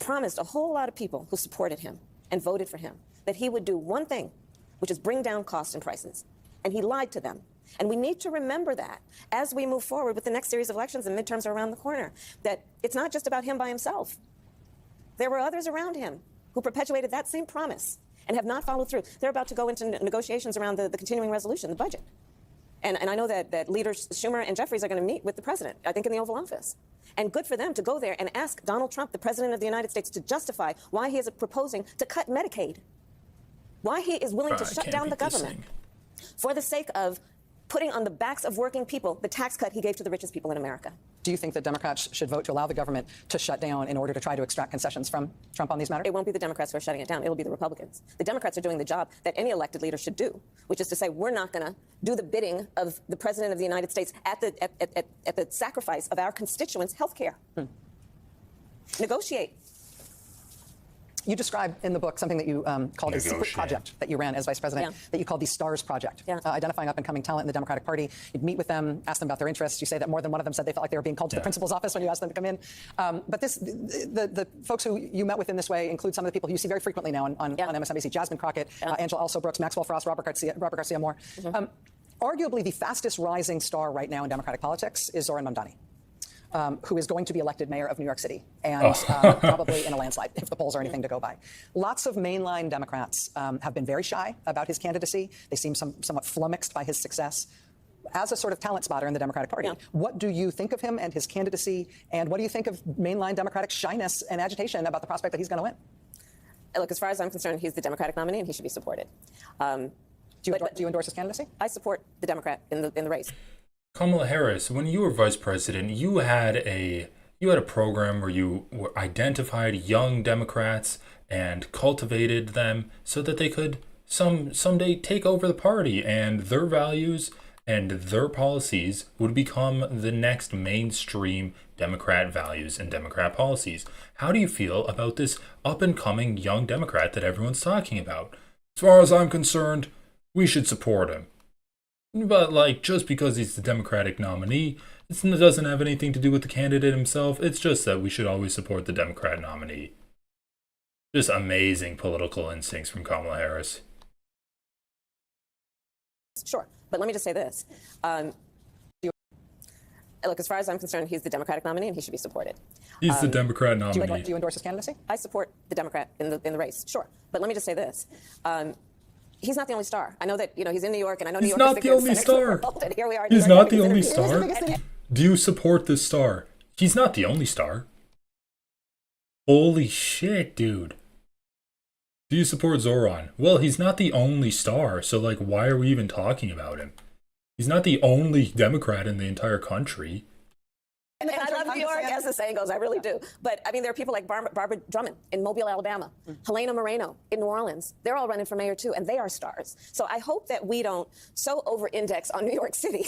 promised a whole lot of people who supported him and voted for him that he would do one thing, which is bring down costs and prices. And he lied to them. And we need to remember that as we move forward with the next series of elections, and midterms are around the corner, that it's not just about him by himself. There were others around him who perpetuated that same promise and have not followed through. They're about to go into negotiations around the continuing resolution, the budget. And I know that leaders Schumer and Jeffries are going to meet with the president, I think in the Oval Office. And good for them to go there and ask Donald Trump, the president of the United States, to justify why he is proposing to cut Medicaid, why he is willing to shut down the government for the sake of putting on the backs of working people the tax cut he gave to the richest people in America. Do you think that Democrats should vote to allow the government to shut down in order to try to extract concessions from Trump on these matters? It won't be the Democrats who are shutting it down. It'll be the Republicans. The Democrats are doing the job that any elected leader should do, which is to say we're not going to do the bidding of the president of the United States at the sacrifice of our constituents' health care. Negotiate. You describe in the book something that you called a secret project that you ran as vice president, that you called the STARS Project, identifying up-and-coming talent in the Democratic Party. You'd meet with them, ask them about their interests. You say that more than one of them said they felt like they were being called to the principal's office when you asked them to come in. But the folks who you met with in this way include some of the people who you see very frequently now on MSNBC: Jasmine Crockett, Angela Also Brooks, Maxwell Frost, Robert Garcia Moore. Arguably the fastest rising star right now in Democratic politics is Zoran Mamdani. Who is going to be elected mayor of New York City, and probably in a landslide, if the polls are anything to go by. Lots of mainline Democrats have been very shy about his candidacy. They seem somewhat flummoxed by his success. As a sort of talent spotter in the Democratic Party, what do you think of him and his candidacy, and what do you think of mainline Democratic shyness and agitation about the prospect that he's going to win? Look, as far as I'm concerned, he's the Democratic nominee, and he should be supported. Do you endorse his candidacy? I support the Democrat in the race. Kamala Harris, when you were vice president, you had a You had a program where you identified young Democrats and cultivated them so that they could someday take over the party, and their values and their policies would become the next mainstream Democrat values and Democrat policies. How do you feel about this up-and-coming young Democrat that everyone's talking about? As far as I'm concerned, we should support him. But, like, just because he's the Democratic nominee, it doesn't have anything to do with the candidate himself. It's just that we should always support the Democrat nominee. Just amazing political instincts from Kamala Harris. Sure, but let me just say this. Look, as far as I'm concerned, he's the Democratic nominee and he should be supported. He's the Democrat nominee. Do you endorse his candidacy? I support the Democrat in the race, sure. But let me just say this. He's not the only star. I know that, he's in New York, and I know New York is the only star. And here we are. He's not the only star. Do you support this star? He's not the only star. Holy shit, dude. Do you support Zoran? Well, he's not the only star, so, like, why are we even talking about him? He's not the only Democrat in the entire country. And I love New York, as the saying goes. I really do. But, I mean, there are people like Barbara Drummond in Mobile, Alabama, Helena Moreno in New Orleans. They're all running for mayor, too, and they are stars. So I hope that we don't so over-index on New York City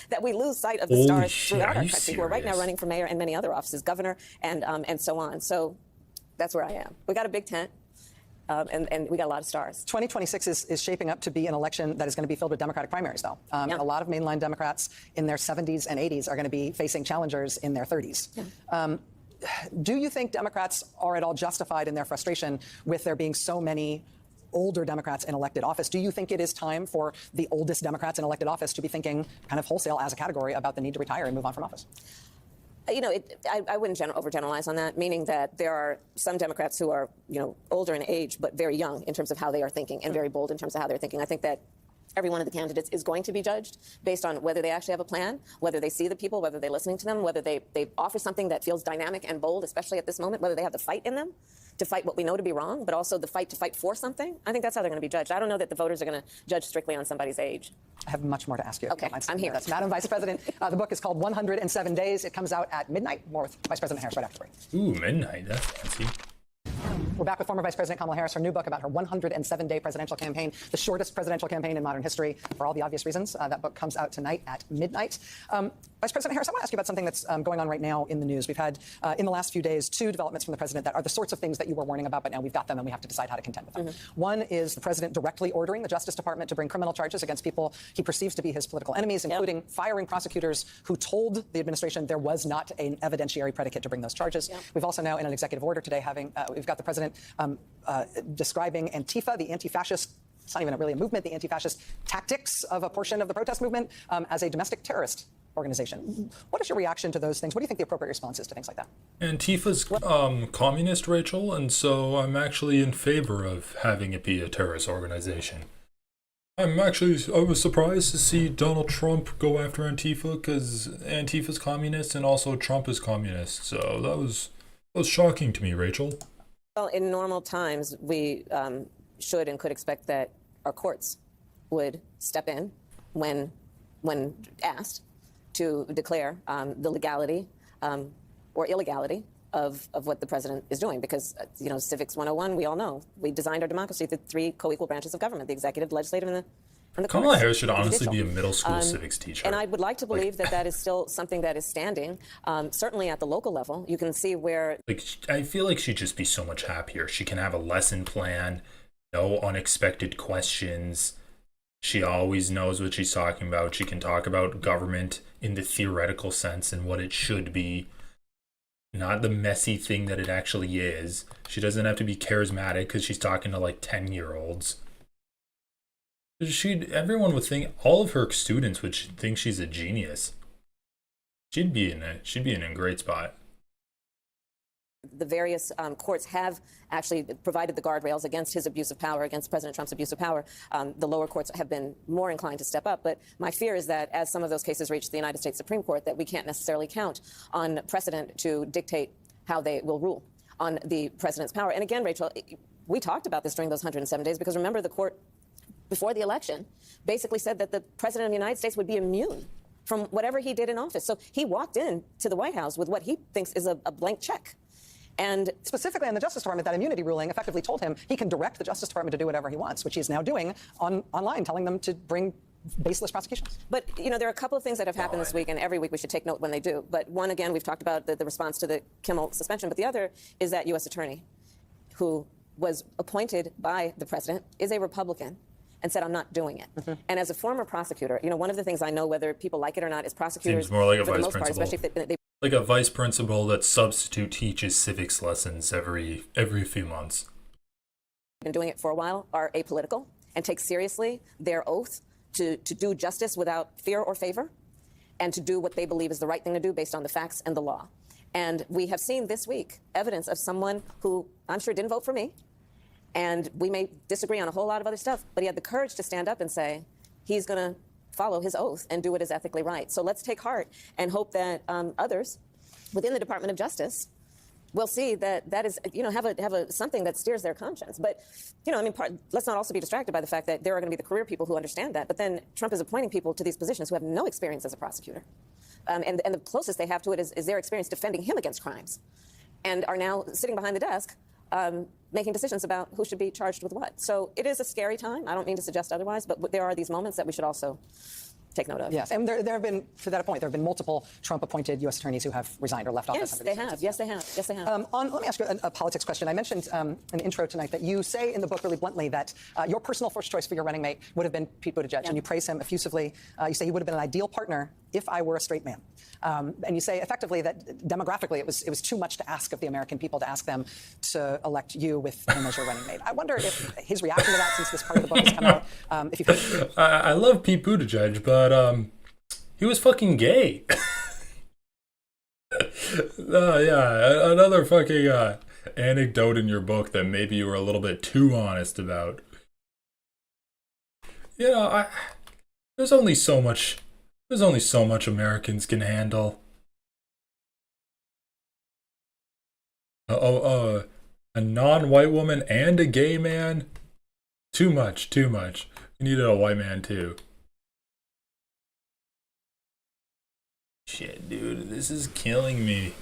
that we lose sight of the stars throughout our country who are right now running for mayor and many other offices, governor, and so on. So that's where I am. We got a big tent. And we got a lot of stars. 2026 is shaping up to be an election that is going to be filled with Democratic primaries, though. A lot of mainline Democrats in their 70s and 80s are going to be facing challengers in their 30s. Yeah. Do you think Democrats are at all justified in their frustration with there being so many older Democrats in elected office? Do you think it is time for the oldest Democrats in elected office to be thinking kind of wholesale as a category about the need to retire and move on from office? I wouldn't overgeneralize on that, meaning that there are some Democrats who are, older in age, but very young in terms of how they are thinking and very bold in terms of how they're thinking. I think that every one of the candidates is going to be judged based on whether they actually have a plan, whether they see the people, whether they're listening to them, whether they offer something that feels dynamic and bold, especially at this moment, whether they have the fight in them to fight what we know to be wrong, but also the fight to fight for something. I think that's how they're going to be judged. I don't know that the voters are going to judge strictly on somebody's age. I have much more to ask you. Okay, I'm here. That's Madam Vice President. The book is called 107 Days. It comes out at midnight. More with Vice President Harris right after the break. Ooh, midnight. That's fancy. We're back with former Vice President Kamala Harris, her new book about her 107-day presidential campaign, the shortest presidential campaign in modern history, for all the obvious reasons. That book comes out tonight at midnight. Vice President Harris, I want to ask you about something that's going on right now in the news. We've had, in the last few days, 2 developments from the president that are the sorts of things that you were warning about, but now we've got them and we have to decide how to contend with them. One is the president directly ordering the Justice Department to bring criminal charges against people he perceives to be his political enemies, including firing prosecutors who told the administration there was not an evidentiary predicate to bring those charges. We've also now, in an executive order today, we've got the president describing Antifa, the anti-fascist, it's not even really a movement, the anti-fascist tactics of a portion of the protest movement as a domestic terrorist organization. What is your reaction to those things? What do you think the appropriate response is to things like that? Antifa's communist, Rachel, and so I'm actually in favor of having it be a terrorist organization. I was surprised to see Donald Trump go after Antifa because Antifa's communist and also Trump is communist. So that was shocking to me, Rachel. Well, in normal times, we should and could expect that our courts would step in when asked to declare the legality or illegality of what the president is doing. Because, Civics 101, we all know, we designed our democracy through 3 co-equal branches of government, the executive, the legislative, and the Kamala Harris should honestly be a middle school civics teacher. And I would like to believe that is still something that is standing, certainly at the local level. You can see where... I feel like she'd just be so much happier. She can have a lesson plan, no unexpected questions. She always knows what she's talking about. She can talk about government in the theoretical sense and what it should be, not the messy thing that it actually is. She doesn't have to be charismatic because she's talking to like 10-year-olds. Everyone would think, all of her students would think she's a genius. She'd be in a great spot. The various courts have actually provided the guardrails against his abuse of power, against President Trump's abuse of power. The lower courts have been more inclined to step up. But my fear is that as some of those cases reach the United States Supreme Court, that we can't necessarily count on precedent to dictate how they will rule on the president's power. And again, Rachel, we talked about this during those 107 days, because remember, the court before the election basically said that the president of the United States would be immune from whatever he did in office. So he walked in to the White House with what he thinks is a blank check. And specifically on the Justice Department, that immunity ruling effectively told him he can direct the Justice Department to do whatever he wants, which he's now doing online, telling them to bring baseless prosecutions. But, you know, there are a couple of things that have happened this week, and every week we should take note when they do. But one, again, we've talked about the response to the Kimmel suspension, but the other is that U.S. attorney who was appointed by the president is a Republican and said, I'm not doing it. Mm-hmm. And as a former prosecutor, you know, one of the things I know, whether people like it or not, is prosecutors, seems more like a for the vice most part, principal. especially if they like a vice principal that substitute teaches civics lessons every few months. been doing it for a while, are apolitical and take seriously their oath to do justice without fear or favor and to do what they believe is the right thing to do based on the facts and the law. And we have seen this week evidence of someone who I'm sure didn't vote for me, and we may disagree on a whole lot of other stuff, but he had the courage to stand up and say he's going to follow his oath and do what is ethically right. So let's take heart and hope that others within the Department of Justice will see that is, you know, have a something that steers their conscience. But, you know, I mean, let's not also be distracted by the fact that there are going to be the career people who understand that. But then Trump is appointing people to these positions who have no experience as a prosecutor. And the closest they have to it is their experience defending him against crimes, and are now sitting behind the desk making decisions about who should be charged with what. So it is a scary time. I don't mean to suggest otherwise, but there are these moments that we should also take note of. Yes, and there have been, to that point, there have been multiple Trump-appointed U.S. attorneys who have resigned or left office. Yes, they have. Yes, they have. Yes, they have. Let me ask you a politics question. I mentioned in the intro tonight that you say in the book really bluntly that your personal first choice for your running mate would have been Pete Buttigieg, and you praise him effusively. You say he would have been an ideal partner if I were a straight man. And you say effectively that demographically it was too much to ask of the American people to ask them to elect you with him as your running mate. I wonder if his reaction to that, since this part of the book has come out, if you could. I love Pete Buttigieg, but he was fucking gay. Yeah, another fucking anecdote in your book that maybe you were a little bit too honest about. You know, there's only so much Americans can handle. A non-white woman and a gay man? Too much. We needed a white man too. Shit, dude, this is killing me.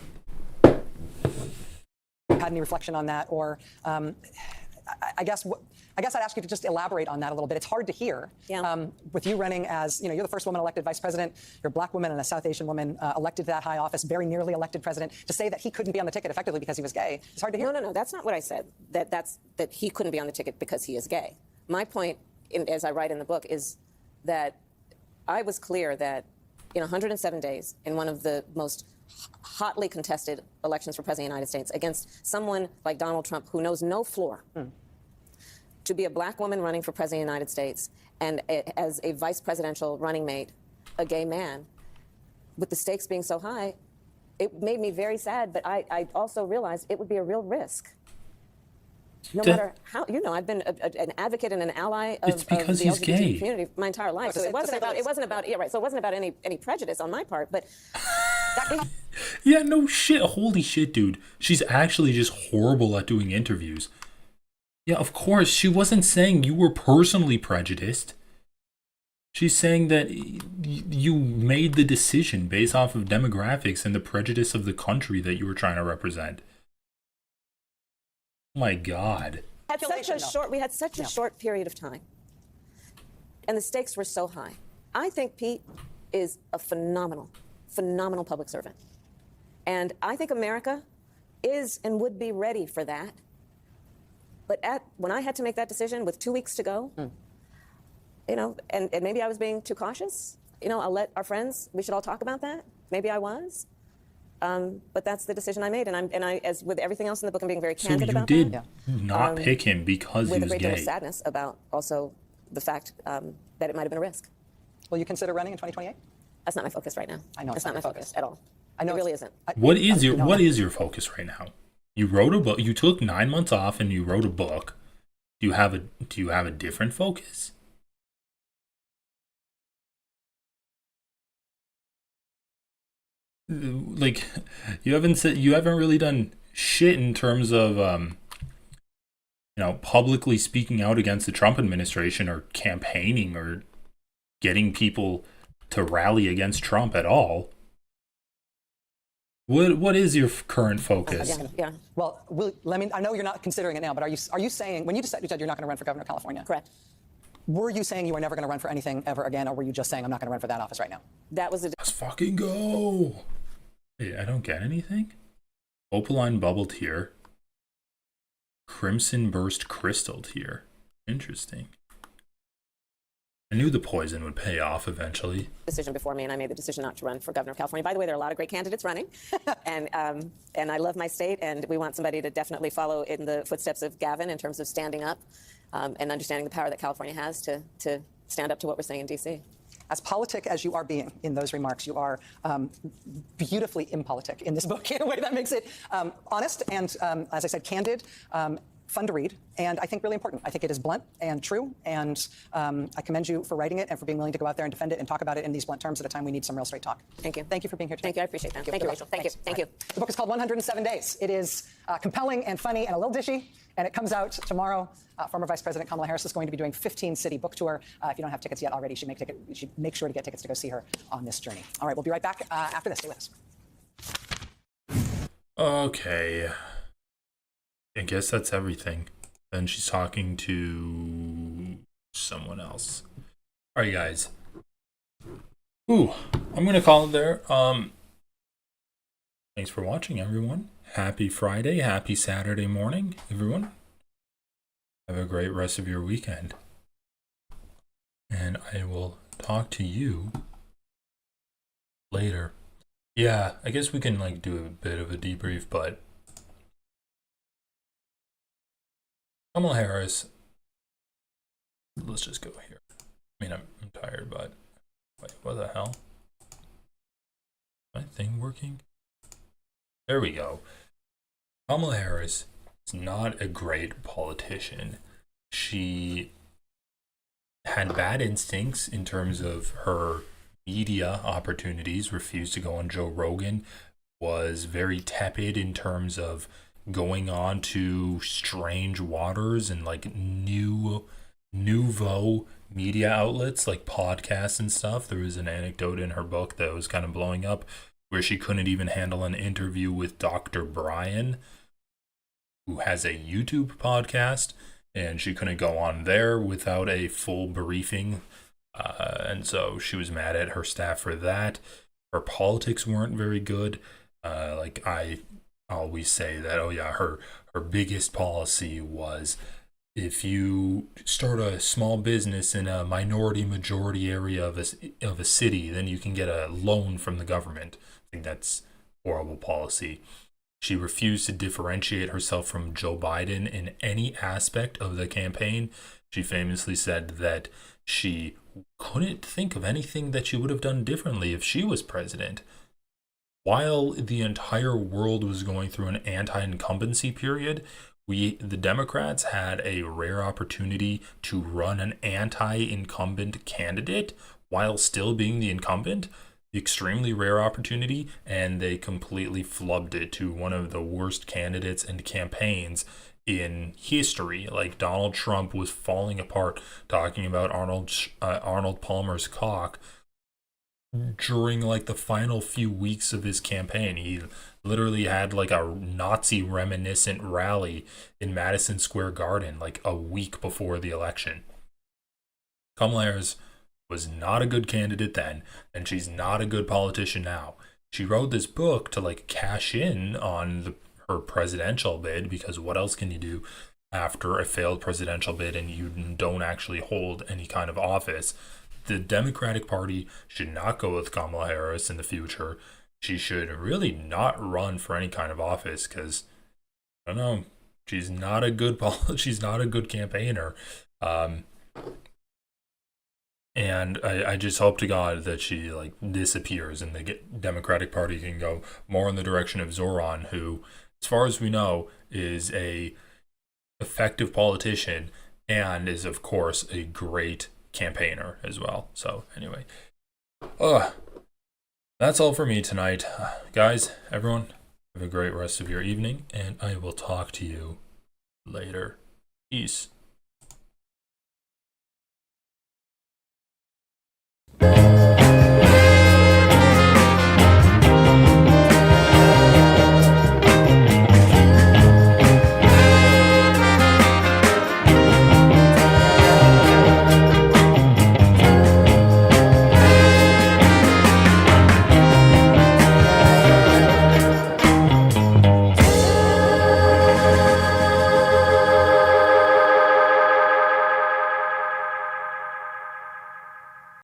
Had any reflection on that, or I guess I'd ask you to just elaborate on that a little bit. It's hard to hear. Yeah. With you running as, you know, you're the first woman elected vice president, you're a black woman and a South Asian woman elected to that high office, very nearly elected president. To say that he couldn't be on the ticket effectively because he was gay, it's hard to hear. No, that's not what I said. That he couldn't be on the ticket because he is gay. My point, as I write in the book, is that I was clear that in 107 days, in one of the most hotly contested elections for president of the United States, against someone like Donald Trump, who knows no floor, to be a black woman running for president of the United States, and as a vice presidential running mate, a gay man, with the stakes being so high, it made me very sad, but I also realized it would be a real risk. No matter how, you know, I've been an advocate and an ally of the LGBT community my entire life. So it wasn't about any prejudice on my part, but yeah, no shit. Holy shit, dude. She's actually just horrible at doing interviews. Yeah, of course. She wasn't saying you were personally prejudiced. She's saying that you made the decision based off of demographics and the prejudice of the country that you were trying to represent. Oh my God. We had such a short period of time, and the stakes were so high. I think Pete is a phenomenal public servant, and I think America is and would be ready for that. But when I had to make that decision with 2 weeks to go, you know, and maybe I was being too cautious. You know, I'll let our friends. We should all talk about that. Maybe I was. But that's the decision I made, and I, as with everything else in the book, I'm being very candid about that. So you did not pick him because he was gay. With a great deal of sadness about also the fact that it might have been a risk. Will you consider running in 2028? That's not my focus right now. I know it's not my focus at all. I know it really isn't. What is your focus right now? You wrote a book. You took 9 months off and you wrote a book. Do you have a different focus? Like, you haven't really done shit in terms of you know, publicly speaking out against the Trump administration or campaigning or getting people to rally against Trump at all. What is your current focus? Yeah. Well, I know you're not considering it now, but are you saying, when you said you're not going to run for governor of California? Correct. Were you saying you were never going to run for anything ever again, or were you just saying I'm not going to run for that office right now? That was Let's fucking go. Hey, I don't get anything. Opaline bubble tier. Crimson burst crystal tier. Interesting. I knew the poison would pay off eventually. decision before me, and I made the decision not to run for governor of California. By the way, there are a lot of great candidates running, and I love my state, and we want somebody to definitely follow in the footsteps of Gavin in terms of standing up and understanding the power that California has to stand up to what we're saying in D.C. As politic as you are being in those remarks, you are beautifully impolitic in this book in a way that makes it honest and, as I said, candid, fun to read, and I think really important. I think it is blunt and true, and I commend you for writing it and for being willing to go out there and defend it and talk about it in these blunt terms at a time we need some real straight talk. Thank you. Thank you for being here today. Thank you. I appreciate that. Thank you, Rachel. Thank you. Thank you. The book is called 107 Days. It is compelling and funny and a little dishy, and it comes out tomorrow. Former Vice President Kamala Harris is going to be doing 15-city book tour. If you don't have tickets yet already, you should make sure to get tickets to go see her on this journey. All right, we'll be right back after this. Stay with us. Okay. I guess that's everything. Then she's talking to someone else. All right, guys. Ooh, I'm gonna call it there. Thanks for watching, everyone. Happy Friday, happy Saturday morning, everyone. Have a great rest of your weekend. And I will talk to you later. Yeah, I guess we can do a bit of a debrief, but Kamala Harris, let's just go here. I mean, I'm tired, but wait, what the hell? Is my thing working? There we go. Kamala Harris is not a great politician. She had bad instincts in terms of her media opportunities, refused to go on Joe Rogan, was very tepid in terms of going on to strange waters and nouveau media outlets like podcasts and stuff. There was an anecdote in her book that was kind of blowing up where she couldn't even handle an interview with Dr. Brian, who has a YouTube podcast, and she couldn't go on there without a full briefing. And so she was mad at her staff for that. Her politics weren't very good. I always say that, oh yeah, her biggest policy was if you start a small business in a majority area of a city, then you can get a loan from the government. I think that's horrible policy. She refused to differentiate herself from Joe Biden in any aspect of the campaign. She famously said that she couldn't think of anything that she would have done differently if she was president. While the entire world was going through an anti-incumbency period, the Democrats had a rare opportunity to run an anti-incumbent candidate while still being the incumbent. Extremely rare opportunity, and they completely flubbed it to one of the worst candidates and campaigns in history. Donald Trump was falling apart talking about Arnold Palmer's cock during the final few weeks of his campaign. He literally had a Nazi reminiscent rally in Madison Square Garden a week before the election. Kamala Harris was not a good candidate then, and she's not a good politician now. She wrote this book to cash in on her presidential bid, because what else can you do after a failed presidential bid and you don't actually hold any kind of office? The Democratic Party should not go with Kamala Harris in the future. She should really not run for any kind of office, because I don't know, she's not a good campaigner. And I just hope to God that she disappears and the Democratic Party can go more in the direction of Zoran, who, as far as we know, is a effective politician and is, of course, a great campaigner as well. So anyway, that's all for me tonight. Guys, everyone, have a great rest of your evening, and I will talk to you later. Peace.